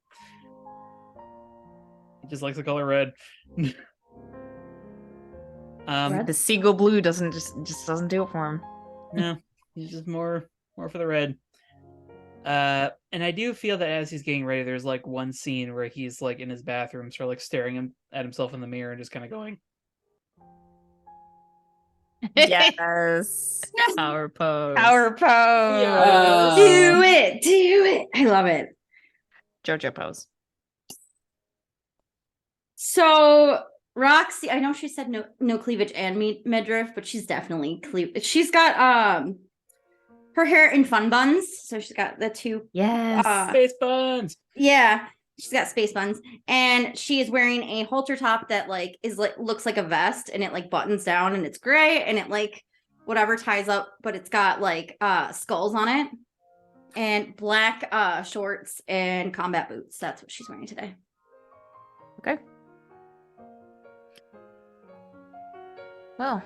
He just likes the color red. The seagull blue doesn't just doesn't do it for him. No, he's just more for the red. And I do feel that as he's getting ready, there's like one scene where he's like in his bathroom, sort of like staring at himself in the mirror and just kind of going, Yes. Power pose. Power pose. Yes. do it. Do it. I love it. JoJo pose. So Roxy, I know she said no cleavage and midriff, but she's definitely cleavage. She's got her hair in fun buns, so she's got the two. Yes. Space buns! Yeah, she's got space buns, and she is wearing a halter top that like is like looks like a vest, and it like buttons down, and it's gray, and it like whatever ties up, but it's got like skulls on it, and black shorts and combat boots. That's what she's wearing today. Okay. Well,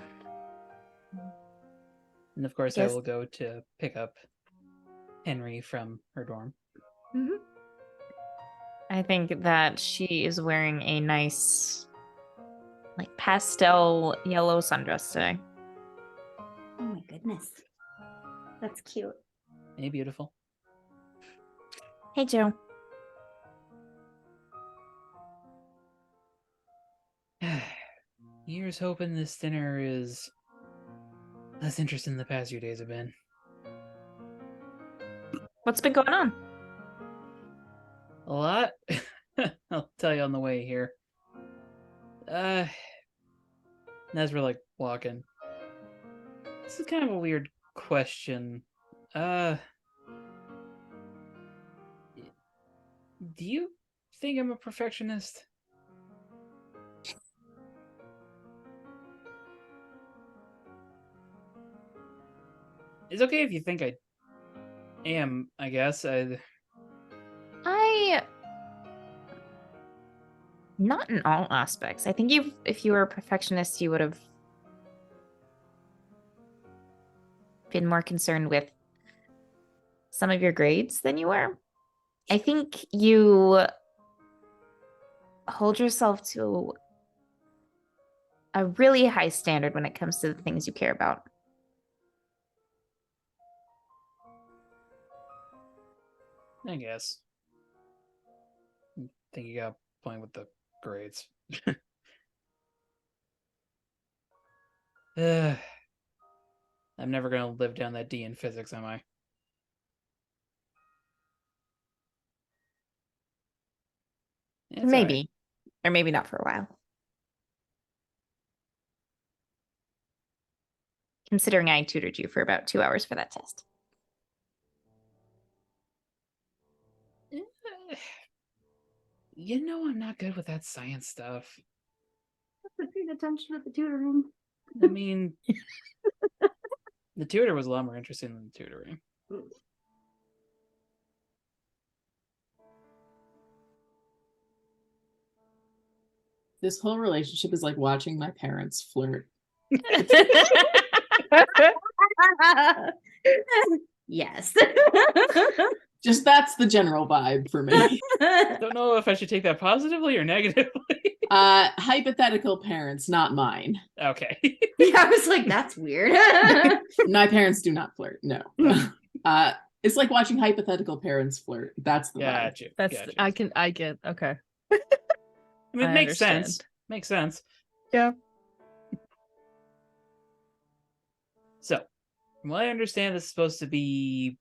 And of course, Yes. I will go to pick up Henry from her dorm. I think that she is wearing a nice, like, pastel yellow sundress today. Oh my goodness, that's cute. Hey, beautiful. Hey, Joe. Here's hoping this dinner is less interesting than the past few days have been. What's been going on? A lot? I'll tell you on the way here. As we're like walking. This is kind of a weird question. Do you think I'm a perfectionist? It's okay if you think I am, I guess. Not in all aspects. I think if you were a perfectionist, you would have been more concerned with some of your grades than you were. I think you hold yourself to a really high standard when it comes to the things you care about. I guess. I think you got a point with the grades. I'm never going to live down that D in physics, am I? It's all right. Maybe. Or maybe not for a while. Considering I tutored you for about 2 hours for that test. You know I'm not good with that science stuff. Paying attention at the tutoring. I mean, the tutor was a lot more interesting than the tutoring. This whole relationship is like watching my parents flirt. Yes. Just that's the general vibe for me. Don't know if I should take that positively or negatively. Hypothetical parents, not mine. Okay. Yeah, I was like, that's weird. My parents do not flirt. No. It's like watching hypothetical parents flirt. That's the vibe. Gotcha. That's gotcha. I get okay. I mean, it I makes sense. understand. Makes sense. Yeah. So, from what I understand, this is supposed to be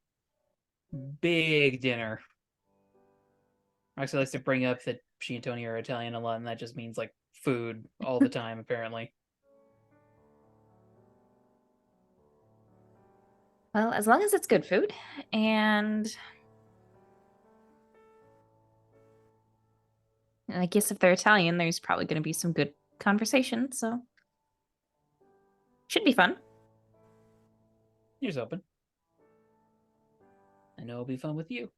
big dinner. Roxy likes to bring up that she and Tony are Italian a lot, and that just means like food all the time, apparently. Well, as long as it's good food, and I guess if they're Italian, there's probably going to be some good conversation, so should be fun. Here's open. I know it'll be fun with you.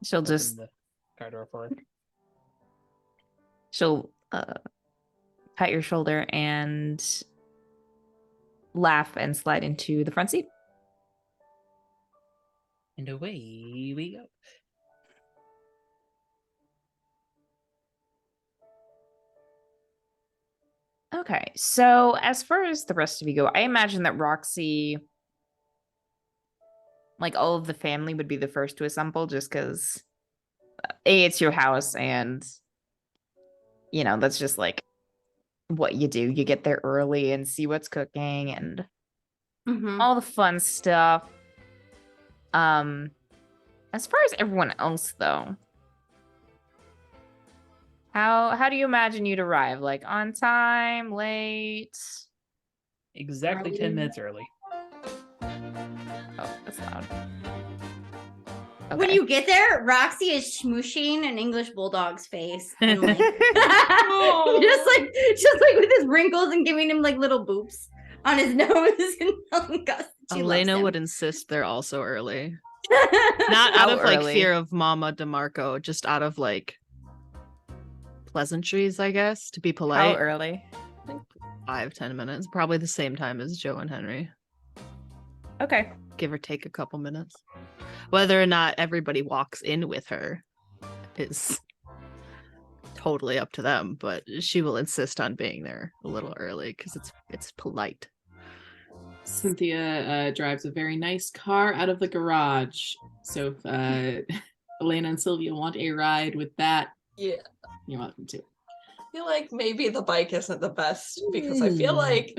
She'll Open just the car door for her. she'll pat your shoulder and laugh and slide into the front seat. And away we go. Okay, so as far as the rest of you go, I imagine that Roxy, like all of the family, would be the first to assemble just because A, it's your house, and that's just like what you do. You get there early and see what's cooking and all the fun stuff. As far as everyone else though, how do you imagine you'd arrive? Like on time, late? Exactly 10 minutes early. Oh, that's loud. When Okay. you get there, Roxy is smooshing an English bulldog's face, and like, just like with his wrinkles and giving him like little boops on his nose and telling Gus that she loves Elena him. would insist they're also early. Not out How of like early? fear of Mama DeMaurco, just out of like pleasantries, I guess, to be How polite. early? 5-10 minutes, probably the same time as Joe and Henry, Okay. give or take a couple minutes. Whether or not everybody walks in with her is totally up to them, but she will insist on being there a little early because it's polite. Cynthia drives a very nice car out of the garage. So if Elena and Sylvia want a ride with that, Yeah. you're welcome to. I feel like maybe the bike isn't the best because I feel like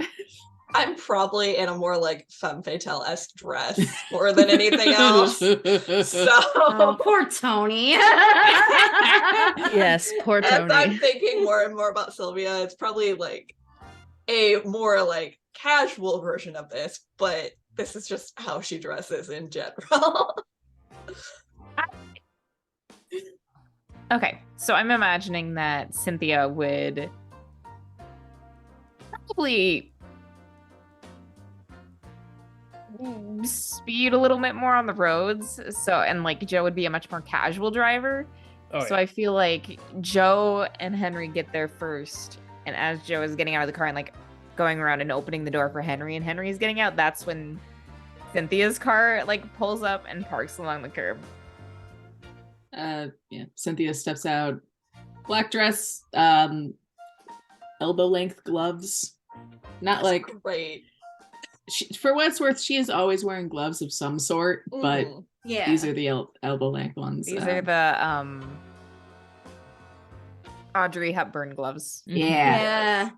I'm probably in a more like femme fatale-esque dress more than anything else. So Oh, poor Tony. Yes, poor as I'm Tony. thinking more and more about Sylvia, it's probably like a more like casual version of this, but this is just how she dresses in general. Okay, so I'm imagining that Cynthia would probably speed a little bit more on the roads. So, and like Joe would be a much more casual driver. Oh, So yeah. I feel like Joe and Henry get there first. And as Joe is getting out of the car and like going around and opening the door for Henry and Henry's getting out, that's when Cynthia's car like pulls up and parks along the curb. Yeah, Cynthia steps out, black dress, elbow length gloves. Not That's like great. for what it's worth, she is always wearing gloves of some sort, but Mhm. Yeah. these are the elbow length ones. These are the Audrey Hepburn gloves. Yeah. Yeah.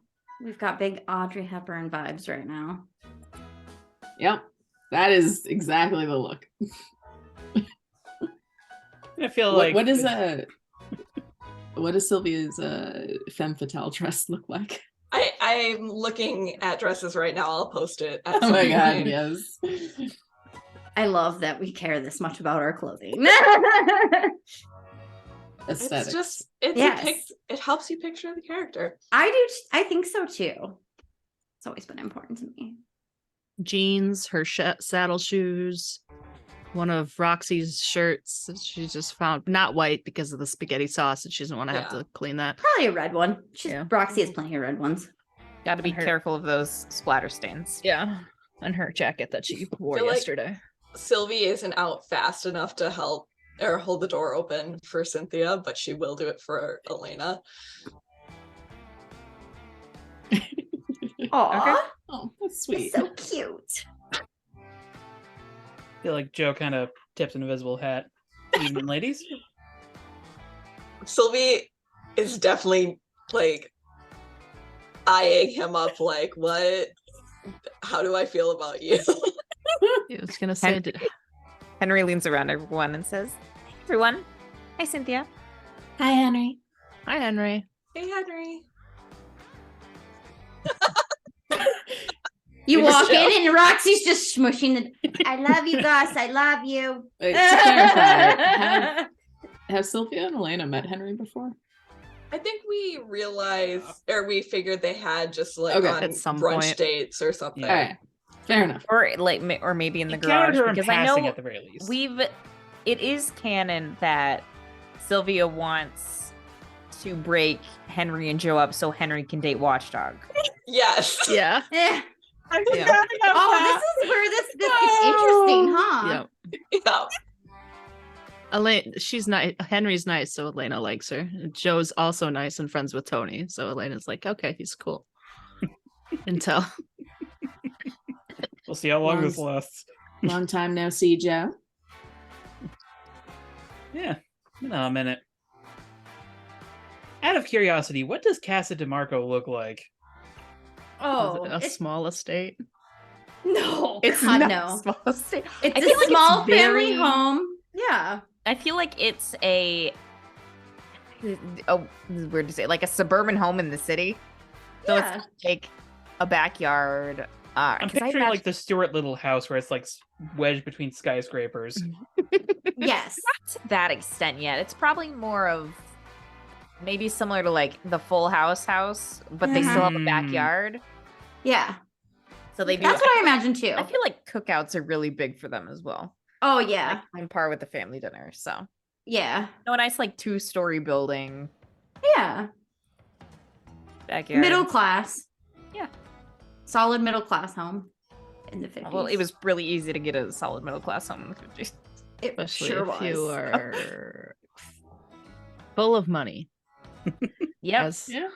We've got big Audrey Hepburn vibes right now. Yep. That is exactly the look. I feel What, like what does Sylvia's femme fatale dress look like? I'm looking at dresses right now. I'll post it. At Oh my some god, point. yes. I love that we care this much about our clothing. Aesthetics. It's just it helps you picture the character. I think so too. It's always been important to me. Jeans, her saddle shoes, one of Roxy's shirts that she just found, not white because of the spaghetti sauce, and she doesn't want to have Yeah. to clean that. Probably a red one. Yeah. Roxy has plenty of red ones. Got to be And her- careful of those splatter stains. Yeah. And her jacket that she wore feel like- yesterday. Sylvie isn't out fast enough to help or hold the door open for Cynthia, but she will do it for Elena. Aw, Oh, that's it's sweet. so cute. I feel like Joe kind of tips an invisible hat. Evening, ladies. Sylvie is definitely like eyeing him up like, what? How do I feel about you? I was gonna say, Henry leans around everyone and says, "Hey, everyone. Hi, Cynthia. Hi, Henry. hi Henry. Hey, Henry. You Just walk chill. in and Roxy's just smushing the. I love you, Gus. I love you. Wait, to clarify, have Sylvia and Elena met Henry before? I think we realized, or we figured they had just like Okay, on at some brunch point. dates or something. Yeah. All right. Fair enough. Or like, or maybe in the Encountered garage, her in because I passing know at the very least. it is canon that Sylvia wants to break Henry and Joe up so Henry can date Watchdog. Yes. Yeah. Eh. Yeah. Oh, this is where this gets interesting, huh? Yeah. Yeah. Elena, she's nice. Henry's nice, so Elena likes her. Joe's also nice and friends with Tony, so Elena's like, okay, he's cool. Until We'll see how long this Long- lasts. Long time no see, Joe. Yeah. No, a minute. Out of curiosity, what does Casa DeMarco look like? Oh, a it's, small estate. no, It's God, not no. small estate. It's I a feel like small it's very- family home. Yeah. I feel like it's oh, this is weird to say, like a suburban home in the city. So Yeah. it's like a backyard. I'm 'Cause I picturing imagine- like the Stuart Little house where it's like wedged between skyscrapers. Yes. to that extent yet. It's probably more of maybe similar to like the Full House, but they still have a Mhm. backyard. Yeah. So they do. That's what I imagine too. I feel like cookouts are really big for them as well. Oh yeah. Like, on par with the family dinner. So Yeah. no, a nice like 2-story building Yeah. backyard. Middle class. Yeah. Solid middle class home in the 50s. Well, it was really easy to get a solid middle class home in the 50s. It Especially sure if was. you are full of money. Yep. As Yeah.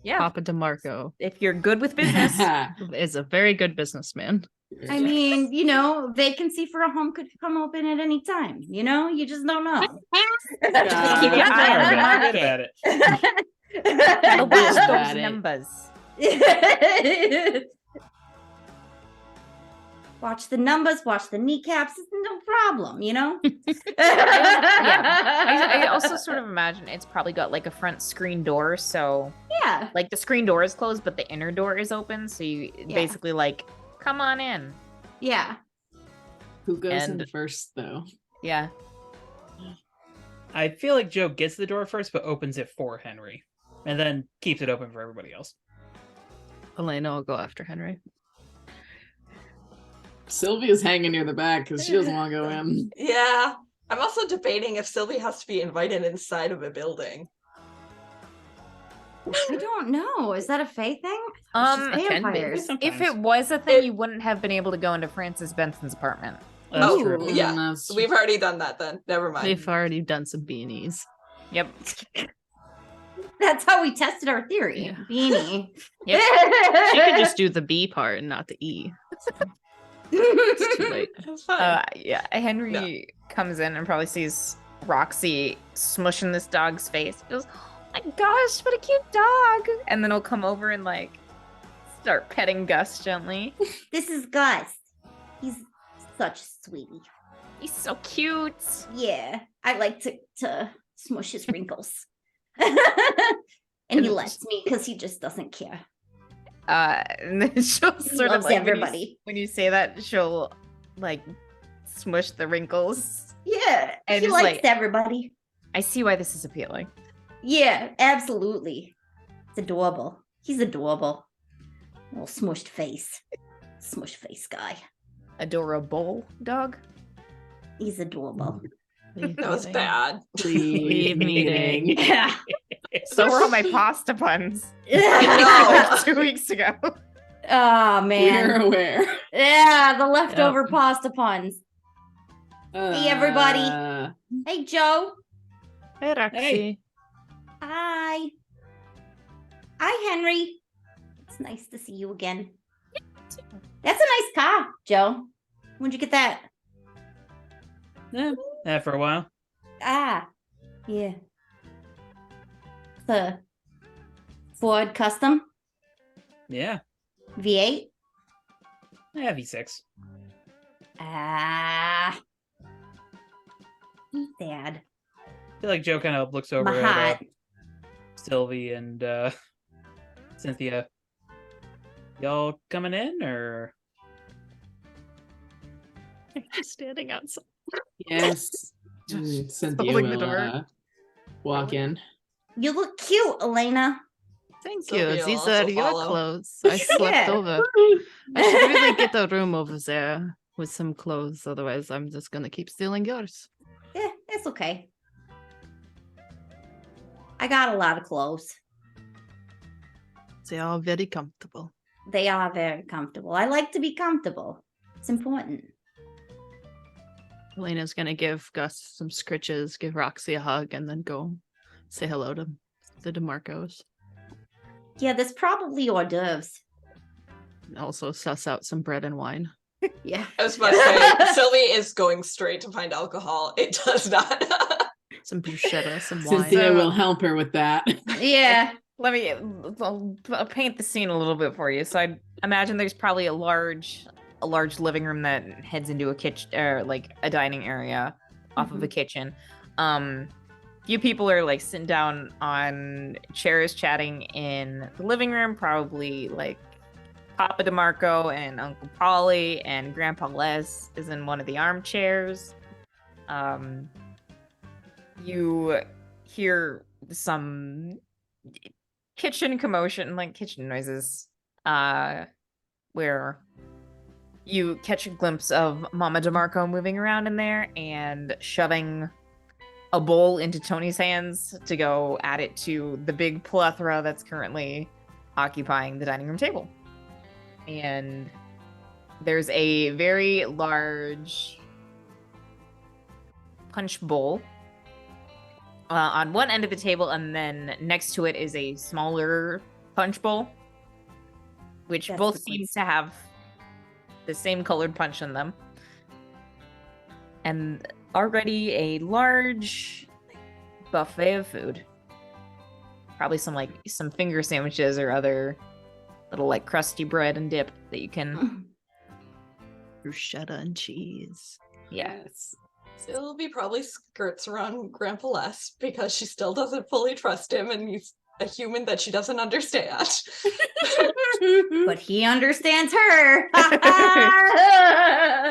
Yeah. Papa DeMarco If you're good with business. is a very good businessman. I mean, vacancy for a home could come open at any time. You just don't know. Just keep your eye on the Good market. at it. Gotta watch Good those at it. numbers. Watch the numbers, watch the kneecaps. It's no problem, Yeah. I also sort of imagine it's probably got like a front screen door, so Yeah. like the screen door is closed, but the inner door is open, so you basically like come on in. Yeah. Who goes in And- first, though? Yeah. I feel like Joe gets the door first, but opens it for Henry, and then keeps it open for everybody else. Elena will go after Henry. Sylvia's hanging near the back because she doesn't want to go in. Yeah. I'm also debating if Sylvie has to be invited inside of a building. I don't know. Is that a Fae thing? It's just It can be. vampires. If it was a thing, you wouldn't have been able to go into Francis Benson's apartment. That's Oh, true. yeah. That's- We've already done that then. Never mind. They've already done some beanies. Yep. That's how we tested our theory. Yeah. Beanie. Yep. She could just do the B part and not the E. It's too late. It's fine. Yeah. Henry comes in and probably sees Roxy smushing this dog's face. He goes, "Oh my gosh, what a cute dog!" And then he'll come over and like Start petting Gus gently. This is Gus. He's such a sweetie. He's so cute. Yeah, I like to smush his wrinkles. And he lets me because he just doesn't care. And then she'll He sort of loves like everybody. when you say that, she'll like smush the wrinkles. Yeah, And he just, likes like- everybody. I see why this is appealing. Yeah, absolutely. It's adorable. He's adorable. Little smushed face. Smushed face guy. Adorable dog. He's adorable. Leave That was meeting. bad. Leave meeting. Yeah. So were all my pasta puns. I Like 2 weeks ago. Oh man. We're aware. Yeah, the leftover pasta puns. Hey, everybody. Hey Joe. Hey, Roxy. Hey. Hi. Hi, Henry. It's nice to see you again. That's a nice car, Joe. When'd you get that? Yeah, for a while. Ah, yeah. It's a Ford Custom Yeah. V8. Yeah, V6. Ah. Sad. I feel like Joe kind of looks over at Mahat. Sylvie and Cynthia. Y'all coming in or? Just standing outside. Yes. Just Cynthia holding the will door. walk in. You look cute, Elena. Thank Sylvia you. will These also are your follow. clothes. I slept Yeah. over. I should really get a room over there with some clothes. Otherwise, I'm just gonna keep stealing yours. Yeah, it's okay. I got a lot of clothes. They are very comfortable. They are very comfortable. I like to be comfortable. It's important. Elena's gonna give Gus some scritches, give Roxy a hug, and then go say hello to the DeMaurcos. Yeah, there's probably hors d'oeuvres. And also suss out some bread and wine. Yeah. I was about to say, Sylvie is going straight to find alcohol. It does not. Some bruschetta, some wine. Cynthia will help her with that. Yeah. Let me I'll paint the scene a little bit for you. So I imagine there's probably a large living room that heads into a kitchen or like a dining area off of a kitchen. Few people are like sitting down on chairs chatting in the living room, probably like Papa DeMaurco and Uncle Polly and Grandpa Les is in one of the armchairs. You hear some kitchen commotion, like kitchen noises, where you catch a glimpse of Mama DeMaurco moving around in there and shoving a bowl into Tony's hands to go add it to the big plethora that's currently occupying the dining room table. And there's a very large punch bowl on one end of the table, and then next to it is a smaller punch bowl, which That's both the seem place. to have the same colored punch in them. And already a large buffet of food. Probably some finger sandwiches or other little like crusty bread and dip that you can Bruschetta and cheese. Yes. Sylvie probably skirts around Grandpa Les because she still doesn't fully trust him and he's a human that she doesn't understand. But he understands her.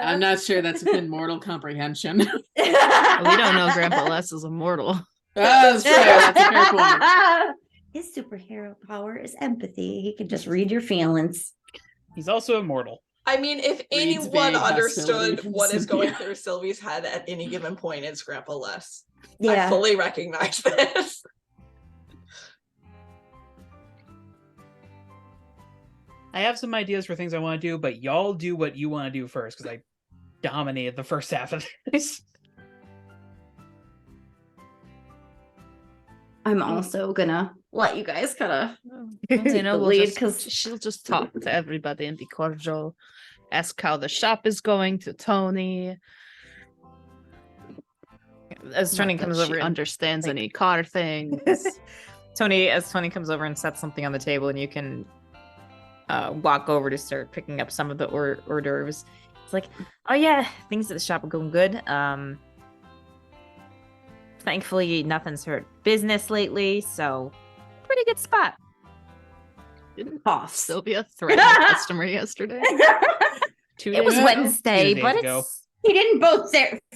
I'm not sure that's within mortal comprehension. Well, we don't know Grandpa Les is immortal. That's true. That's a fair point. His superhero power is empathy. He can just read your feelings. He's also immortal. I mean, if Reads anyone vague understood hostility from what is going Cynthia. through Sylvie's head at any given point, it's Grandpa Les. I Yeah. fully recognize this. I have some ideas for things I want to do, but y'all do what you want to do first because I dominated the first half of this. I'm also gonna let you guys kind of You know, the we'll lead, just, 'cause- she'll just talk to everybody and be cordial. Ask how the shop is going to Tony. as Tony Not that comes she over and understands like- any car things. Tony comes over and sets something on the table, and you can walk over to start picking up some of the hors d'oeuvres. It's like, oh yeah, things at the shop are going good. Thankfully, nothing's hurt business lately, so pretty good spot. Didn't Cough. Sylvia threaten a customer yesterday? 2 days It was ago? Wednesday, 2 but days ago. it's he didn't both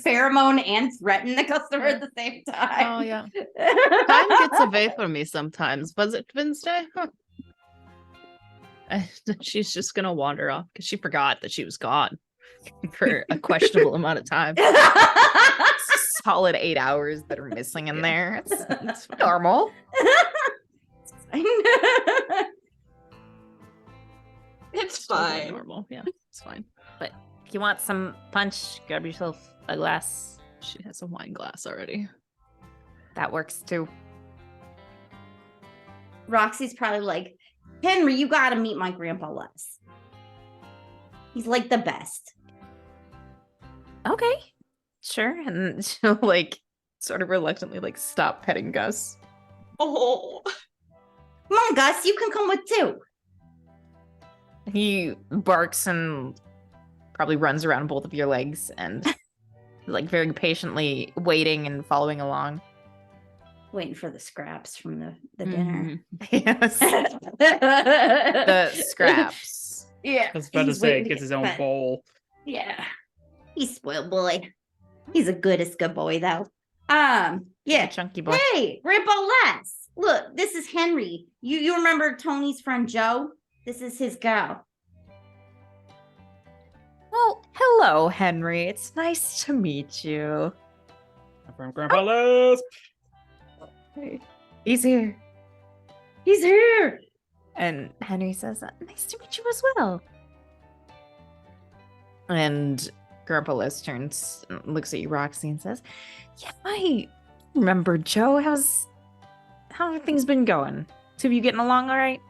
pheromone and threaten the customer at the same time. Oh yeah. Time gets away from me sometimes. Was it Wednesday? Huh. She's just gonna wander off because she forgot that she was gone for a questionable amount of time. Solid 8 hours that are missing in there. It's normal. It's Totally fine. normal. Yeah, it's fine. But if you want some punch, grab yourself a glass. She has a wine glass already. That works too. Roxy's probably like, Henry, you gotta meet my grandpa Les. He's like the best. Okay. Sure. And she'll like sort of reluctantly like stop petting Gus. Oh, Come on, Gus, you can come with too. He barks and probably runs around both of your legs and like very patiently waiting and following along. Waiting for the scraps from the dinner. Yes. The scraps. Yeah. I was about to he's say, waiting to gets his get own fed. bowl. Yeah. He's spoiled boy. He's a goodest good boy though. Yeah. Chunky boy. Hey, Grandpa Les. Look, this is Henry. You remember Tony's friend Joe? This is his girl. Well, hello, Henry. It's nice to meet you. From Grandpa Les. He's here. He's here. And Henry says, nice to meet you as well. And Grandpa Les turns and looks at you, Roxy, and says, yeah, I remember Joe. How have things been going? Two of you getting along all right?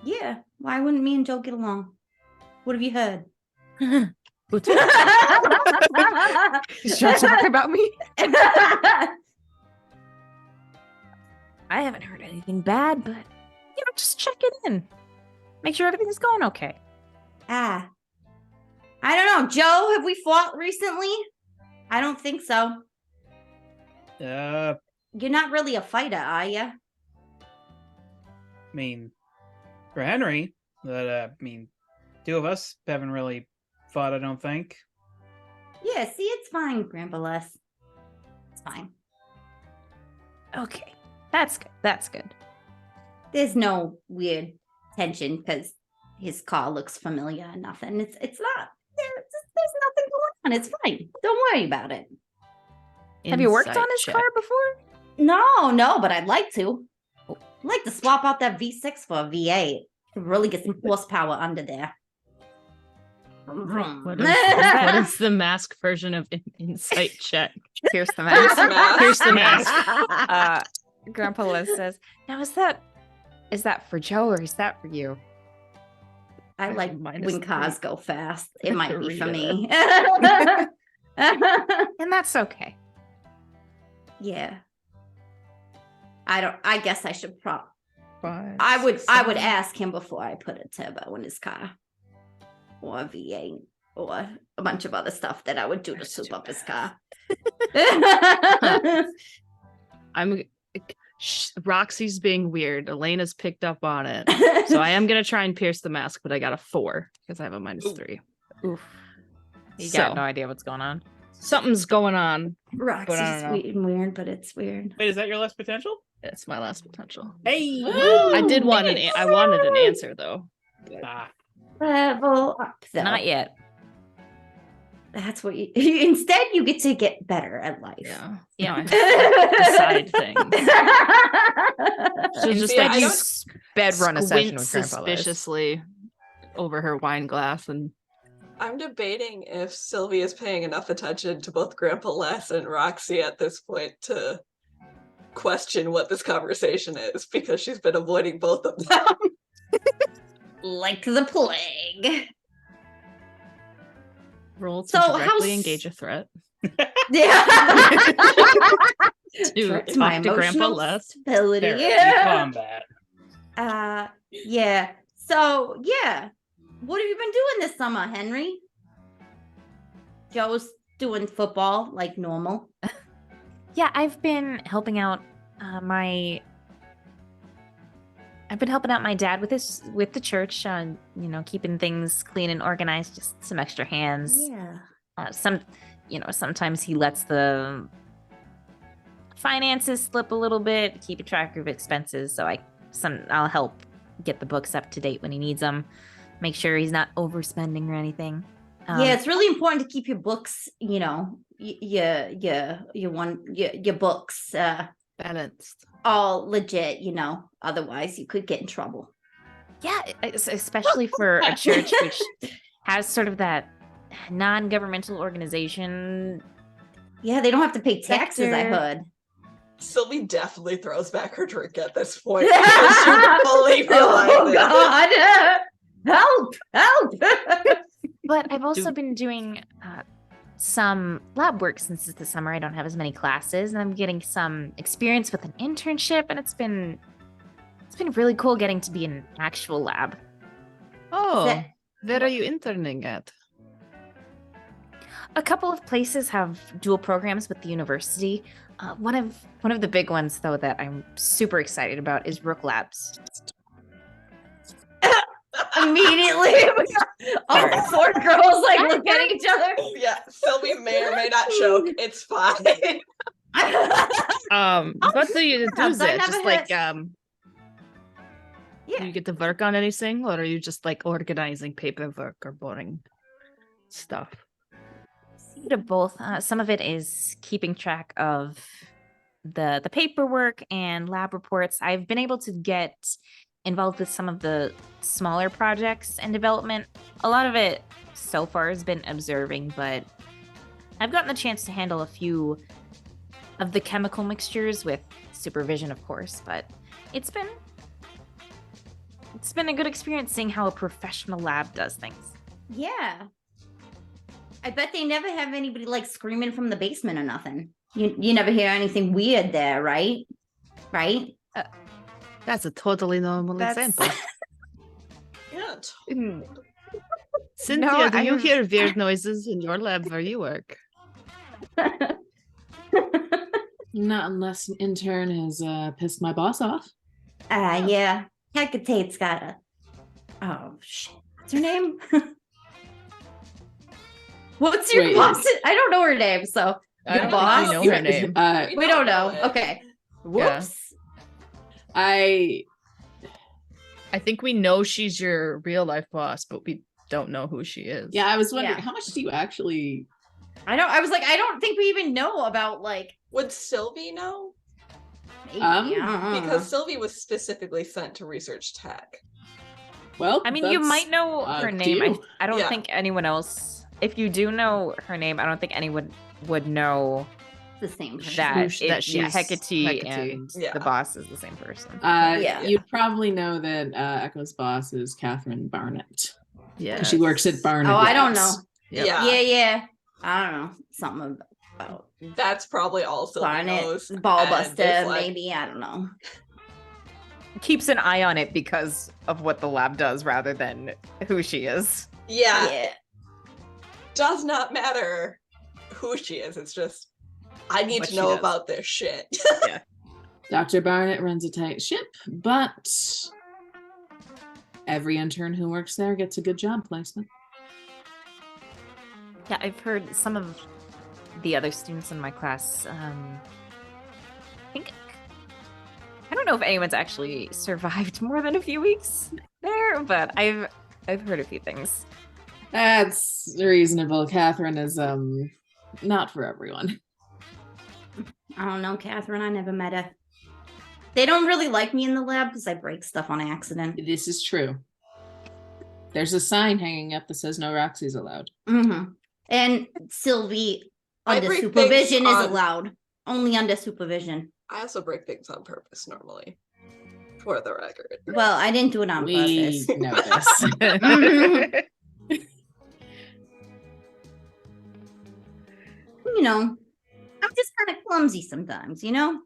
Yeah. Why wouldn't me and Joe get along? What have you heard? He's trying to talk about me? I haven't heard anything bad, but, just checking in. Make sure everything's going okay. I don't know. Joe, have we fought recently? I don't think so. I You're not really a fighter, are you? mean, for Henry, but two of us haven't really fought, I don't think. Yeah, see, it's fine, Grandpa Les. It's fine. Okay. That's good. That's good. There's no weird tension because his car looks familiar or nothing. It's not. There's nothing going on. It's fine. Don't worry about it. Have you worked Insight on his check. car before? No, but I'd like to. I'd like to swap out that V6 for a V8. Really get some horsepower under there. What is the mask version of insight check? Pierce the mask. Pierce the mask. Grandpa Les says, now is that for Joe or is that for you? I like Minus when cars 3. go fast. It might be for Read me. And that's okay. Yeah. I guess I should Five, I would seven. ask him before I put a turbo in his car. Or a V8 or a bunch of other stuff that I would do to soup up his car. Roxy's being weird. Elena's picked up on it. So I am gonna try and pierce the mask, but I got a 4 because I have a -3. Oof. You So- got no idea what's going on. Something's going on. Roxy's don't know. sweet and weird, but it's weird. Wait, is that your last potential? It's my last potential. Hey! I did want I wanted an answer though. Ah, Level up, though. Not yet. That's what you instead you get to get better at life. Yeah. Yeah. No, I have to decide things. So And just see, like I you don't- Bed run a session squint with Grandpa Les. suspiciously over her wine glass and I'm debating if Sylvie is paying enough attention to both Grandpa Les and Roxy at this point to question what this conversation is because she's been avoiding both of them. Like the plague. roll to So how directly s- engage a threat. Yeah. To Threat to talk to Grandpa emotional Les. stability. there, Yeah. combat. Yeah. So yeah, what have you been doing this summer, Henry? Joe's doing football like normal. Yeah, I've been helping out my dad with the church on, keeping things clean and organized, just some extra hands. Yeah. Sometimes he lets the finances slip a little bit, keep a track of expenses, so I'll help get the books up to date when he needs them, make sure he's not overspending or anything. Yeah, it's really important to keep your books, your books Balanced. all legit, otherwise you could get in trouble. Yeah, especially for a church which has sort of that non-governmental organization. Yeah, they don't have to pay taxes, I Sector. heard. Sylvie definitely throws back her drink at this point. Because she fully realizes. God. Help! But I've also been doing some lab work since it's the summer. I don't have as many classes, and I'm getting some experience with an internship, and it's been really cool getting to be in an actual lab. Oh, where are you interning at? A couple of places have dual programs with the university. One of the big ones, though, that I'm super excited about is Rook Labs. Immediately, all the four girls look at each other. Yeah, Sylvie may or may not choke. It's fine. What do you do I there? never Just had- do you get to work on anything, or are you just organizing paperwork or boring stuff? Bit of both. Some of it is keeping track of the paperwork and lab reports. I've been able to get involved with some of the smaller projects and development. A lot of it so far has been observing, but I've gotten the chance to handle a few of the chemical mixtures with supervision, of course, but it's been a good experience seeing how a professional lab does things. Yeah. I bet they never have anybody screaming from the basement or nothing. You never hear anything weird there, right? Right? That's a totally normal example. Yeah. Cynthia, No, do you I've- hear weird noises in your lab where you work? Not unless an intern has pissed my boss off. Yeah. Hecate's got a. Oh shit! What's her name? What's your Wait. boss? I don't know her name, so I Your don't boss? think we know her name. we don't know. Okay. Yeah. Whoops. I think we know she's your real life boss, but we don't know who she is. I was wondering Yeah. how much do you actually? I don't think we even know about Would Sylvie know? maybe, Um, I don't know. Because Sylvie was specifically sent to research tech. Well, I mean, you that's might know her up to name. you. I don't Yeah. think anyone else. If you do know her name, I don't think anyone would know It's the same person. that she's Hecate Hecate. and Yeah. the boss is the same person. Yeah. You'd probably know that Echo's boss is Catherine Barnett. Yeah. She works at Barnett. Oh, I don't Labs. know. Yep. Yeah. I don't know. Something about That's probably all Sylvie Barnett, knows. And Ballbuster, it's like, maybe. I don't know. Keeps an eye on it because of what the lab does rather than who she is. Yeah, does not matter who she is. It's just, I need What to she know does. about this shit. Dr. Barnett runs a tight ship, but every intern who works there gets a good job placement. Yeah, I've heard some of the other students in my class. I don't know if anyone's actually survived more than a few weeks there, but I've heard a few things. That's reasonable. Catherine is not for everyone. I don't know, Catherine. I never met her. They don't really like me in the lab because I break stuff on accident. This is true. There's a sign hanging up that says no Roxy's allowed. Mm-hmm. And Sylvie I under break supervision things is on- allowed. Only under supervision. I also break things on purpose normally, for the record. Well, I didn't do it on We purpose. know this. You know, I'm just kind of clumsy sometimes, you know?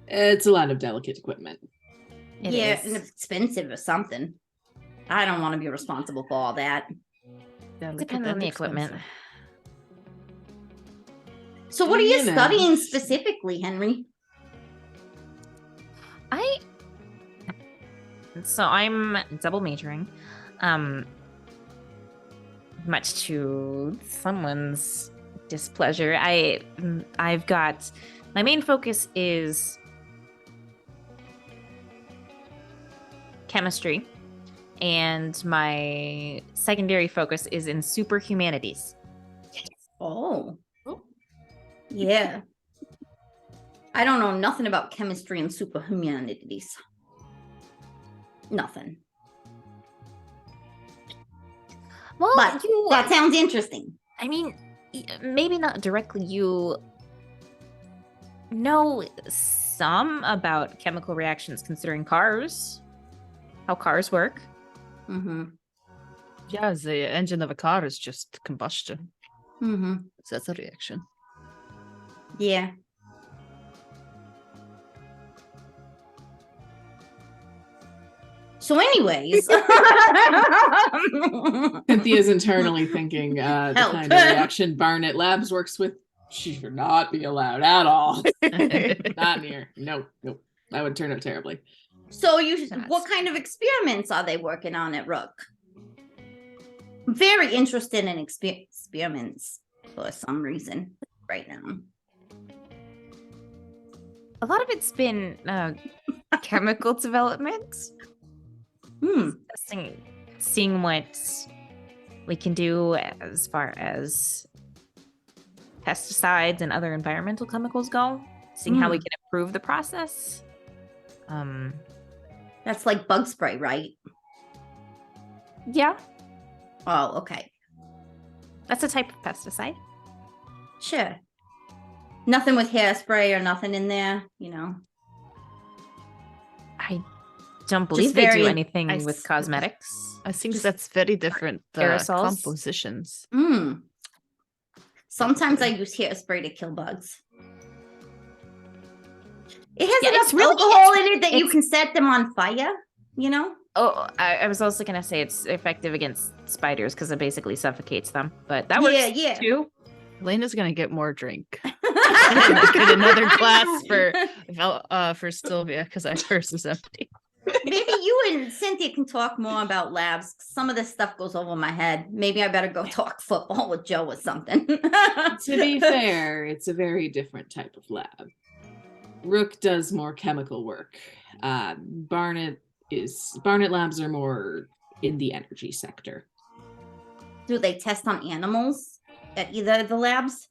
It's a lot of delicate equipment. It yeah, is. and it's expensive or something. I don't want to be responsible for all that. Depends on the equipment. So what are you You know. studying specifically, Henry? So I'm double majoring. Much to someone's displeasure. I've got my main focus is chemistry, and my secondary focus is in super humanities. Oh. Yeah. I don't know nothing about chemistry and super humanities. Nothing. Well, But that sounds interesting. I mean, maybe not directly. You know some about chemical reactions considering cars, how cars work. Mm-hmm. Yeah, the engine of a car is just combustion. Mm-hmm. So that's a reaction. Yeah. So anyways. Cynthia's internally thinking the Help. kind of reaction Barnet Labs works with, she should not be allowed at all. Not near. Nope. That would turn out terribly. So what kind of experiments are they working on at Rook? I'm very interested in experiments for some reason right now. A lot of it's been chemical development. Seeing what we can do as far as pesticides and other environmental chemicals go. Seeing how we can improve the process. That's like bug spray, right? Yeah, Oh, okay. that's a type of pesticide. Sure. Nothing with hairspray or nothing in there, you know. I don't believe Just they very- do anything I with s- cosmetics. I think Just that's very different aerosols. compositions. Sometimes I use hairspray to kill bugs. It has Yeah, enough it's really- alcohol in it that you it's- can set them on fire, you know? Oh, I was also gonna say it's effective against spiders because it basically suffocates them, but that works Yeah. too. Elena's gonna get more drink. Get another glass for Sylvia because hers is empty. Maybe you and Cynthia can talk more about labs. Some of this stuff goes over my head. Maybe I better go talk football with Joe or something. To be fair, it's a very different type of lab. Rook does more chemical work. Barnet Labs are more in the energy sector. Do they test on animals at either of the labs?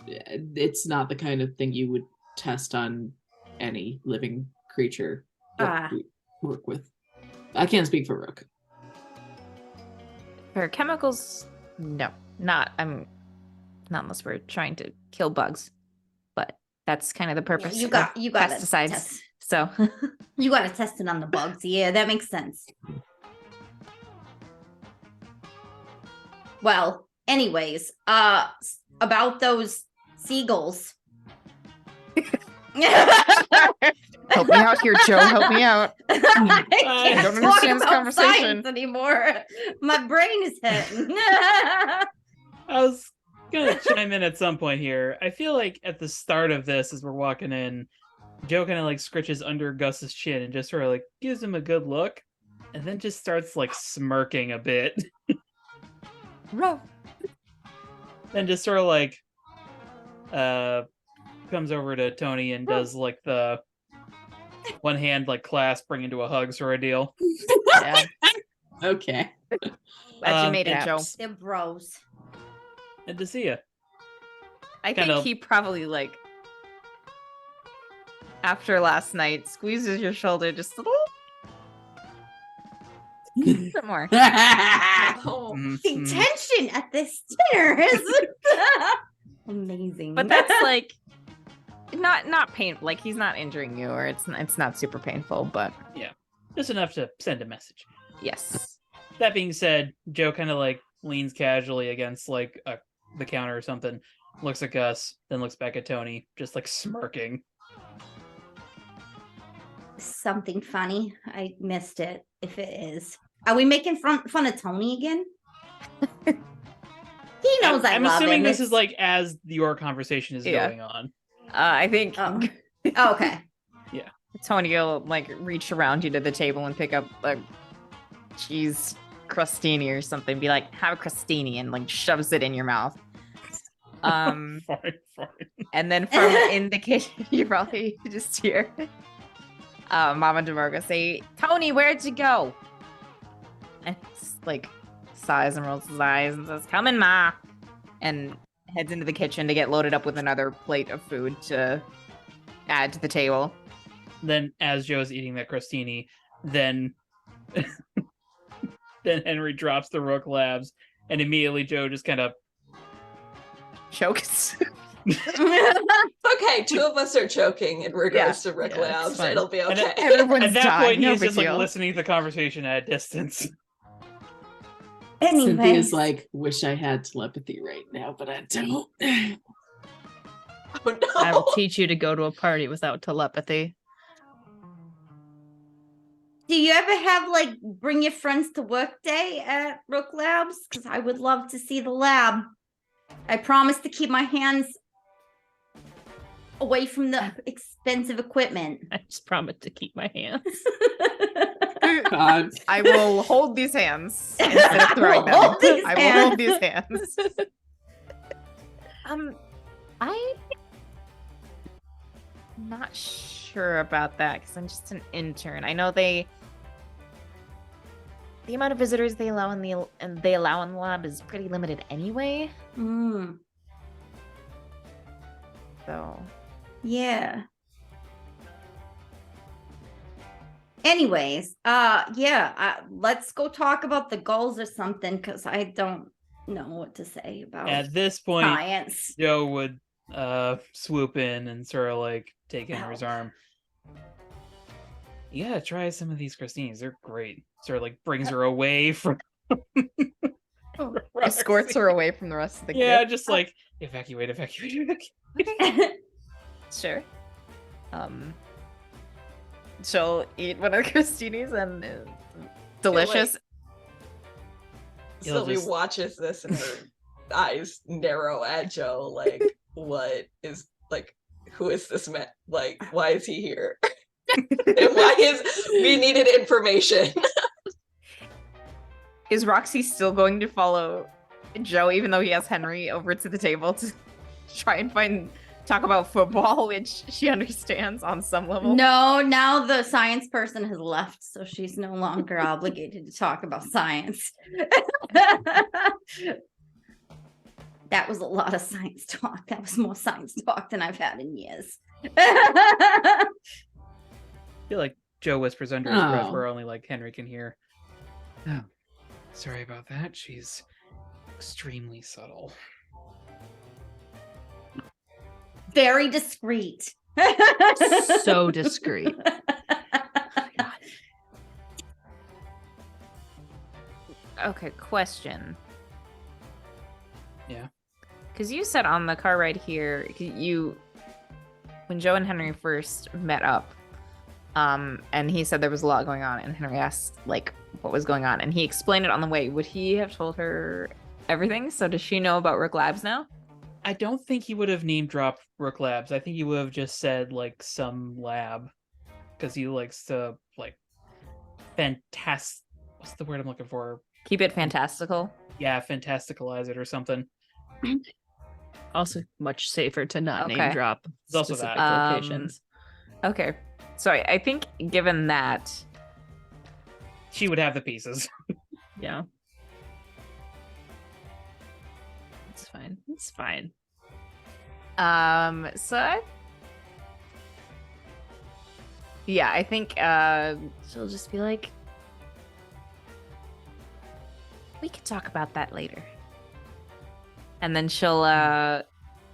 It's not the kind of thing you would test on any living creature that we work with. I can't speak for Rook. For chemicals, no, not unless we're trying to kill bugs, but that's kind of the purpose. You got pesticides. Test. So You got to test it on the bugs. Yeah, that makes sense. Well, anyways, about those seagulls. help me out here, Joe. Help me out. I I can't don't talk understand this about conversation. science anymore. My brain is hurting. I was gonna chime in at some point here. I feel like at the start of this, as we're walking in, Joe kind of like scritches under Gus's chin and just sort of like gives him a good look, and then just starts like smirking a bit. Ruff. Then just sort of like comes over to Tony and does like the one hand like clasp, bring into a hug sort of deal. Yeah. Okay. Glad you made it, Joe. Apps. They're bros. Good to see you. I Kind think of- he probably like after last night squeezes your shoulder just a little bit more. Oh, Mhm, the mhm. tension at this dinner is amazing. But that's like not painful. Like he's not injuring you, or it's not super painful. But Just enough to send a message. yes, That being said, Joe kind of like leans casually against like the counter or something, looks at Gus, then looks back at Tony, just like smirking. something funny. I missed it. If it is, are we making fun of Tony again? He knows I'm love assuming him. this is like as your conversation is going on. I think Oh, okay. Tony will like reach around you to the table and pick up a cheese crostini or something. Be like, have a crostini, and like shoves it in your mouth. Fine. And then from in the kitchen, you probably just hear Mama DeMaurco say, "Tony, where'd you go?" And it's like sighs and rolls his eyes and says, "Coming, Ma," and heads into the kitchen to get loaded up with another plate of food to add to the table. Then, as Joe's eating that crostini, then Henry drops the Rook Labs, and immediately Joe just kind of Chokes. Okay, 2 of us are choking in regards to Rick it's Labs. fine. It'll be And okay. Everyone's at that dying. point No he's big just like deal. listening to the conversation at a distance. Anyways, Cynthia's like, wish I had telepathy right now, but I don't. Oh, no. I will teach you to go to a party without telepathy. do you ever have like bring your friends to work day at Rook Labs? Because I would love to see the lab. I promise to keep my hands away from the expensive equipment. I just promised to keep my hands. God. I will hold these hands instead of throwing them. Hold these I will hands. hold these hands. I'm not sure about that because I'm just an intern. I know the amount of visitors they allow in the lab is pretty limited anyway. Mm, So yeah. Anyways, let's go talk about the goals or something because I don't know what to say about At this point, science. Joe would swoop in and sort of like take Henry's arm. You gotta try some of these crostinis. They're great. Sort of like brings her away from escorts her away from the rest of the Yeah, group. just like evacuate. Sure. She'll eat one of the crostinis and delicious. You'll Sylvie just- watches this and her eyes narrow at Joe, like, what is, like, who is this man? Like, why is he here? And why is we needed information? Is Roxy still going to follow Joe, even though he has Henry over to the table to try and talk about football, which she understands on some level? No, now the science person has left, so she's no longer obligated to talk about science. That was a lot of science talk. That was more science talk than I've had in years. I feel like Joe whispers under his breath Oh. where only like Henry can hear. Oh, sorry about that. She's extremely subtle. Very discreet. So discreet. Okay, question. Yeah. Because you said on the car ride here, when Joe and Henry first met up, and he said there was a lot going on, and Henry asked like what was going on, and he explained it on the way. Would he have told her everything? So does she know about Rook Labs now? I don't think he would have name dropped Rook Labs. I think he would have just said like some lab, because he likes to like What's the word I'm looking for? Keep it fantastical. Yeah, fantasticalize it or something. Also, much safer to not Okay. name drop There's also specific that. locations. Okay, so I think given that, She would have the pieces. Yeah. It's fine. It's fine. I think she'll just be like, we could talk about that later. And then she'll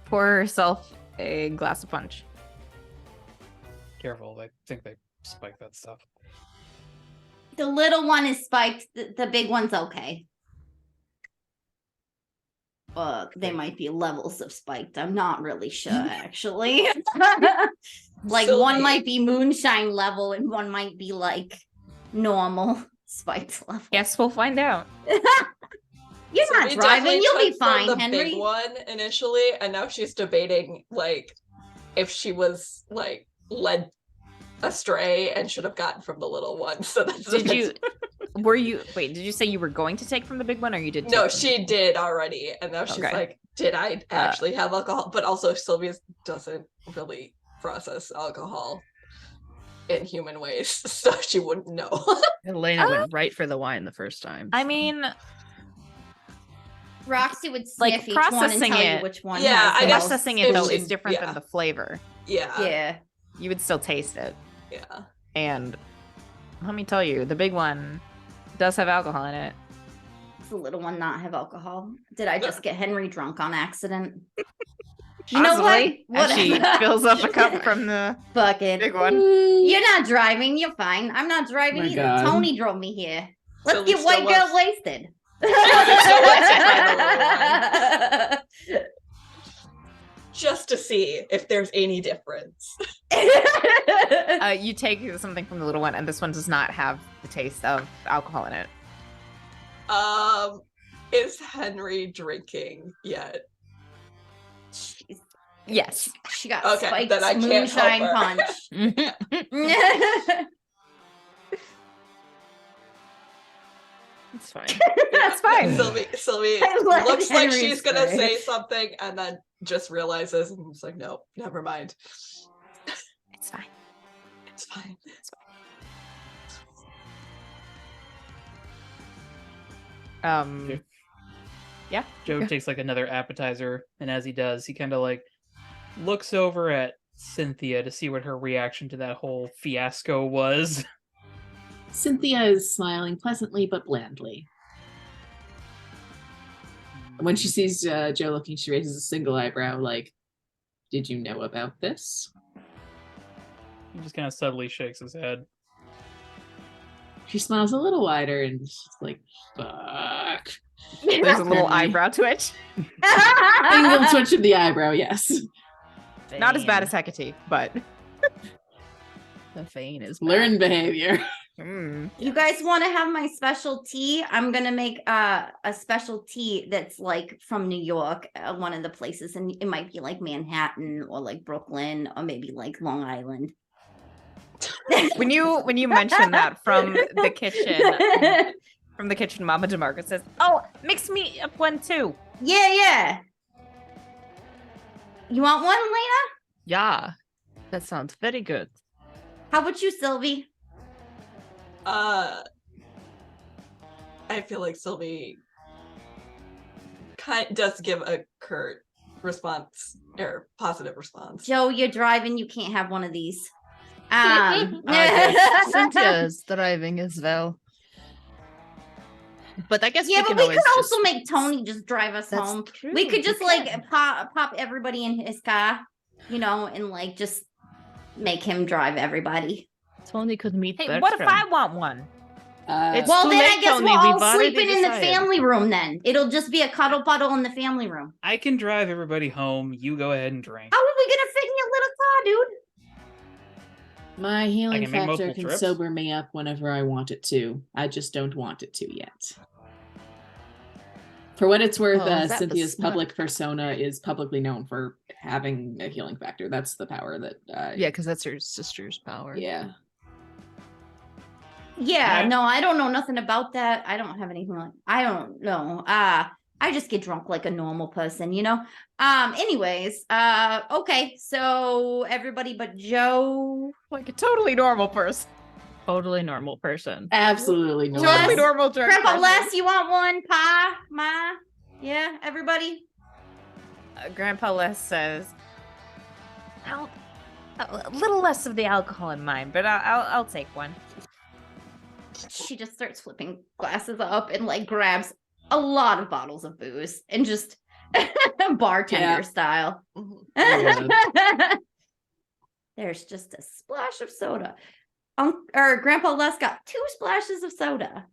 pour herself a glass of punch. Careful, I think they spike that stuff. The little one is spiked. The big one's okay. they might be levels of spiked. I'm not really sure, actually. Like Sylvie. one might be moonshine level and one might be like normal spiked level. Guess we'll find out. You're So not we driving. definitely You'll be took from fine, the Henry. big one initially, and now she's debating like if she was like led astray and should have gotten from the little one. So that's Did you? Did you say you were going to take from the big one, or you did? No, take from- she did already, and now she's Okay. like, "Did I actually have alcohol?" But also, Sylvia doesn't really process alcohol in human ways, so she wouldn't know. Elena went right for the wine the first time. I mean, Roxy would Like, sniff each one and processing tell you it- which one. Yeah, has I the guess most processing if it though she- is different yeah. than the flavor. Yeah, Yeah. You would still taste it, yeah. and let me tell you, the big one does have alcohol in it. Does the little one not have alcohol? Did I just get Henry drunk on accident? You know Possibly. what? And she Whatever. fills up a cup from the Fuck it. big one. You're not driving. You're fine. I'm not driving My either. God. Tony drove me here. Let's Sylvie get white still girl wants- wasted. still wants to try the Just to see if there's any difference. You take something from the little one, and this one does not have the taste of alcohol in it. Is Henry drinking yet? Yes. She got Okay, spiked then I can't moonshine help her. punch. It's fine. That's fine. Sylvie I like looks like Henry's she's gonna face. say something and then just realizes and it's like, no, never mind. It's fine. It's fine. Joe takes like another appetizer, and as he does, he kind of like looks over at Cynthia to see what her reaction to that whole fiasco was. Cynthia is smiling pleasantly but blandly. When she sees Joe looking, she raises a single eyebrow, like, "Did you know about this?" He just kind of subtly shakes his head. She smiles a little wider and she's like, "Fuck." There's a little Henry. eyebrow twitch. Single twitch of the eyebrow, yes. Not as bad as Hecate, but the vein is Learned behavior. You guys want to have my special tea? I'm gonna make a special tea that's like from New York, one of the places, and it might be like Manhattan or like Brooklyn or maybe like Long Island. when you mention that from the kitchen, Mama DeMaurco says, "Oh, mix me up one too." Yeah. You want one, Lena? Yeah, that sounds very good. How about you, Sylvie? I feel like Sylvie does give a curt response or positive response. Joe, you're driving. You can't have one of these. Cynthia is driving as well. But I guess Yeah, we but can we always could also just- make Tony just drive us That's home. true, We could just we like can. pop everybody in his car, and like just make him drive everybody. Tony could meet Hey, Bertram. what if I want one? It's Well, too then I late, guess Tony. we're all We've already sleeping in the decided. family room. Then it'll just be a cuddle puddle in the family room. I can drive everybody home. You go ahead and drink. How are we gonna fit in your little car, dude? My healing can make factor multiple can trips? sober me up whenever I want it to. I just don't want it to yet. For what it's worth, Oh, is that the Cynthia's smut? public persona is publicly known for having a healing factor. That's the power that. Yeah, because that's her sister's power. Yeah. Yeah, Yeah. no, I don't know nothing about that. I don't have anything like. I don't know. I just get drunk like a normal person, Anyways, okay, so everybody but Joe. Like a totally normal person. Totally normal person. Absolutely Les, normal. Totally normal drunk Grandpa person. Les, you want one? Pa, Ma, yeah, everybody. Grandpa Les says, "I'll a little less of the alcohol in mine, but I'll take one." She just starts flipping glasses up and like grabs a lot of bottles of booze and just bartender Yeah. style. Mhm. Yeah. There's just a splash of soda. Or Grandpa Les got 2 splashes of soda.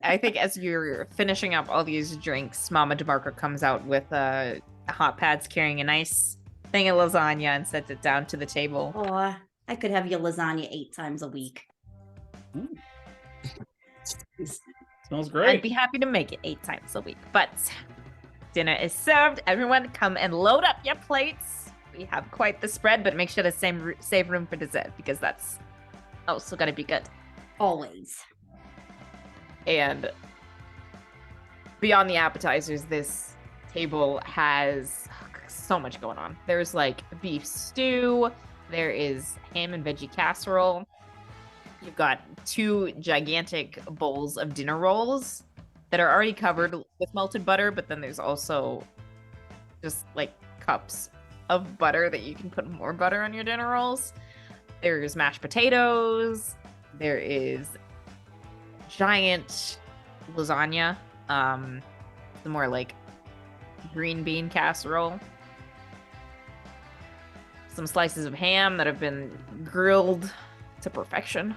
I think as you're finishing up all these drinks, Mama DeMaurco comes out with hot pads carrying a nice thing of lasagna and sets it down to the table. Oh, I could have your lasagna 8 times a week. Smells great. I'd be happy to make it 8 times a week, but dinner is served. Everyone come and load up your plates. We have quite the spread, but make sure to save room for dessert because that's also going to be good. Always. And beyond the appetizers, this table has so much going on. There's like beef stew, there is ham and veggie casserole. You've got 2 gigantic bowls of dinner rolls that are already covered with melted butter, but then there's also just like cups of butter that you can put more butter on your dinner rolls. There's mashed potatoes. There is giant lasagna, the more like green bean casserole. Some slices of ham that have been grilled to perfection.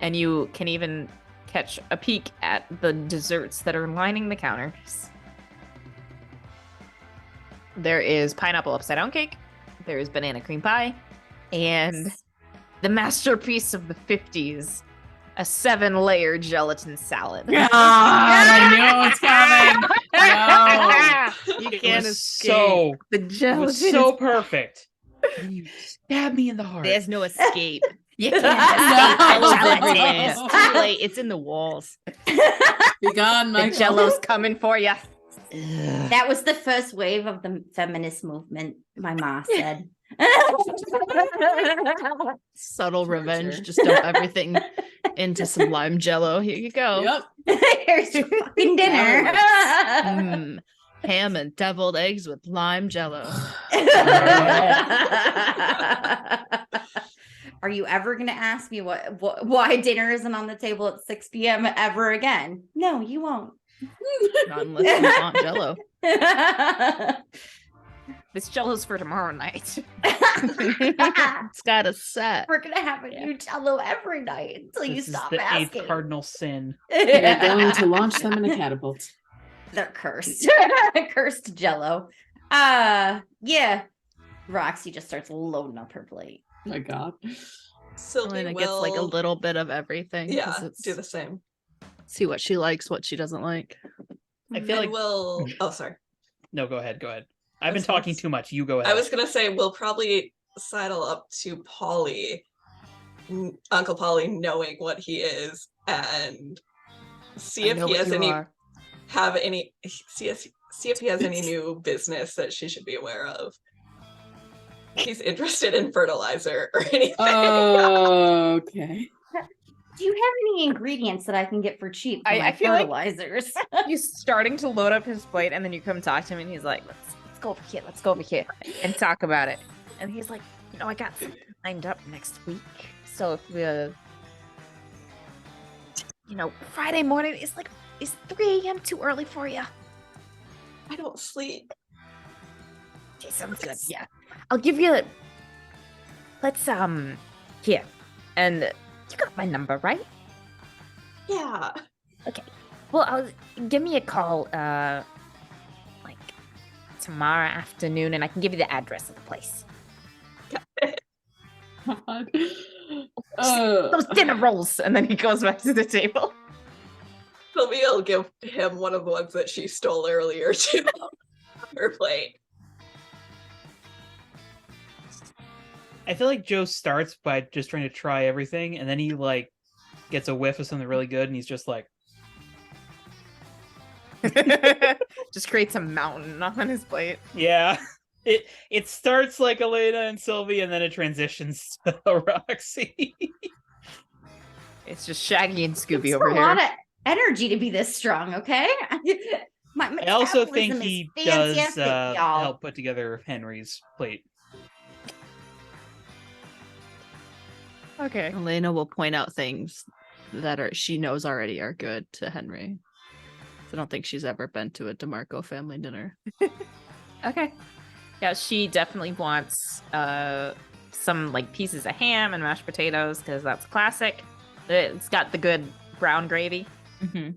And you can even catch a peek at the desserts that are lining the counters. There is pineapple upside down cake. There is banana cream pie. And the masterpiece of the 50s, a 7-layer gelatin salad. God, I knew it's coming. No. You It can't was escape. The It gelatin was so is- perfect. And you stabbed me in the heart. There's no escape. You can't No. escape the gelatin. No. It's too late. It's in the walls. Be gone, The Michael. jello's coming for you. That was the first wave of the feminist movement, my ma said. Subtle revenge. Torture. Just dump everything into some lime jello. Here you go. Yep. Here's your fucking dinner. Ham and deviled eggs with lime jello. Are you ever going to ask me why dinner isn't on the table at 6 p.m. ever again? No, you won't. Not unless you want jello. This jello's for tomorrow night. It's got a set. We're going to have a new jello every night until you This is stop the asking. 8th cardinal sin. We're going to launch them in a catapult. They're cursed. Cursed jello. Yeah. Roxy just starts loading up her plate. Oh my God. Sylvie Elena will gets like a little bit of everything. 'cause yeah, it's- do the same. See what she likes, what she doesn't like. I feel And like we'll oh sorry. no, go ahead. I've been That's talking nice. too much. You go ahead. I was gonna say we'll probably sidle up to Polly, Uncle Polly, knowing what he is, and see if he has any see if he has any new business that she should be aware of. He's interested in fertilizer or anything. Okay. Do you have any ingredients that I can get for cheap for I my feel like- fertilizers? He's starting to load up his plate, and then you come talk to him, and he's like, let's go over here and talk about it. And he's like, I got something lined up next week. So if we, Friday morning is 3 a.m. too early for you? I don't sleep. Okay, sounds good. Yeah, I'll give you. Let's here, and you got my number, right? Yeah. Well, give me a call, tomorrow afternoon, and I can give you the address of the place. God. Those dinner rolls, and then he goes back to the table. Sylvia will give him one of the ones that she stole earlier too. On her plate. I feel like Joe starts by just trying to try everything, and then he gets a whiff of something really good, and he's just like, Just creates a mountain on his plate. yeah. It starts like Elena and Sylvie, and then it transitions to Roxy. It's just Shaggy and Scooby It's over a here. lot of energy to be this strong, okay? My I also think metabolism is he does fantastic, y'all. help put together Henry's plate. Okay. Elena will point out things that she knows already are good to Henry. I don't think she's ever been to a DeMaurco family dinner. Okay. Yeah, she definitely wants some pieces of ham and mashed potatoes because that's classic. It's got the good brown gravy. Mm-hmm.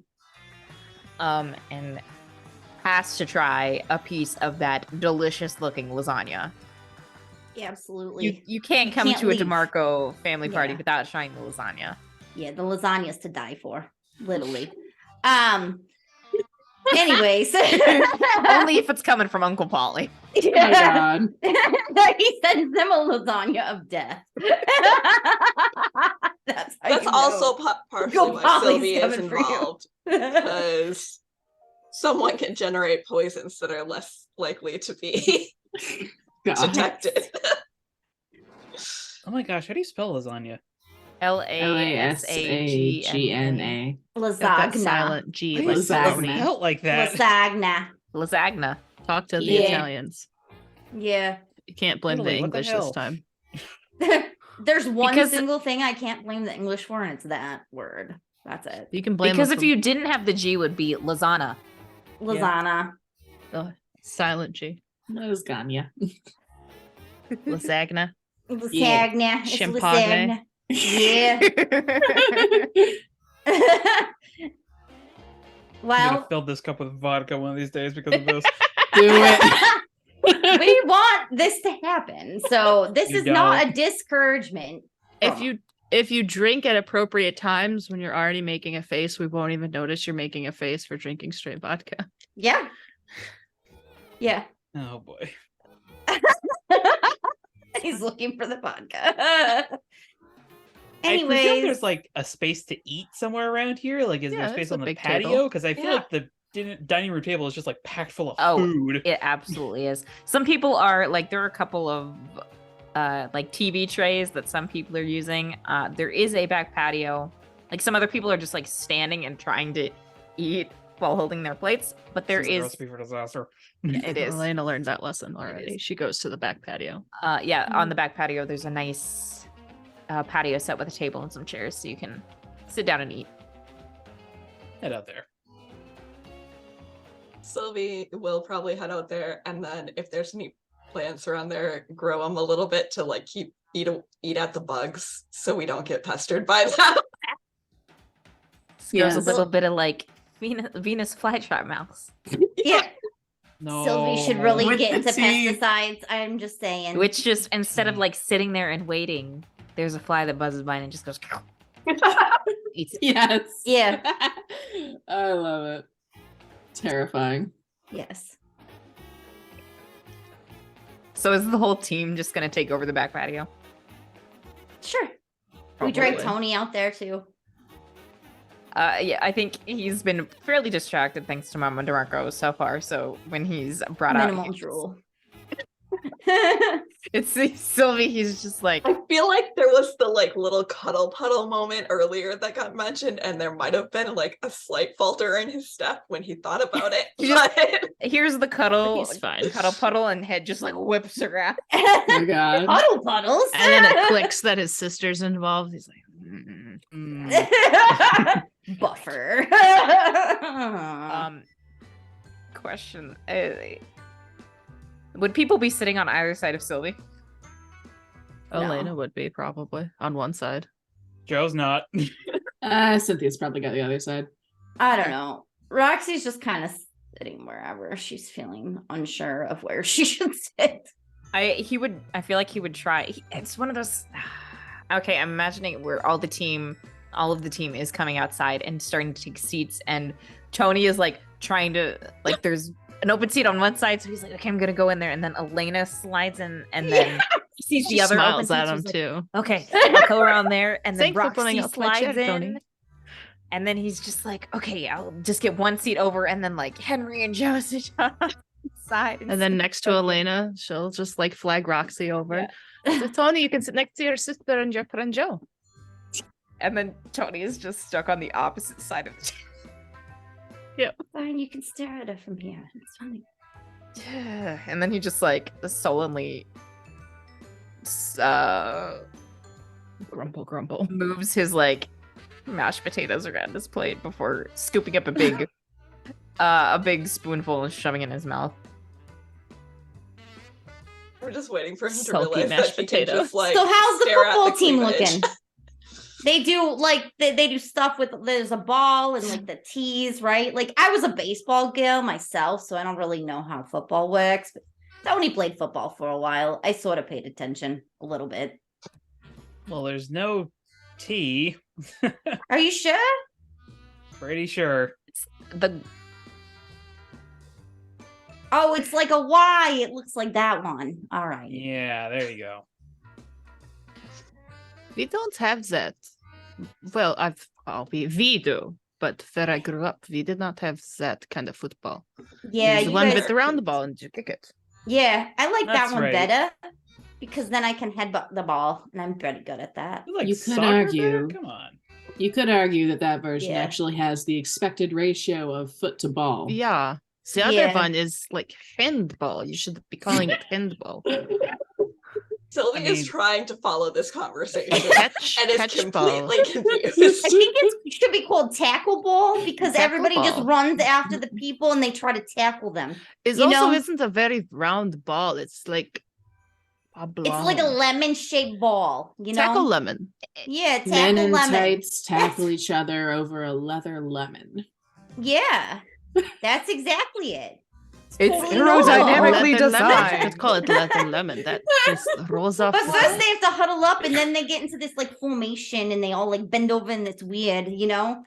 And has to try a piece of that delicious looking lasagna. Yeah, absolutely. You can't come can't to leave. a DeMaurco family party Yeah. without trying the lasagna. Yeah, the lasagna's to die for, literally. Anyways. Only if it's coming from Uncle Polly. Oh my god. He sends them a lasagna of death. That's how That's you also know. partially why Polly's Sylvie is coming for you. involved, because someone can generate poisons that are less likely to be God. detected. Oh my gosh, how do you spell lasagna? LASAGNA. LASAGNA. Got that Lasagna. silent G Why like is it Lasagna. spelled like that? Lasagna. Lasagna. Talk to the Yeah. Italians. Yeah. You can't blame Italy, the what the English this hell? time. There's one Because- single thing I can't blame the English for, and it's that word. That's it. You can blame Because them if you didn't have the G, it would be lasagna. Lasagna. for silent G. Lasagna. Lasagna. Lasagna. It's Champagne. lasagna. Yeah. I'm Well, gonna fill this cup with vodka one of these days because of this. Do it. we want this to happen. So this You is not don't. a discouragement. If you drink at appropriate times when you're already making a face, we won't even notice you're making a face for drinking straight vodka. Yeah. Yeah. Oh boy. He's looking for the vodka. I presume Anyways, there's like a space to eat somewhere around here. Like, is Yeah, there space it's a on the big patio? table. Because I feel Yeah. like the dining room table is just like packed full of Oh, food. It absolutely is. Some people are like, there are a couple of like TV trays that some people are using. There is a back patio. Like some other people are just like standing and trying to eat while holding their plates. But there This is a is, recipe for disaster. it is. Elena learned that lesson already. is. She goes to the back patio. Yeah, on the back patio, there's a nice patio set with a table and some chairs so you can sit down and eat. Head out there. Sylvie will probably head out there, and then if there's any plants around there, grow them a little bit to like eat at the bugs, so we don't get pestered by them. There's Yes. a little bit of like Venus flytrap mouse, yeah, No. Sylvie should really With get the into teeth. pesticides. I'm just saying. which just instead of like sitting there and waiting, there's a fly that buzzes by and it just goes eats it. Yes. Yeah. I love it. Terrifying. Yes. So is the whole team just gonna take over the back patio? Sure. We drag Probably. Tony out there too. Yeah, I think he's been fairly distracted thanks to Mama DeMaurco so far. So when he's brought Minimal out, drool. it's Sylvie. He's just like, I feel like there was the like little cuddle puddle moment earlier that got mentioned, and there might have been like a slight falter in his step when he thought about it. Yeah. But here's the cuddle, He's fine. cuddle puddle, and head just like whips around. Oh my god. Puddle puddles. And then it clicks that his sister's involved. He's like, Buffer. Question: would people be sitting on either side of Sylvie? No. Elena would be probably on one side. Joe's not. Cynthia's probably got the other side. I don't know. Roxy's just kind of sitting wherever she's feeling unsure of where she should sit. I feel like he would try. It's one of those. Okay, I'm imagining where all of the team is coming outside and starting to take seats, and Tony is like trying to like. There's an open seat on one side, so he's like, "Okay, I'm gonna go in there," and then Elena slides in, and then he sees She the other open smiles at seats, him he's like, too. okay, I'll go around there, and then Thanks for putting Roxy up my chair, slides Tony. in. And then he's just like, okay, I'll just get one seat over, and then like Henry and Joe sit on the side. And then next to Elena, she'll just like flag Roxy over. So Tony, you can sit next to your sister and your friend Joe. And then Tony is just stuck on the opposite side of the table. Fine, you can stare at her from here. It's fine. And then he just like sullenly Grumble, grumble. moves his like mashed potatoes around his plate before scooping up a big spoonful and shoving it in his mouth. we're just waiting for him to Sulky realize mashed that he can potato. just like So how's the stare at football team cleavage. looking? They do like they do stuff with there's a ball and like the tees, right? Like I was a baseball girl myself, so I don't really know how football works. But Tony played football for a while. I sort of paid attention a little bit. Well, there's no T. Are you sure? Pretty sure. The Oh, it's like a Y. It looks like that one. All right. Yeah, there you go. We don't have that. Well, we do, but where I grew up, we did not have that kind of football. Yeah, There's you one guys with the are round kids. ball and you kick it. Yeah, I like That's that one right. better because then I can headbutt the ball, and I'm pretty good at that. You like You could soccer argue. better? Come on. You could argue that version Yeah. actually has the expected ratio of foot to ball. Yeah. The other Yeah. one is like handball. You should be calling it handball. Sylvie I mean- is trying to follow this conversation Catch, and is catch ball. completely confused. I think it should be called tackle ball because Tackle everybody just ball. runs after the people and they try to tackle them. It You also know- isn't a very round ball. It's like It's like a lemon-shaped ball, you know? tackle lemon. Yeah, tackle Men in lemon. tights tackle each other over a leather lemon. Yeah, that's exactly it. It's totally aerodynamically Leather lemon. You designed. could call it leather lemon. That just rolls off. But the first tongue. they have to huddle up and then they get into this like formation and they all like bend over and it's weird, you know?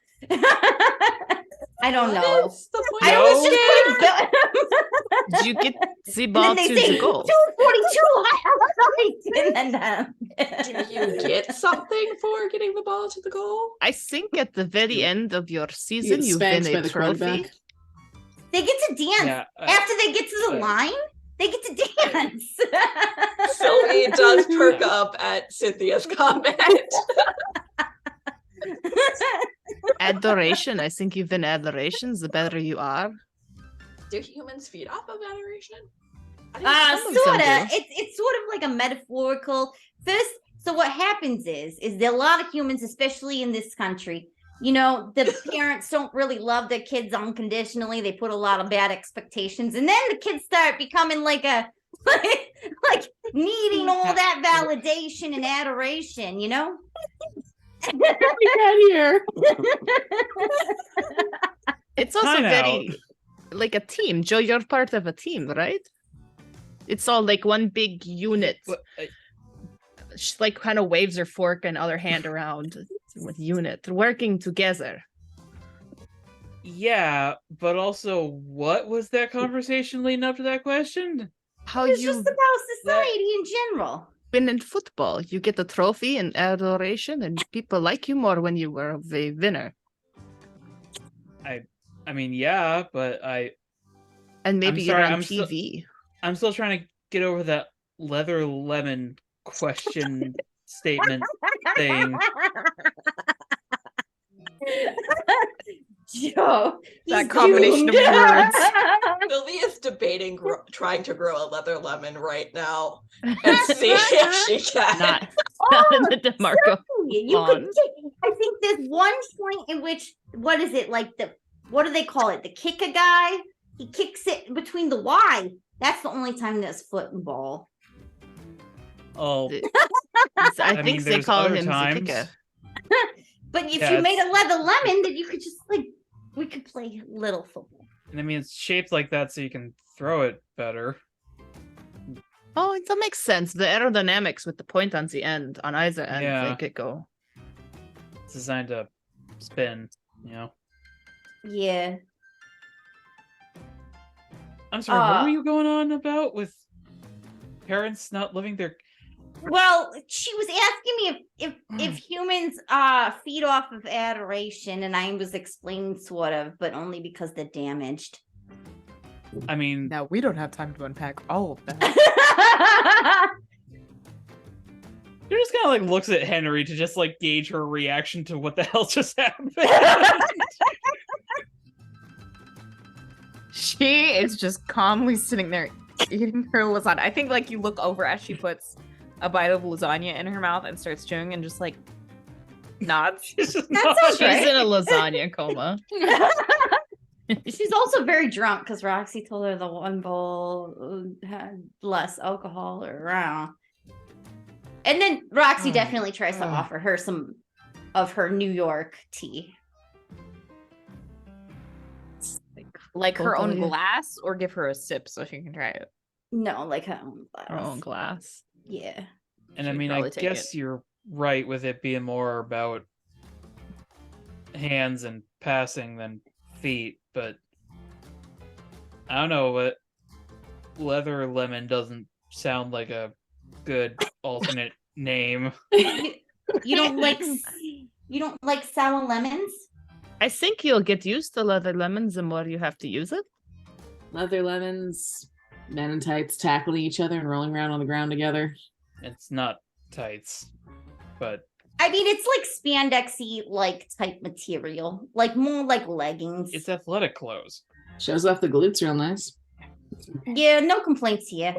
I don't know. What's the point I of was this just game? putting You get the and ball then to they say the goal. 242 and then Do you get something for getting the ball to the goal? I think at the very end of your season, get you win spanked by a the trophy. quarterback. they get to dance. Yeah. After they get to the line, they get to dance. Sylvie does perk up at Cynthia's comment. Adoration. I think you win adoration. The better you are. Do humans feed off of adoration? I didn't Some of them Sorta. do. It's sort of like a metaphorical. First, so what happens is there are a lot of humans, especially in this country. You know, the parents don't really love their kids unconditionally. They put a lot of bad expectations, and then the kids start becoming like like needing all that validation and adoration. You know. We got here. It's also Time very like a team. Joe, you're part of a team, right? It's all like one big unit. She like kind of waves her fork and other hand around with unit working together. Yeah, but also, what was that conversation leading up to that question? How It's you just about society in general. win in football. You get a trophy and adoration, and people like you more when you were the winner. I mean, yeah, but And maybe sorry, you're on I'm still- TV. I'm still trying to get over that leather lemon question statement thing. Joe, That he's combination of doomed. words. Sylvie is debating trying to grow a leather lemon right now and see if she can. Not in the DeMaurco. You on. could take, I think there's one point in which what is it like what do they call it? The kicker guy? He kicks it between the Y. That's the only time there's foot and ball. Oh, I mean, think they there's call other him times. the kicker. But if Yeah, you made a leather lemon, then you could just like we could play little football. and I mean, it's shaped like that so you can throw it better. Oh, that makes sense. The aerodynamics with the point on the end, on either end, Yeah. make it go. It's designed to spin, you know. Yeah. I'm sorry, what Uh, were you going on about with parents not living their? Well, she was asking me if humans feed off of adoration, and I was explaining sort of, but only because they're damaged. I mean, Now we don't have time to unpack all of that. she just kind of like looks at Henry to just like gauge her reaction to what the hell just happened. She is just calmly sitting there eating her lasagna. I think like you look over as she puts a bite of lasagna in her mouth and starts chewing and just like nods. She's just That not- sounds She's right. in a lasagna coma. She's also very drunk because Roxy told her the one bowl had less alcohol or around. And then Roxy definitely tries to offer her some of her New York tea. Like her Both of own you. glass, or give her a sip so she can try it. No, like her own glass. Her own glass. Yeah. And I She'd mean, I probably take guess it. you're right with it being more about hands and passing than feet, but I don't know, but leather lemon doesn't sound like a good alternate name. You don't like sour lemons? I think you'll get used to leather lemons the more you have to use it. Leather lemons, men in tights tackling each other and rolling around on the ground together. It's not tights, but I mean, it's like spandexy like type material, like more like leggings. it's athletic clothes. Shows off the glutes real nice. Yeah, no complaints here.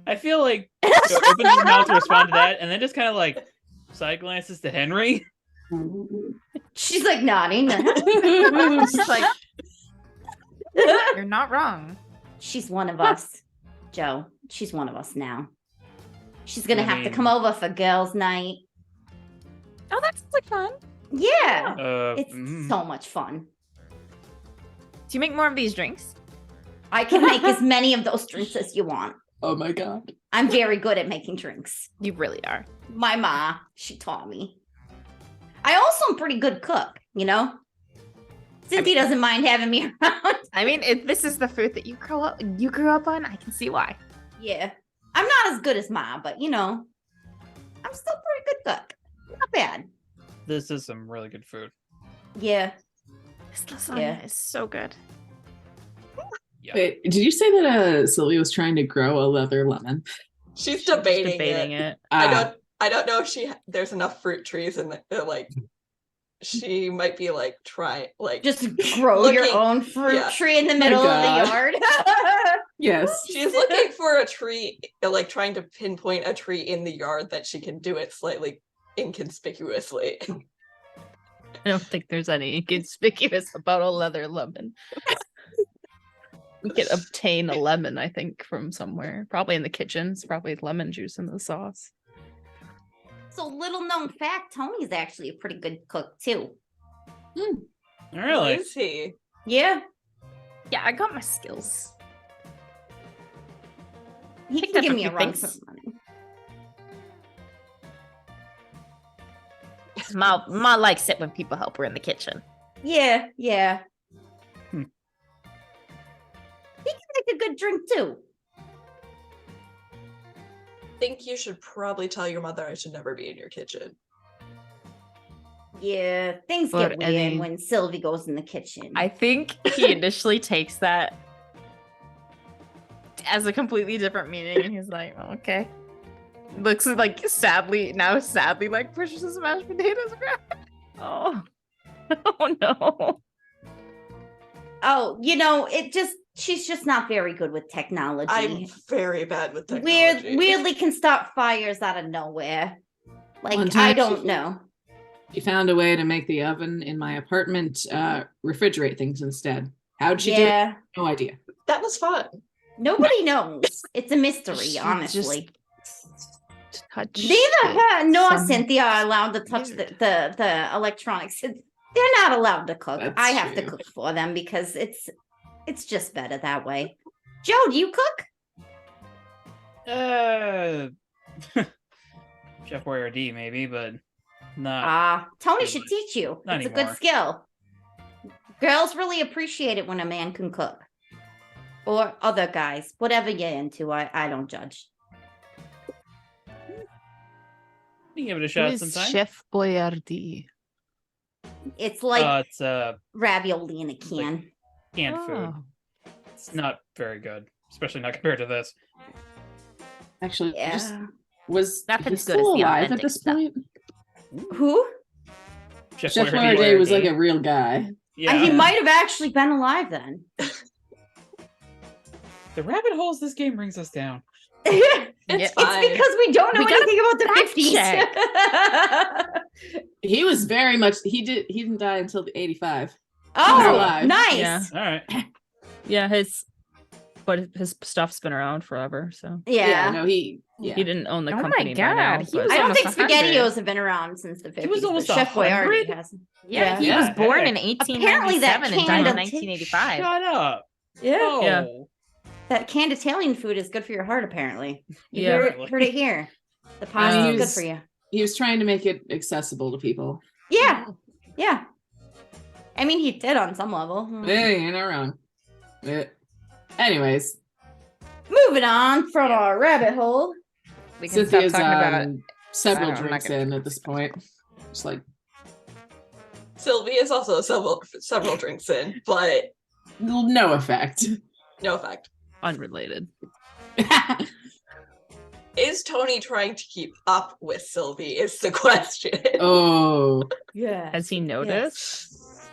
I feel like she opens her mouth to respond to that, and then just kind of like side glances to Henry. She's like nodding. It's like, you're not wrong. She's one of us, Joe. She's one of us now. She's gonna I have to mean- come over for girls' night. Oh, that sounds like fun. Yeah, it's so much fun. Do you make more of these drinks? I can make as many of those drinks as you want. Oh my god. I'm very good at making drinks. You really are. My ma, she taught me. I also am pretty good cook, you know? Cynthia doesn't mind having me around. I mean, if this is the food that you grew up on, I can see why. Yeah. I'm not as good as ma, but you know, I'm still a pretty good cook. Not bad. This is some really good food. Yeah. This lasagna Yeah. is so good. Yeah. Wait, did you say that Sylvia was trying to grow a leather lemon? She's She's debating, debating it. it. I don't know if there's enough fruit trees in the like. She might be like Just grow your Looking- own fruit yeah. tree in the middle of the God. yard. Yes. she's looking for a tree, like trying to pinpoint a tree in the yard that she can do it slightly inconspicuously. I don't think there's any conspicuous about a leather lemon. We could obtain a lemon, I think, from somewhere. Probably in the kitchen. It's probably lemon juice in the sauce. So little known fact, Tony's actually a pretty good cook too. Really? Is he? Yeah. Yeah, I got my skills. He Picked can up give a me a few run things. for money. Ma likes it when people help her in the kitchen. Yeah, yeah. Hmm. He can make a good drink too. Think you should probably tell your mother I should never be in your kitchen. Yeah, things Or get weird any- when Sylvie goes in the kitchen. I think he initially takes that as a completely different meaning, and he's like, oh, okay. Looks like sadly like pushes his mashed potatoes around. Oh. Oh no. Oh, you know, she's just not very good with technology. I'm very bad with technology. Weirdly can start fires out of nowhere. One Like, time I she- don't know. She found a way to make the oven in my apartment refrigerate things instead. How'd she do it? Yeah. No idea. That was fun. Nobody knows. It's a mystery, She honestly. Touch Neither it her nor some- Cynthia are allowed to touch the electronics. They're not allowed to cook. That's I have to true. cook for them because it's just better that way. Joe, do you cook? Chef Boyardee maybe, but not. Tony too should much. teach you. Not It's a good anymore. skill. Girls really appreciate it when a man can cook. Or other guys, whatever you're into. I don't judge. You can give it a Who shot is sometime. Chef Boyardee? It's like It's ravioli in a can. canned food. Oh. It's not very good, especially not compared to this. Actually, Yeah. was Nothing's he good as still the alive at authentic this stuff. point? Who? Chef Chef Boyardee. Boyardee was like a real guy. Yeah. He might have actually been alive then. The rabbit holes this game brings us down. It's It's Yeah. fine. because we don't know We gotta anything about the fact 50s. He was very much. He didn't die until the 85. Oh, alive. nice. Yeah. All right. Yeah, his but his stuff's been around forever, so Yeah. No, he didn't own the Oh my company by God, now. he was I don't almost think 100. SpaghettiOs have been around since the 50s. He was almost but Chef 100? Boyardee has. Yeah, he Yeah, was born heck. in Apparently that 1897 and died in candle- 1985. Shut up. Yeah. Oh. Yeah. That canned Italian food is good for your heart, apparently. You Yeah. heard it here. The pasta is good He's- for you. he was trying to make it accessible to people. Yeah. Yeah. I mean, he did on some level. Hey, you're not wrong. Anyways, Moving on from our rabbit hole. We can Cynthia's stop talking about several I'm not drinks gonna- in at this point. Just like, Sylvie is also several drinks in, but no effect. no effect. Unrelated. Is Tony trying to keep up with Sylvie? Is the question. Oh, Yeah. Has he noticed? Yes.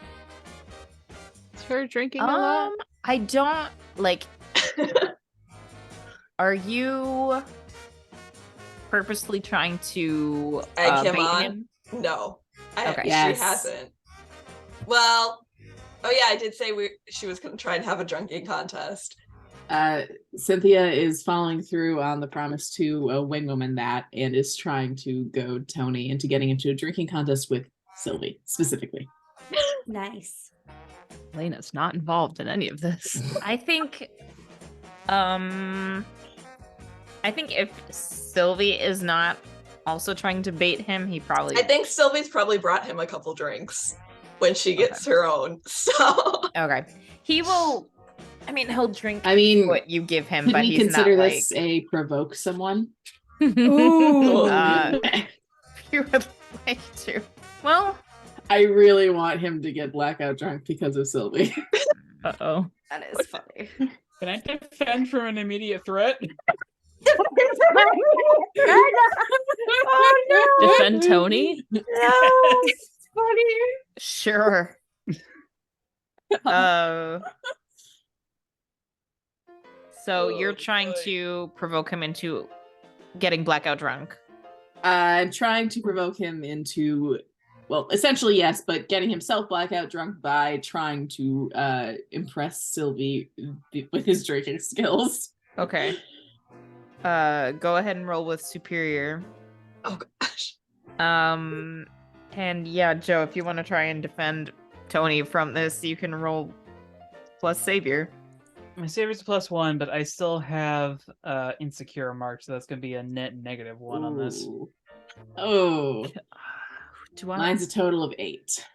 Her drinking a lot? I don't like. Are you purposely trying to Egg him bait on? him? No, Okay. she Yes. hasn't. Well, oh yeah, I did say she was going to try and have a drinking contest. Cynthia is following through on the promise to a wingwoman that and is trying to goad Tony into getting into a drinking contest with Sylvie specifically. Nice. Lena's not involved in any of this. I think if Sylvie is not also trying to bait him, he probably I think Sylvie's probably brought him a couple drinks when she gets her own. So okay. He will. I mean, he'll drink I mean, what you give him, could but we he's consider not this a provoke someone? Ooh. You would like to. Well, I really want him to get blackout drunk because of Sylvie. Uh-oh. That is funny. Can I defend from an immediate threat? Oh no! Defend Tony? No, it's funny. sure. So you're Oh, trying boy. to provoke him into getting blackout drunk. I'm trying to provoke him into, well, essentially yes, but getting himself blackout drunk by trying to impress Sylvie with his drinking skills. Okay. Go ahead and roll with superior. oh gosh, And yeah, Joe, if you want to try and defend Tony from this, you can roll plus savior. My savior's +1, but I still have insecure mark, so that's going to be a net -1 on this. Ooh. Oh, Do I? mine's a total of 8.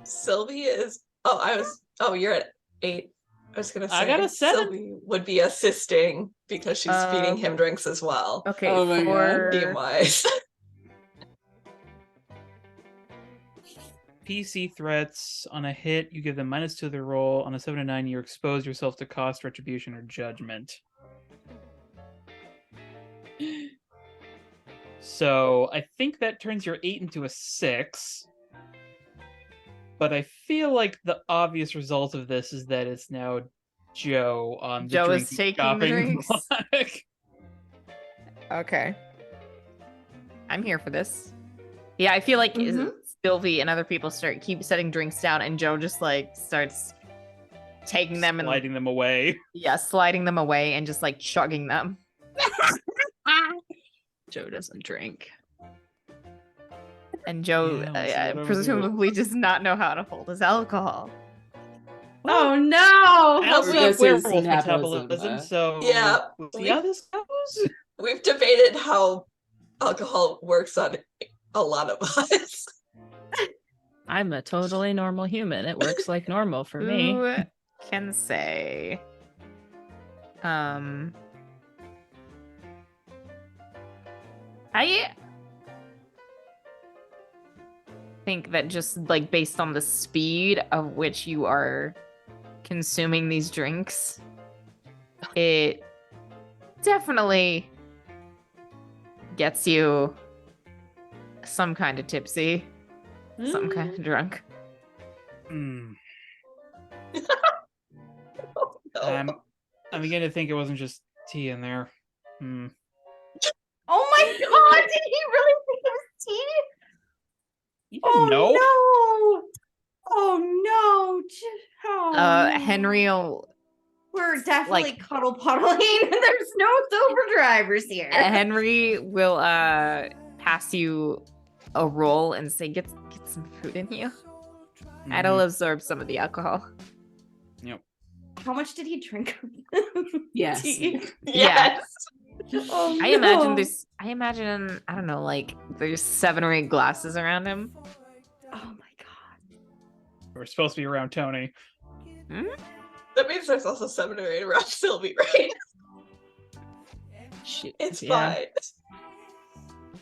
Sylvie is. Oh, you're at 8. I was gonna say I got a 7. Sylvie would be assisting because she's feeding him drinks as well. Okay, Oh my God. Team wise. PC threats on a hit, you give them -2 to the roll. On a 7 to 9, you expose yourself to cost, retribution, or judgment. So I think that turns your 8 into a 6. But I feel like the obvious result of this is that it's now Joe on the Joe is drinking taking the shopping drinks. block. Okay. I'm here for this. Yeah, I feel like Mhm. Sylvie and other people keep setting drinks down, and Joe just like starts taking them and Sliding them away. sliding them away and just like chugging them. Joe doesn't drink. And Joe Yeah, we'll see what presumably does not know how to hold his alcohol. Oh no! I also Yes, have it's werewolf metabolism, metabolism, so Yeah, we'll see how this goes. We've debated how alcohol works on a lot of us. I'm a totally normal human. It works like normal for me. Who can say? I think that just like based on the speed of which you are consuming these drinks, it definitely gets you some kind of tipsy, some kind of drunk. Hmm. No. I'm beginning to think it wasn't just tea in there. Hmm. Oh my god! Did he really think it was tea? You didn't know? No! Oh no! Oh, no. Henry will We're definitely cuddle puddling. There's no sober drivers here. Henry will pass you a roll and say, get some food in you. That'll absorb some of the alcohol. Yep. How much did he drink? Yes. Yeah. Oh, I imagine I don't know, like there's 7 or 8 glasses around him. Oh my god. We're supposed to be around Tony. That means there's also 7 or 8 around Sylvie, right? Shit. It's Yeah. fine.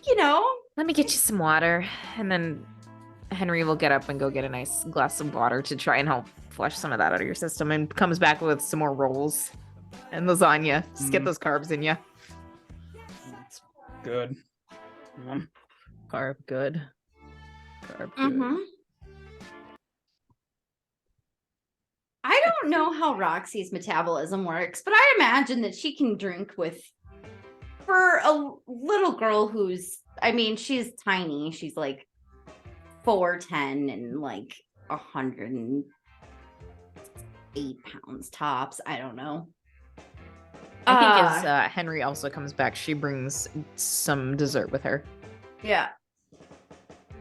You know, Let me get you some water. And then Henry will get up and go get a nice glass of water to try and help flush some of that out of your system, and comes back with some more rolls and lasagna. Just get those carbs in you. That's good. Carb good. Carb good. mm-hmm. I don't know how Roxy's metabolism works, but I imagine that she can drink with, for a little girl who's, I mean, she's tiny. She's like 4'10" and like 108 pounds tops. I don't know. I think as Henry also comes back, she brings some dessert with her. Yeah.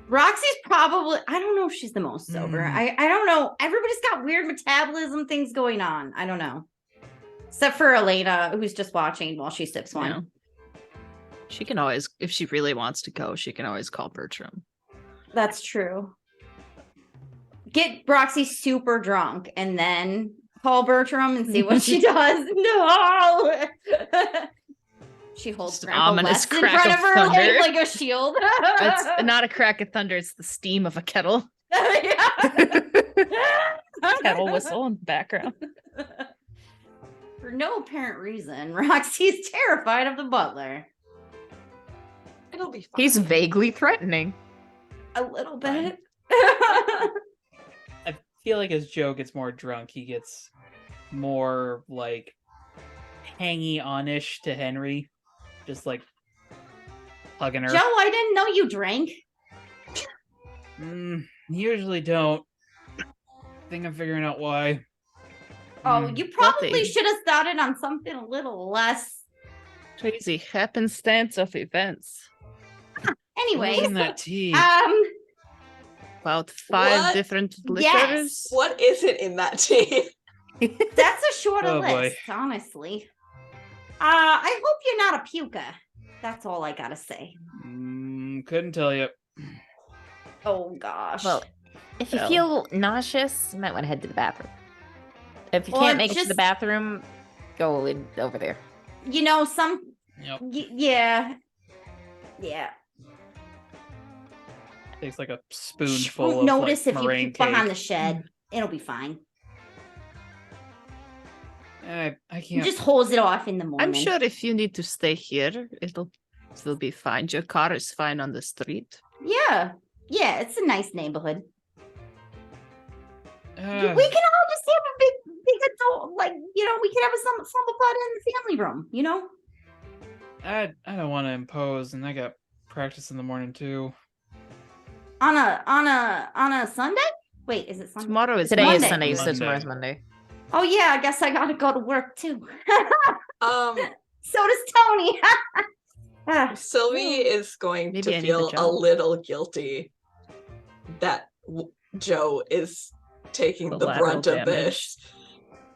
Roxy's probably, I don't know if she's the most sober. I don't know. Everybody's got weird metabolism things going on. I don't know. Except for Elena, who's just watching while she sips one. Yeah. She can always, if she really wants to go, she can always call Bertram. That's true. Get Roxy super drunk and then call Bertram and see what she does. No! She holds Just an Grandpa ominous West in crack front of of her thunder. like a shield. It's not a crack of thunder, it's the steam of a kettle. Kettle whistle in the background. For no apparent reason, Roxy's terrified of the butler. It'll be fine. He's vaguely threatening. A little bit. I feel like as Joe gets more drunk, he gets more like hangy on-ish to Henry. Just like hugging her. Joe, I didn't know you drank. Usually don't. Think I'm figuring out why. Oh, you probably Nothing. should have started on something a little less. Crazy happenstance of events. Anyways, What's in that tea? About 5 What? different Yes. liquors. What is it in that tea? that's a shorter Oh, boy. list, honestly. I hope you're not a puker. That's all I gotta say. Couldn't tell you. Oh gosh. Well, if you Well. feel nauseous, you might want to head to the bathroom. If you Or can't make it to the just- bathroom, go over there. you know, some. Yep. Yeah. Tastes like a She spoonful won't of notice like, if you meringue puke behind cake. the shed. It'll be fine. I You can't. just hose it off in the morning. I'm sure if you need to stay here, it'll be fine. Your car is fine on the street. Yeah. Yeah, it's a nice neighborhood. We can all Uh, just have a big adult, like, you know, we can have a slumber party in the family room, you know? I don't want to impose, and I got practice in the morning too. On a Sunday? Wait, is it Sunday? Tomorrow is Today Monday. is Sunday, so Monday. tomorrow's Monday. Oh yeah, I guess I gotta go to work too. Um, So does Tony. Ah, Sylvie is going Maybe to I need feel the a job. little guilty that Joe is taking the Collateral brunt of damage. this.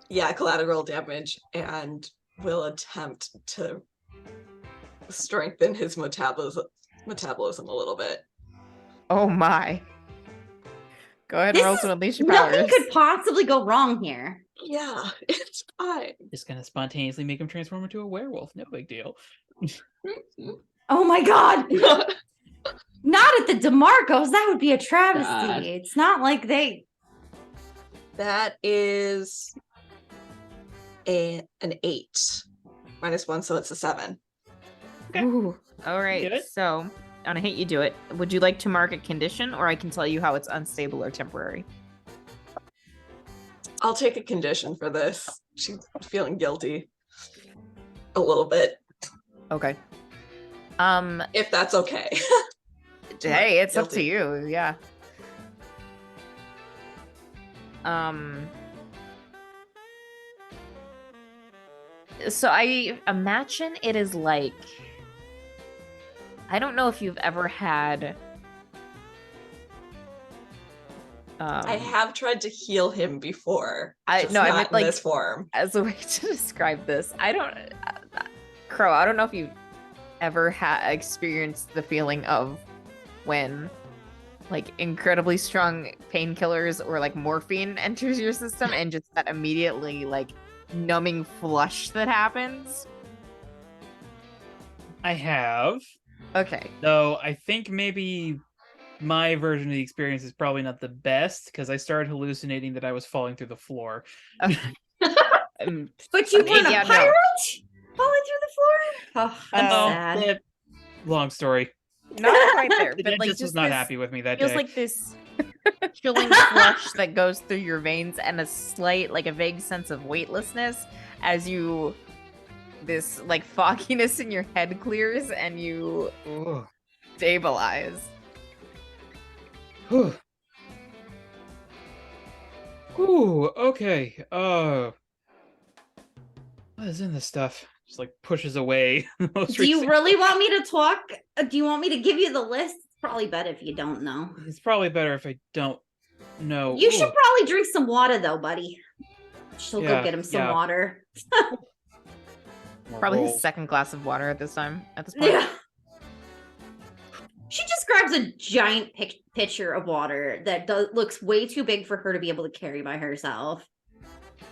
Yeah, collateral damage, and will attempt to strengthen his metabolism a little bit. Oh my. Go ahead and This roll is- to unleash your nothing powers. could possibly go wrong here. Yeah, it's fine. Just gonna spontaneously make him transform into a werewolf. No big deal. Oh my god. Not at the DeMaurcos. That would be a travesty. God. It's not like they. That is an 8 -1, so it's a 7. Ooh. All right. Get it? So, on a hit, you do it. Would you like to mark a condition, or I can tell you how it's unstable or temporary? I'll take a condition for this. She's feeling guilty a little bit, Okay. if that's okay. Hey, it's up to Guilty. you. Yeah. So I imagine it is like, I don't know if you've ever had. I have tried to heal him before. I just no, I not meant in like this form. as a way to describe this. I don't, Crow. I don't know if you've ever experienced the feeling of when like incredibly strong painkillers or like morphine enters your system and just that immediately like numbing flush that happens. I have. Okay. Though I think maybe my version of the experience is probably not the best because I started hallucinating that I was falling through the floor. But you Okay, weren't a yeah, no. pirate falling through the floor? Oh, that's sad. Long story. Not quite there, The but like dentist was just not this happy with me that feels day. like this chilling flush that goes through your veins and a slight, like a vague sense of weightlessness as you, this like fogginess in your head clears and you Ugh. stabilize. Whew. Ooh, okay. What is in this stuff? Just like pushes away. Do you really want me to talk? Do you want me to give you the list? It's probably better if you don't know. It's probably better if I don't know. You should Ooh. probably drink some water, though, buddy. She'll Yeah, go get him some yeah. water. Probably his Roll. second glass of water at this point. Yeah. She just grabs a giant pitcher of water that looks way too big for her to be able to carry by herself.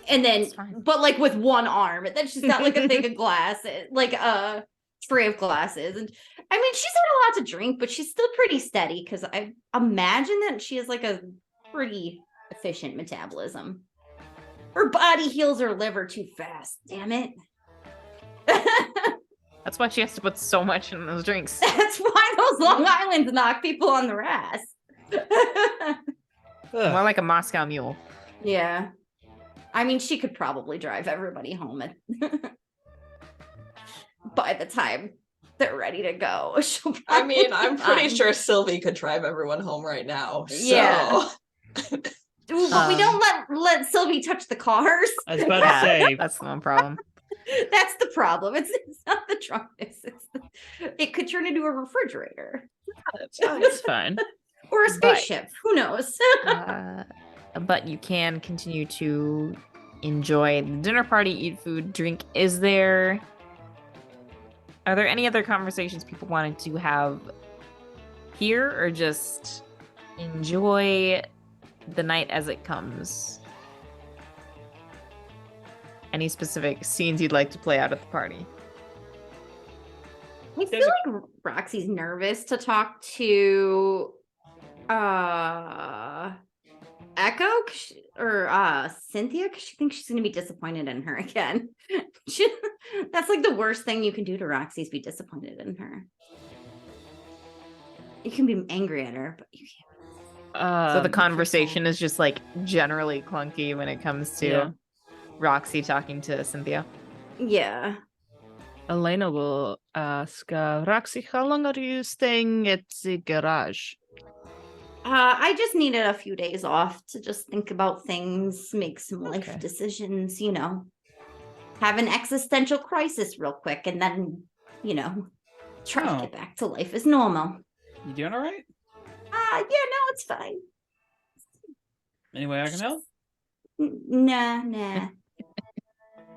And then, It's fine. but like with one arm, and then she's got like a thing of glass, like a tray of glasses. And I mean, she's had a lot to drink, but she's still pretty steady because I imagine that she has like a pretty efficient metabolism. Her body heals her liver too fast. Damn it. That's why she has to put so much in those drinks. That's why those Long Islands knock people on their ass. Ugh. More like a Moscow mule. Yeah. I mean, she could probably drive everybody home by the time they're ready to go. I mean, I'm pretty fine. sure Sylvie could drive everyone home right now. So. Yeah. Ooh, but we don't let Sylvie touch the cars. I was about to say, That's the one problem. That's the problem. It's not the drunkenness. It could turn into a refrigerator It's fine. or a spaceship. Who knows? But you can continue to enjoy the dinner party, eat food, drink. Are there any other conversations people wanted to have here, or just enjoy the night as it comes? Any specific scenes you'd like to play out at the party? I feel like Roxy's nervous to talk to Echo or Cynthia because she thinks she's going to be disappointed in her again. That's like the worst thing you can do to Roxy is be disappointed in her. You can be angry at her, but you can't. So the conversation is just like generally clunky when it comes to Roxy talking to Cynthia. Yeah. Elena will ask Roxy, how long are you staying at the garage? I just needed a few days off to just think about things, make some life decisions, have an existential crisis real quick, and then, try to get back to life as normal. you doing all right? Yeah, no, it's fine. Any way I can help? Nah.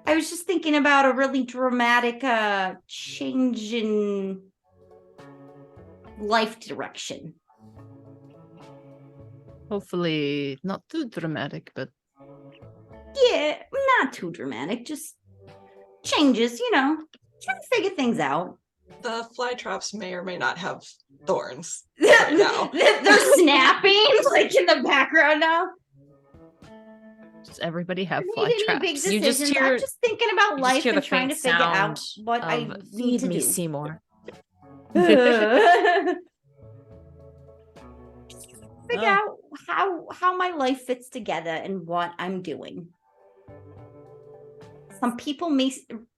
I was just thinking about a really dramatic change in life direction. Hopefully not too dramatic, but Yeah, not too dramatic, just changes, trying to figure things out. The fly traps may or may not have thorns. They're now. snapping like in the background now. does everybody have I fly made any big traps? You just decisions. hear- I'm just thinking about You just life hear the and trying to faint figure out sound what I of, need to "Feed me, do. Seymour." Figure out how my life fits together and what I'm doing. Some people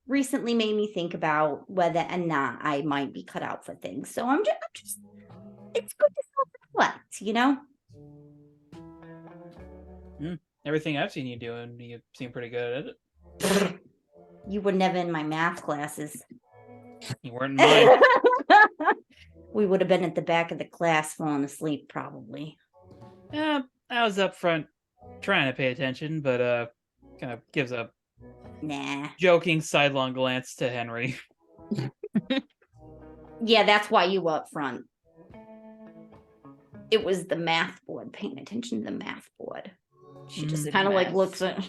recently made me think about whether or not I might be cut out for things. So I'm just it's good to self-reflect, Everything I've seen you doing, you seem pretty good at it. You were never in my math classes. You weren't in mine. We would have been at the back of the class falling asleep, probably. Yeah, I was up front trying to pay attention, but kind of gives a Nah. joking sidelong glance to Henry. Yeah, that's why you were up front. It was the math board, paying attention to the math board. She just The kind of like math. looks at.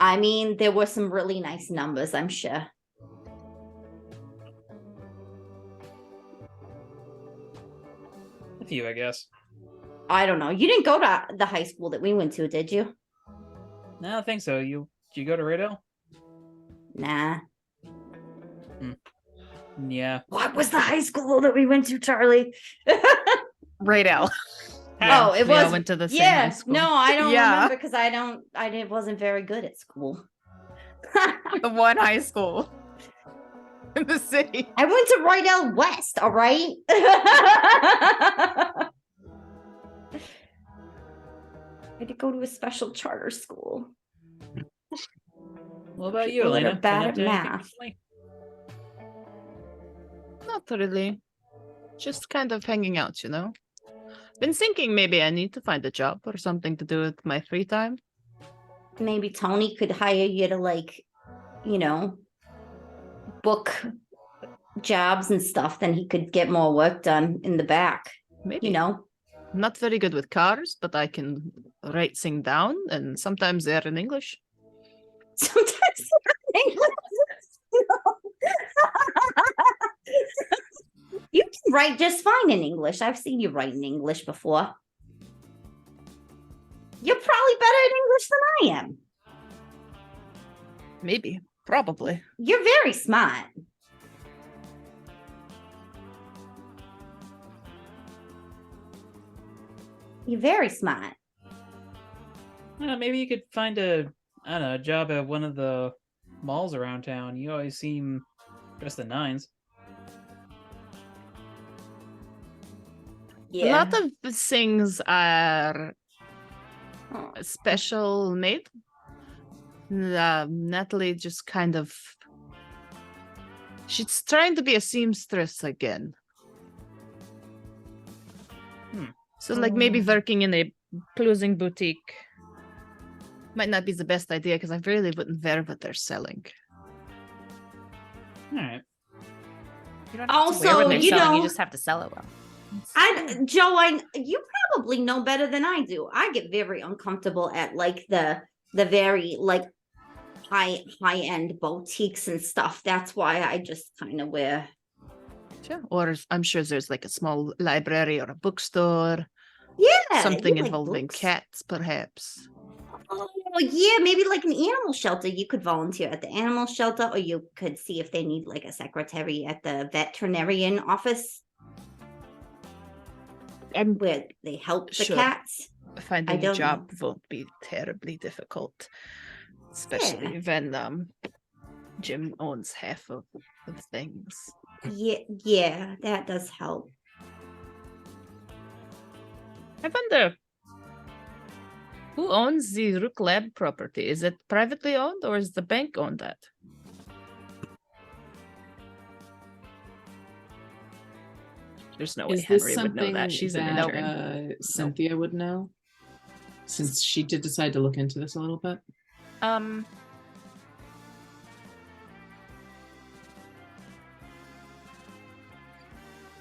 I mean, there were some really nice numbers, I'm sure. A few, I guess. I don't know. You didn't go to the high school that we went to, did you? No, I don't think so. Did you go to Radale? Nah. Yeah. What was the high school that we went to, Charlie? Radel. Oh, it We all was. went to the same high Yeah. school. No, I don't Yeah. remember because I wasn't very good at school. The one high school in the city. I went to Rydell West, all right? I had to go to a special charter school. What about you, People that are Elena? bad Been up at to anything math. recently? Not really. Just kind of hanging out, you know. Been thinking maybe I need to find a job or something to do with my free time. Maybe Tony could hire you to, like, you know, book jobs and stuff. Then he could get more work done in the back, Maybe. you know? I'm not very good with cars, but I can write things down, and sometimes they're in English. Sometimes you can write just fine in English. I've seen you write in English before. You're probably better in English than I am. Maybe. Probably. You're very smart. You're very smart. Maybe you could find a job at one of the malls around town. You always seem dressed the nines. A lot of the things are Oh. special made. Natalie just kind of. She's trying to be a seamstress again. So, like, maybe working in a clothing boutique might not be the best idea because I really wouldn't wear what they're selling. All right. You don't have to wear what Also, they're you selling, know, you just have to sell it well. Joe, you probably know better than I do. I get very uncomfortable at like the very like high end boutiques and stuff. That's why I just kind of wear. Sure. Or I'm sure there's like a small library or a bookstore, Yeah, something you like involving books? cats, perhaps. Oh, yeah, maybe like an animal shelter. You could volunteer at the animal shelter, or you could see if they need like a secretary at the veterinarian office where they help the Sure. cats. Finding a don't job won't be terribly difficult, especially when Jim owns half of the things. Yeah, that does help. I wonder who owns the Rook Lab property. Is it privately owned or is the bank owned that? There's no way Is this Henry would know something that. She's an that intern. Cynthia would know? Since she did decide to look into this a little bit.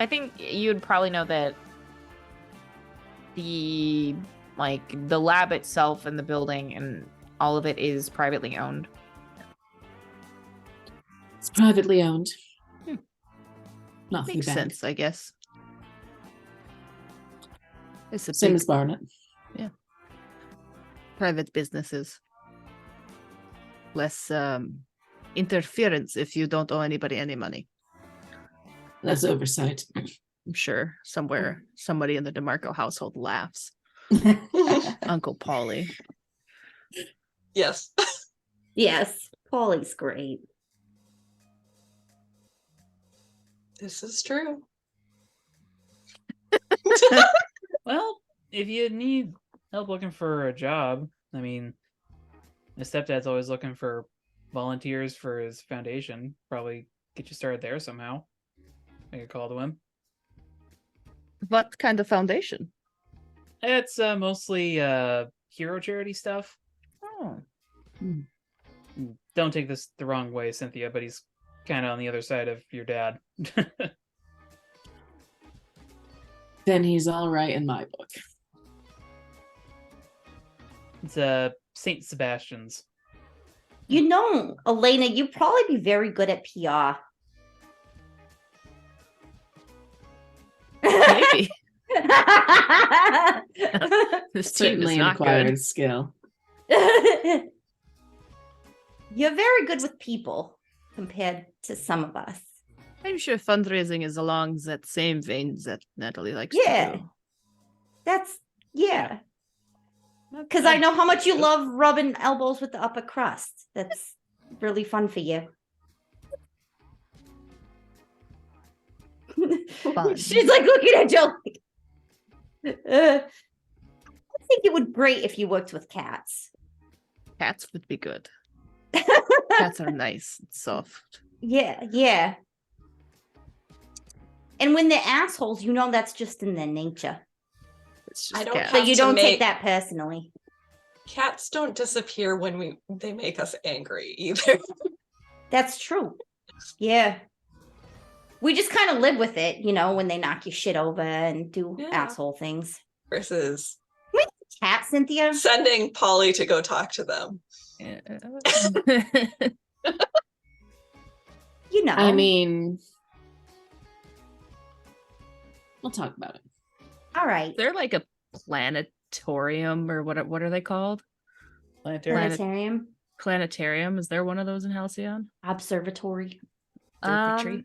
I think you'd probably know that the lab itself and the building and all of it is privately owned. It's privately owned. Not Makes through bank. sense, I guess. It's a Same big as Barnet. private businesses. Less interference if you don't owe anybody any money. That's oversight. I'm sure somewhere somebody in the DeMaurco household laughs. Uncle Paulie. Yes. Yes, Paulie's great. This is true. Well, if you need help looking for a job, I mean, His stepdad's always looking for volunteers for his foundation. Probably get you started there somehow. Make a call to him. What kind of foundation? It's mostly hero charity stuff. Oh. Don't take this the wrong way, Cynthia, but he's kind of on the other side of your dad. Then he's all right in my book. It's Saint Sebastian's. You know, Elena, you'd probably be very good at PR. Maybe. This team is Certainly an not acquired good. skill. You're very good with people compared to some of us. I'm sure fundraising is along that same vein that Natalie likes Yeah. to do. That's, yeah. Because I know how much you love rubbing elbows with the upper crust. That's really fun for you. Fun. She's like looking at Joe. I think it would be great if you worked with cats. Cats would be good. Cats are nice and soft. Yeah, yeah. And when they're assholes, you know that's just in their nature. It's I just don't cats. So have you to don't take make- that personally. Cats don't disappear when they make us angry either. That's true. Yeah. We just kind of live with it, you know, when they knock your shit over and do Yeah. asshole things. Versus Cat, Cynthia? sending Polly to go talk to them. You know. I mean, we'll talk about it. all right. They're like a planetarium or what are they called? Planetarium. Planetarium, Planetarium. Is there one of those in Halcyon? observatory. Observatory.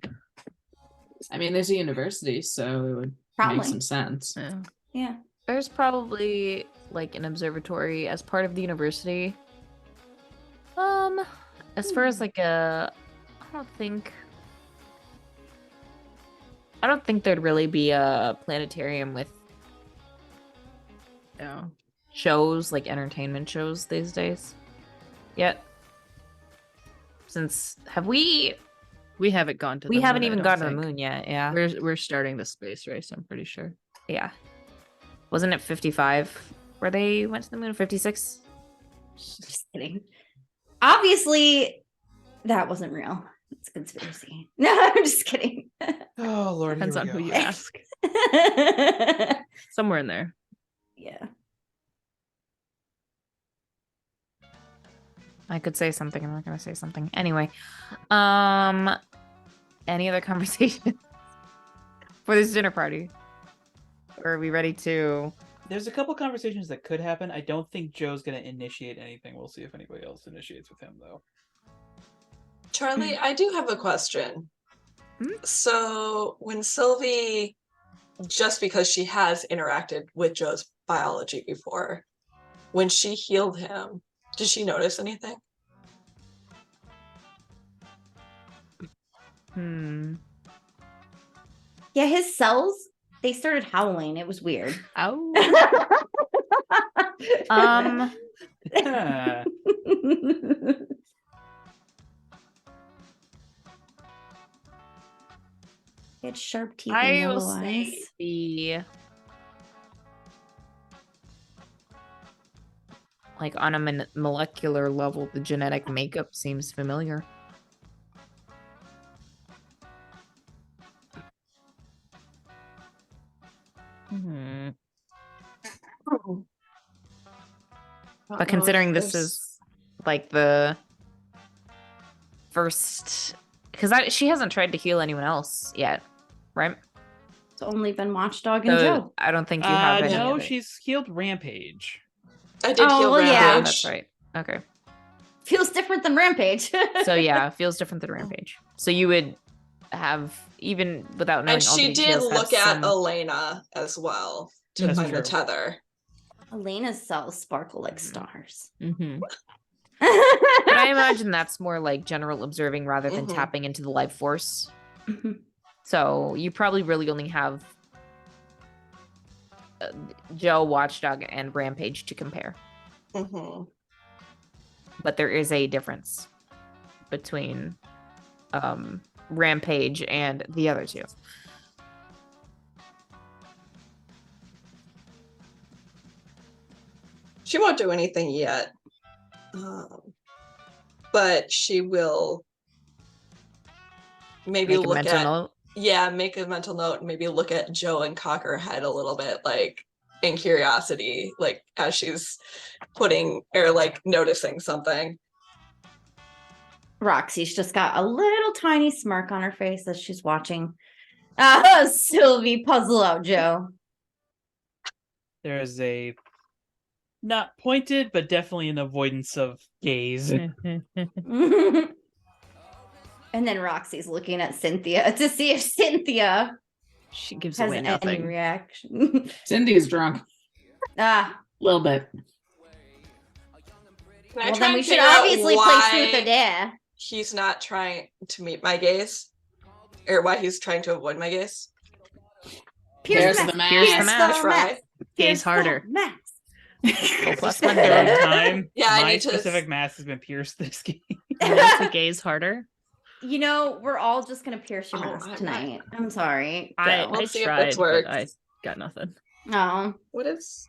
I mean, there's a university, so it would Probably. make some sense. Yeah. Yeah. There's probably like an observatory as part of the university. As far as like I don't think there'd really be a planetarium with Yeah. shows, like entertainment shows these days. Yet. Since We haven't gone to. we the haven't moon, I even don't gone to the think. moon yet, yeah. We're starting the space race. I'm pretty sure. Yeah. Wasn't it 55 where they went to the moon? 56? Just kidding. Obviously, that wasn't real. It's a conspiracy. No, I'm just kidding. Oh Lord, Depends here on we who go. you ask. Somewhere in there. Yeah. I could say something. I'm not gonna say something. Anyway. Any other conversation for this dinner party? Or are we ready to There's a couple conversations that could happen. I don't think Joe's gonna initiate anything. We'll see if anybody else initiates with him though. Charlie, I do have a question. Hmm? So when Sylvie, just because she has interacted with Joe's biology before, when she healed him, did she notice anything? Yeah, his cells, they started howling. It was weird. Ow. um Ah, He had sharp teeth and I will yellow eyes. say the like on a molecular level, the genetic makeup seems familiar. Hmm. But considering this is like the first, because she hasn't tried to heal anyone else yet, right? It's only been Watchdog and So Joe. I don't think you have any. no, of it. she's healed Rampage. I did Oh, heal well, Rampage. yeah. Yeah, that's right. Okay. Feels different than Rampage. So yeah, feels different than Rampage. So you would have, even without knowing And all the she did details, have look at some- Elena as well to That's find the true. tether. Elena's cells sparkle like stars. Mhm. But I imagine that's more like general observing rather than Mhm. tapping into the life force. Mhm. So you probably really only have Joe, Watchdog, and Rampage to compare. Mhm. but there is a difference between Rampage and the other two. She won't do anything yet, but she will maybe Make a look mental at note. make a mental note and maybe look at Joe and cock her head a little bit, like in curiosity, like as she's putting or like noticing something. Roxy's just got a little tiny smirk on her face as she's watching Sylvie puzzle out Joe. There's a not pointed, but definitely an avoidance of gaze. And then Roxy's looking at Cynthia to see if Cynthia She gives has away any nothing. reaction. Cindy's drunk. Ah, A little bit. Can I well, try then we and should figure out obviously play why truth or dare. he's not trying to meet my gaze, or why he's trying to avoid my gaze? There's the Pierce the mask. mask. Try. Gaze harder. Max. Go plus The one third then. time, Yeah, I my need to- specific mask has been pierced this game. What's the gaze harder? You know, we're all just gonna pierce your Oh, mask I'm tonight. I'm sorry. I Go. Let's see if tried, this but works. I got nothing. Oh, What is?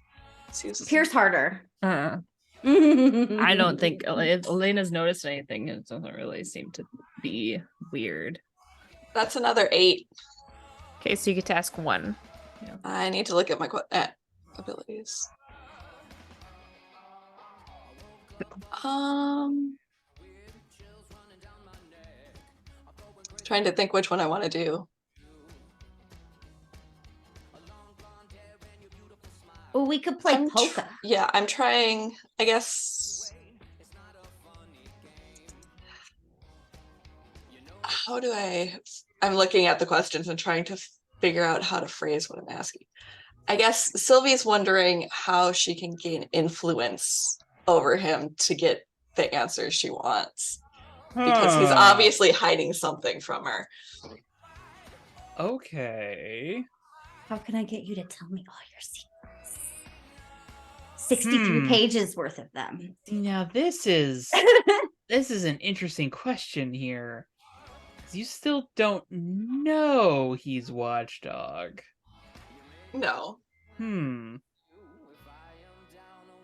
pierce harder. I I don't think Elena's noticed anything. It doesn't really seem to be weird. That's another 8. Okay, so you get to ask one. I need to look at my abilities. Trying to think which one I want to do. Oh, we could play polka. Yeah, I'm trying, I guess. How do I'm looking at the questions and trying to figure out how to phrase what I'm asking. I guess Sylvie's wondering how she can gain influence over him to get the answers she wants. Because he's obviously hiding something from her. Okay. How can I get you to tell me all your secrets? 63 pages worth of them. Now this is an interesting question here. 'Cause you still don't know he's Watchdog. No. Hmm.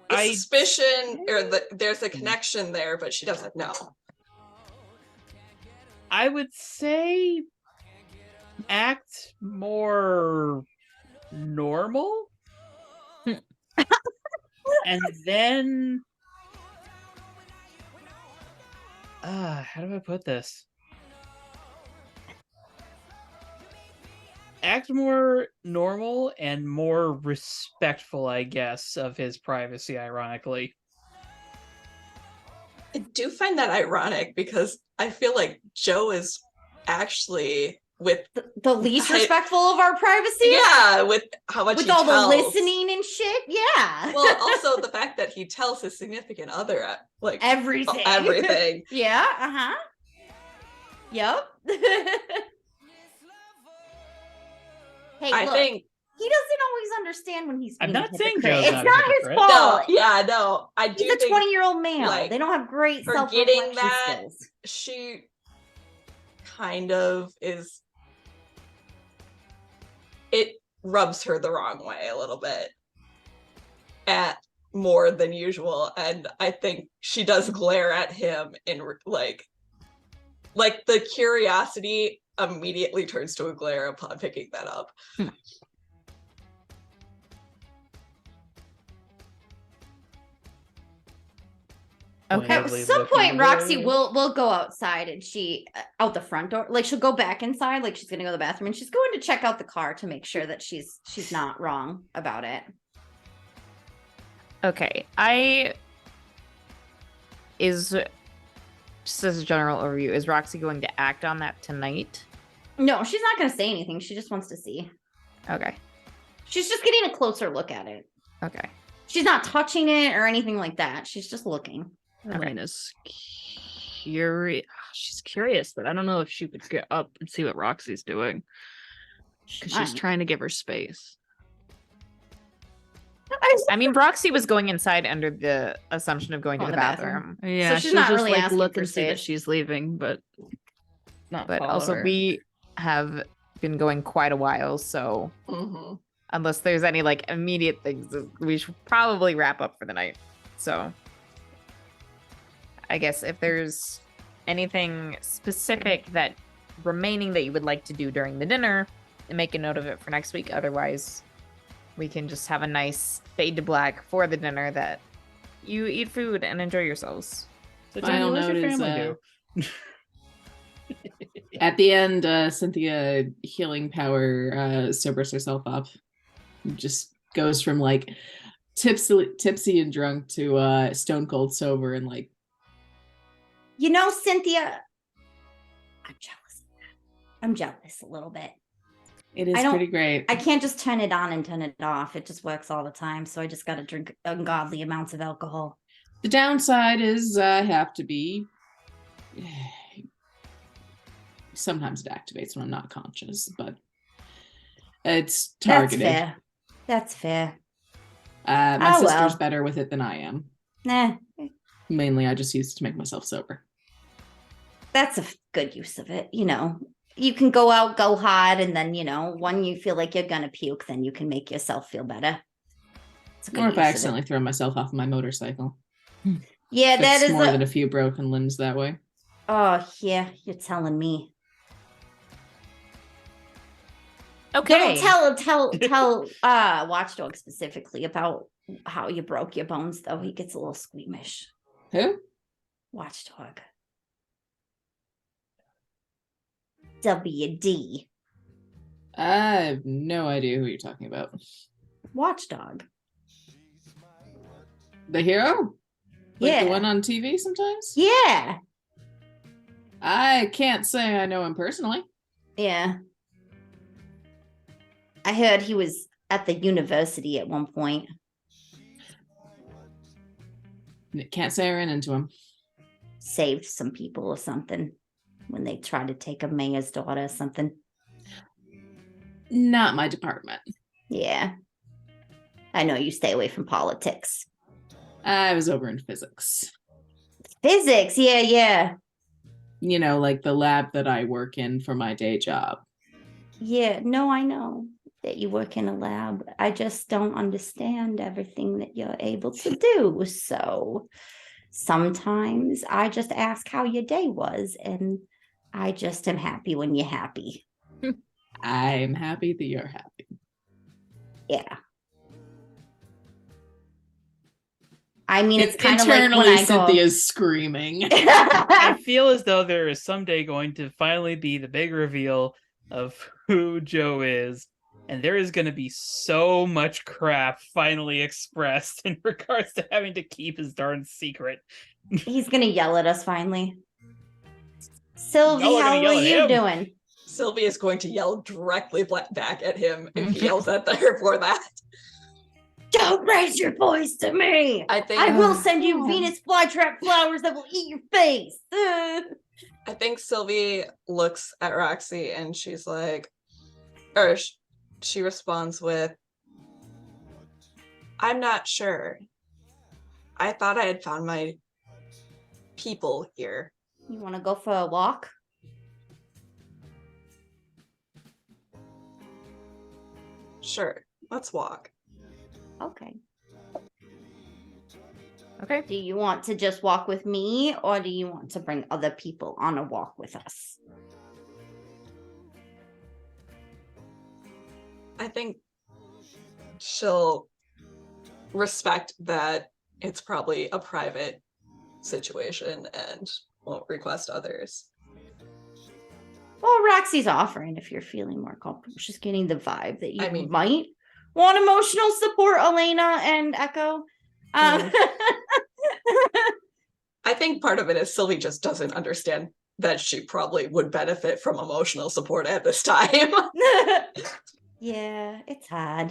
The suspicion, or there's a connection there, but she doesn't know. I would say act more normal. And then how do I put this? Act more normal and more respectful, I guess, of his privacy, ironically. I do find that ironic because I feel like Joe is actually with The least respectful of our privacy? yeah, with how much With he all tells. the listening and shit? Yeah. Well, also the fact that he tells his significant other like everything. everything. Yeah, uh-huh. Yep. Hey, I look, think he doesn't always understand when he's I'm being not a saying hypocrite. Joe's It's not a not his hypocrite. no, fault. yeah, no. I do He's a think 20-year-old male. like, They don't have great forgetting self-reflection that skills. she kind of is, it rubs her the wrong way a little bit at more than usual, and I think she does glare at him in like the curiosity immediately turns to a glare upon picking that up. Okay. At some point, Roxy will go outside and she out the front door. Like she'll go back inside, like she's gonna go to the bathroom and she's going to check out the car to make sure that she's not wrong about it. Okay. Just as a general overview, is Roxy going to act on that tonight? No, she's not gonna say anything. She just wants to see. Okay. She's just getting a closer look at it. Okay. She's not touching it or anything like that. She's just looking. Elena's curious. She's curious, but I don't know if she could get up and see what Roxy's doing. Because she's Fine. trying to give her space. I mean, Broxy was going inside under the assumption of going to Oh, the the bathroom. bathroom. Yeah, she's she'll not just really like asking look for and see that space. she's leaving, but not But follow also, her. we have been going quite a while, so Mhm. unless there's any like immediate things, we should probably wrap up for the night. So I guess if there's anything specific that remaining that you would like to do during the dinner, make a note of it for next week. Otherwise, we can just have a nice fade to black for the dinner that you eat food and enjoy yourselves. So Final Johnny, what's your note is, family do? At the end, Cynthia healing power sobers herself up. Just goes from like tipsy and drunk to stone cold sober and like, You know, Cynthia, I'm jealous. I'm jealous a little bit. it is I don't- pretty great. I can't just turn it on and turn it off. It just works all the time. So I just got to drink ungodly amounts of alcohol. The downside is I have to be. Sometimes it activates when I'm not conscious, but it's targeted. That's fair. That's fair. My Oh, sister's well. better with it than I am. Nah, Mainly, I just use it to make myself sober. that's a good use of it. You know, you can go out, go hard, and then, you know, when you feel like you're going to puke, then you can make yourself feel better. It's a good Or if use I of it. accidentally throw myself off my motorcycle. Yeah, that Fix is more than a few broken limbs that way. Oh, yeah, you're telling me. Okay. Tell Watchdog specifically about how you broke your bones, though. He gets a little squeamish. Who? Watchdog. WD. I have no idea who you're talking about. Watchdog. The hero? Like Yeah. the one on TV sometimes? Yeah. I can't say I know him personally. Yeah. I heard he was at the university at one point. Can't say I ran into him. Saved some people or something when they tried to take a mayor's daughter or something. Not my department. Yeah. I know you stay away from politics. I was over in physics. Physics, yeah. You know, like the lab that I work in for my day job. Yeah, no, I know that you work in a lab. I just don't understand everything that you're able to do. So sometimes I just ask how your day was, and I just am happy when you're happy. I'm happy that you're happy. Yeah. I mean, it's kind of like when internally I go. Cynthia's screaming. I feel as though there is someday going to finally be the big reveal of who Joe is, and there is going to be so much crap finally expressed in regards to having to keep his darn secret. He's gonna yell at us finally. Sylvie, Y'all are how gonna yell are at you him. doing? Sylvie is going to yell directly back at him if he yells at her for that. Don't raise your voice to me. I think I will send you God. Venus flytrap flowers that will eat your face. I think Sylvie looks at Roxy and she's like, or she responds with, I'm not sure. I thought I had found my people here. You want to go for a walk? Sure, let's walk. Okay. Okay. Do you want to just walk with me, or do you want to bring other people on a walk with us? I think she'll respect that it's probably a private situation and won't request others. Well, Roxy's offering if you're feeling more comfortable. She's getting the vibe that you I mean- might want emotional support, Elena and Echo. I think part of it is Sylvie just doesn't understand that she probably would benefit from emotional support at this time. Yeah, it's hard.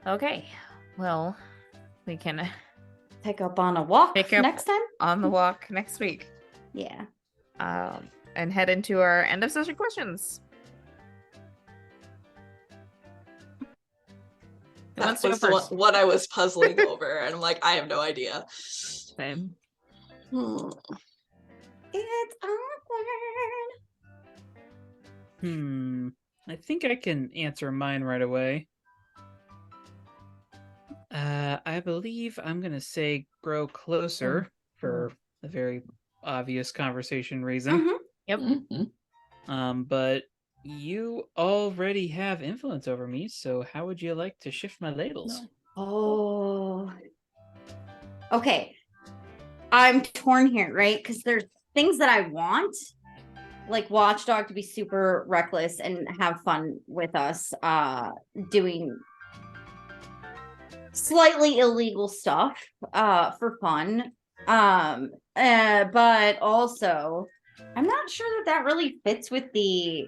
Okay. Well, we can Pick up on a walk Pick up- next time. on the walk next week. Yeah. And head into our end of session questions. That to go was the first? what I was puzzling over, and I'm like, I have no idea. Same. It's awkward. I think I can answer mine right away. I believe I'm gonna say grow closer for a very obvious conversation reason. But you already have influence over me, so how would you like to shift my labels? Oh. Okay. I'm torn here, right? Because there's things that I want, like Watchdog to be super reckless and have fun with us, doing slightly illegal stuff, for fun. But also, I'm not sure that really fits with the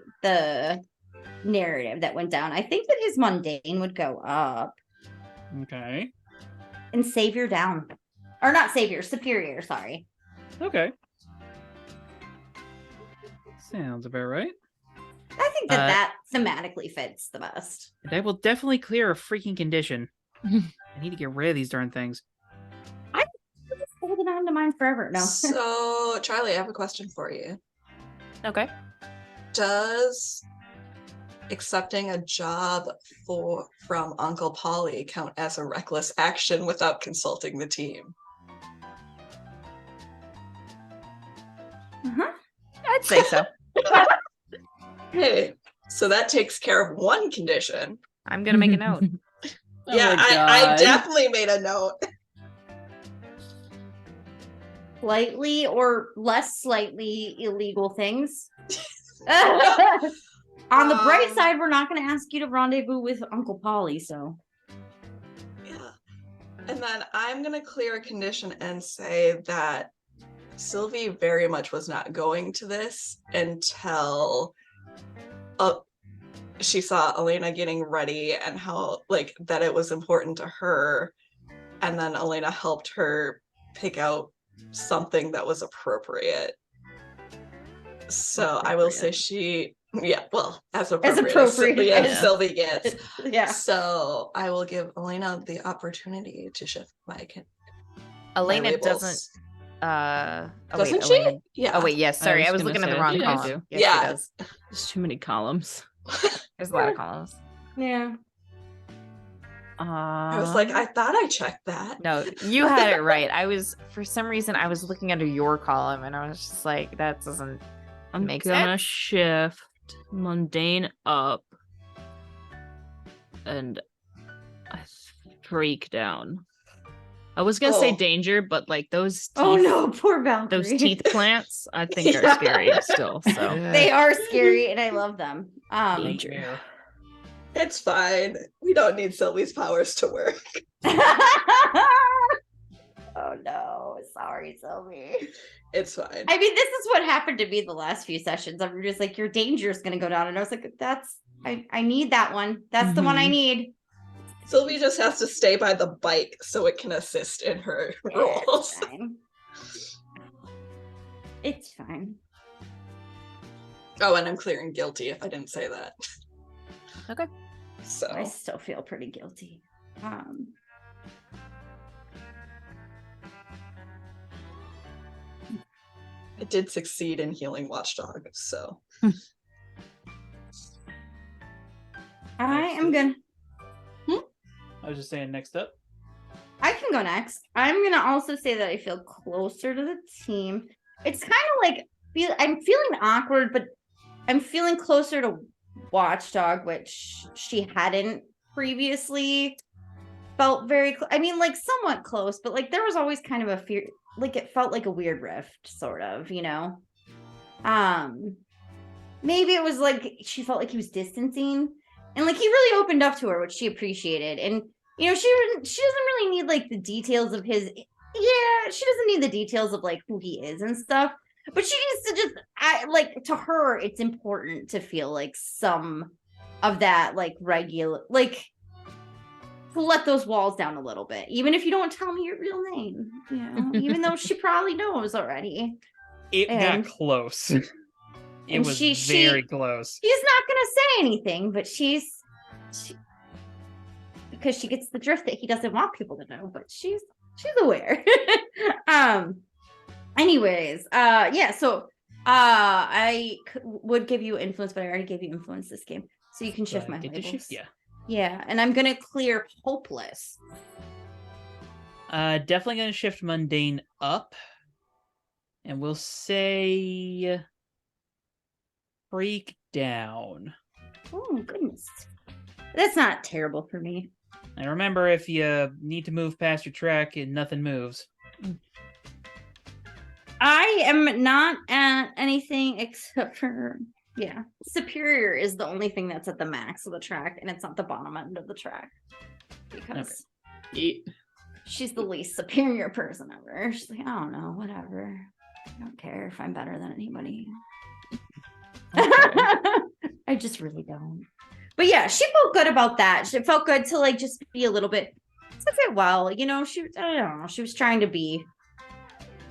narrative that went down. I think that his mundane would go up. Okay. And savior down. Or not savior, superior, sorry. Okay. Sounds about right. I think that thematically fits the best. That will definitely clear a freaking condition. I need to get rid of these darn things. I'm just holding on to mine forever. No. So, Charlie, I have a question for you. Okay. Does accepting a job from Uncle Polly count as a reckless action without consulting the team? I'd say so. Hey, so that takes care of one condition. I'm gonna make a note. Yeah, I definitely made a note. Slightly or less slightly illegal things. On the bright side, we're not going to ask you to rendezvous with Uncle Polly, so. Yeah. And then I'm going to clear a condition and say that Sylvie very much was not going to this until she saw Elena getting ready and how, like, that it was important to her. And then Elena helped her pick out something that was appropriate. So I will say as appropriate as Sylvie gets. Yeah. So I will give Elena the opportunity to shift my Elena labels. doesn't. Doesn't she? Elena... Yeah. Oh wait, yes. Sorry, I was looking at the wrong yeah, column. Yes, Yeah. she does. There's too many columns. There's a lot of columns. Yeah. I was like, I thought I checked that. No, you had it right. For some reason, I was looking under your column, and I was just like, that doesn't make sense. I'm gonna shift mundane up and freak down. I was gonna say danger, but like those teeth, oh no, poor Valkyrie. those teeth plants, I think are scary still. So They are scary, and I love them. danger. It's fine. We don't need Sylvie's powers to work. Oh no, sorry, Sylvie. It's fine. I mean, this is what happened to me the last few sessions. I'm just like, your danger is gonna go down, and I was like, I need that one. That's the one I need. Sylvie just has to stay by the bike so it can assist in her roles. It's fine. It's fine. Oh, and I'm clearing guilty if I didn't say that. Okay. So I still feel pretty guilty. I did succeed in healing Watchdog, so I am gonna. I was just saying next up. I can go next. I'm gonna also say that I feel closer to the team. It's kind of like I'm feeling awkward, but I'm feeling closer to Watchdog, which she hadn't previously felt very. I mean, like somewhat close, but like there was always kind of a fear. Like it felt like a weird rift, sort of, you know. Maybe it was like she felt like he was distancing, and like he really opened up to her, which she appreciated. And you know, she doesn't really need like the details of his. Yeah, she doesn't need the details of like who he is and stuff. But she needs to just, like, to her, it's important to feel like some of that, like, regular, like, to let those walls down a little bit, even if you don't tell me your real name, you know, even though she probably knows already. It got close. It was very close. She's not going to say anything, but she's because she gets the drift that he doesn't want people to know, but she's aware. Anyways, yeah, so would give you influence, but I already gave you influence this game, so you can shift my Get to labels. shift, Yeah, and I'm gonna clear hopeless. Definitely gonna shift mundane up, and we'll say freak down. Oh goodness, that's not terrible for me. And remember, if you need to move past your track and nothing moves. I am not at anything except for, superior is the only thing that's at the max of the track, and it's not the bottom end of the track because she's the least superior person ever. She's like, I don't know, whatever. I don't care if I'm better than anybody. I just really don't. But yeah, she felt good about that. She felt good to like just be a little bit, well, I don't know, she was trying to be.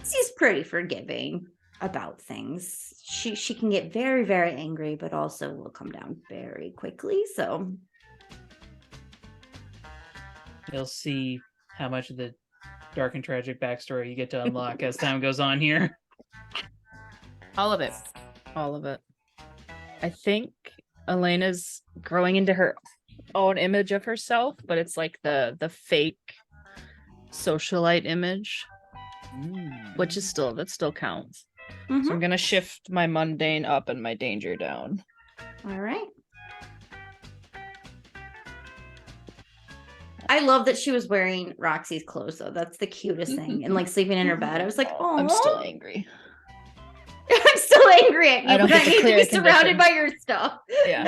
She's pretty forgiving about things. She can get very, very angry, but also will come down very quickly. So You'll see how much of the dark and tragic backstory you get to unlock as time goes on here. All of it. I think Elena's growing into her own image of herself, but it's like the fake socialite image. Which is that still counts. So I'm gonna shift my mundane up and my danger down. All right. I love that she was wearing Roxy's clothes though. That's the cutest thing. And like sleeping in her bed. I was like, oh, I'm still angry. I'm still angry at you. I don't but get I to need to clear be a surrounded condition. by your stuff. Yeah.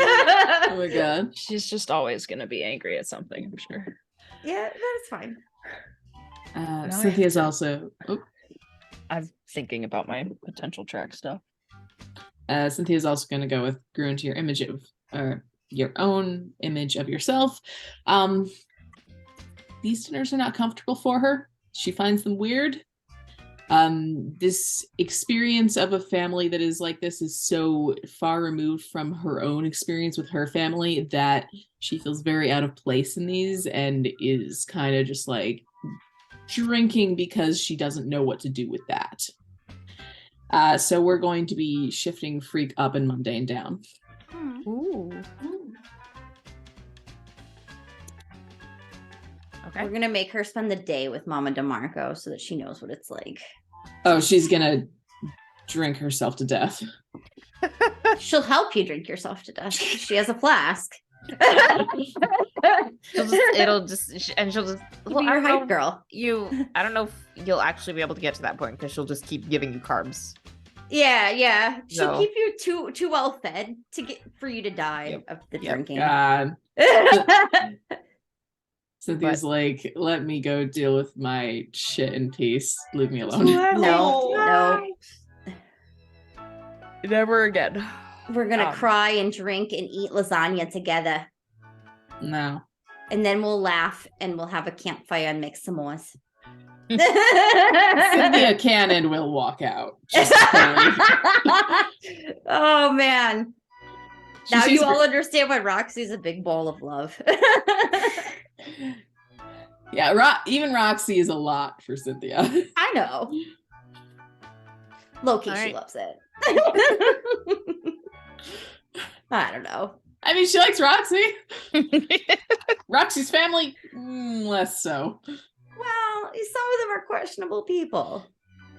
Oh my god. She's just always gonna be angry at something, I'm sure. Yeah, that's fine. Cynthia's also. I'm thinking about my potential track stuff. Cynthia's also going to go with grew into your image of your own image of yourself. These dinners are not comfortable for her. She finds them weird. This experience of a family that is like this is so far removed from her own experience with her family that she feels very out of place in these and is kind of just like drinking because she doesn't know what to do with that. So we're going to be shifting freak up and mundane down. Ooh. Okay. We're gonna make her spend the day with Mama DeMaurco so that she knows what it's like. Oh, she's gonna drink herself to death. She'll help you drink yourself to death. She has a flask. She'll just be your hype girl. I don't know if you'll actually be able to get to that point because she'll just keep giving you carbs. Yeah. She'll No. keep you too well fed for you to die of the drinking. God. Cynthia's like, let me go deal with my shit in peace. Leave me alone. No. Never again. We're gonna cry and drink and eat lasagna together. No. And then we'll laugh and we'll have a campfire and make s'mores. Cynthia can and will walk out. Just Oh man. She Now sees you all understand why Roxy's a big ball of love. Yeah, even Roxy is a lot for Cynthia. I know. Low-key, All she right. loves it. I don't know. I mean, she likes Roxy. Roxy's family, less so. Well, some of them are questionable people.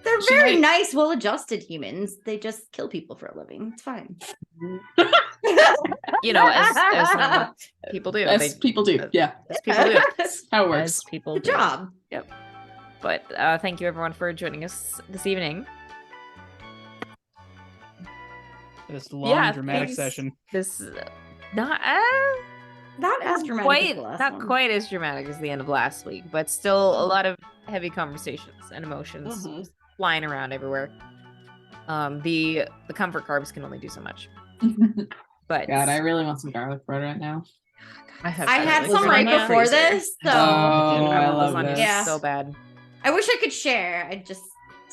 They're She very might- nice, well-adjusted humans. They just kill people for a living. It's fine. As normal people do. As people do. Yeah, As people do. that's how it works. As people Good do. job. Yep. But thank you everyone for joining us this evening. This long Yeah, dramatic thanks. session. This not Not as dramatic as the last one. quite as dramatic as the end of last week, but still a lot of heavy conversations and emotions Mhm. flying around everywhere. The comfort carbs can only do so much. But God, I really want some garlic bread right now. I had some lasagna. right before Freezer. this, so Oh, I love lasagna this. is Yeah. so bad. I wish I could share. Since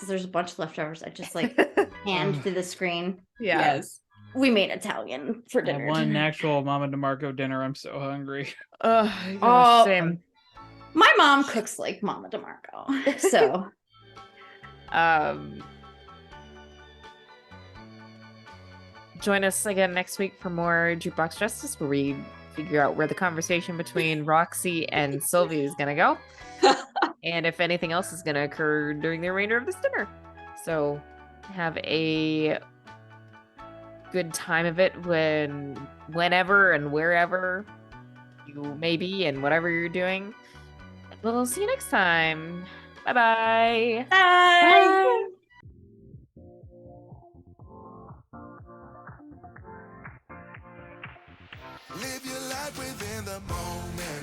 there's a bunch of leftovers, I just like hand to the screen. Yeah. Yes. we made Italian for I dinner. want an tonight. actual Mama DeMaurco dinner. I'm so hungry. Gosh, Oh, same. My mom cooks like Mama DeMaurco, so Join us again next week for more Jukebox Justice, where we figure out where the conversation between Roxy and Sylvie is going to go, and if anything else is going to occur during the remainder of this dinner. So have a good time of it whenever and wherever you may be and whatever you're doing. We'll see you next time. Bye-bye. bye. Live your life within the moment.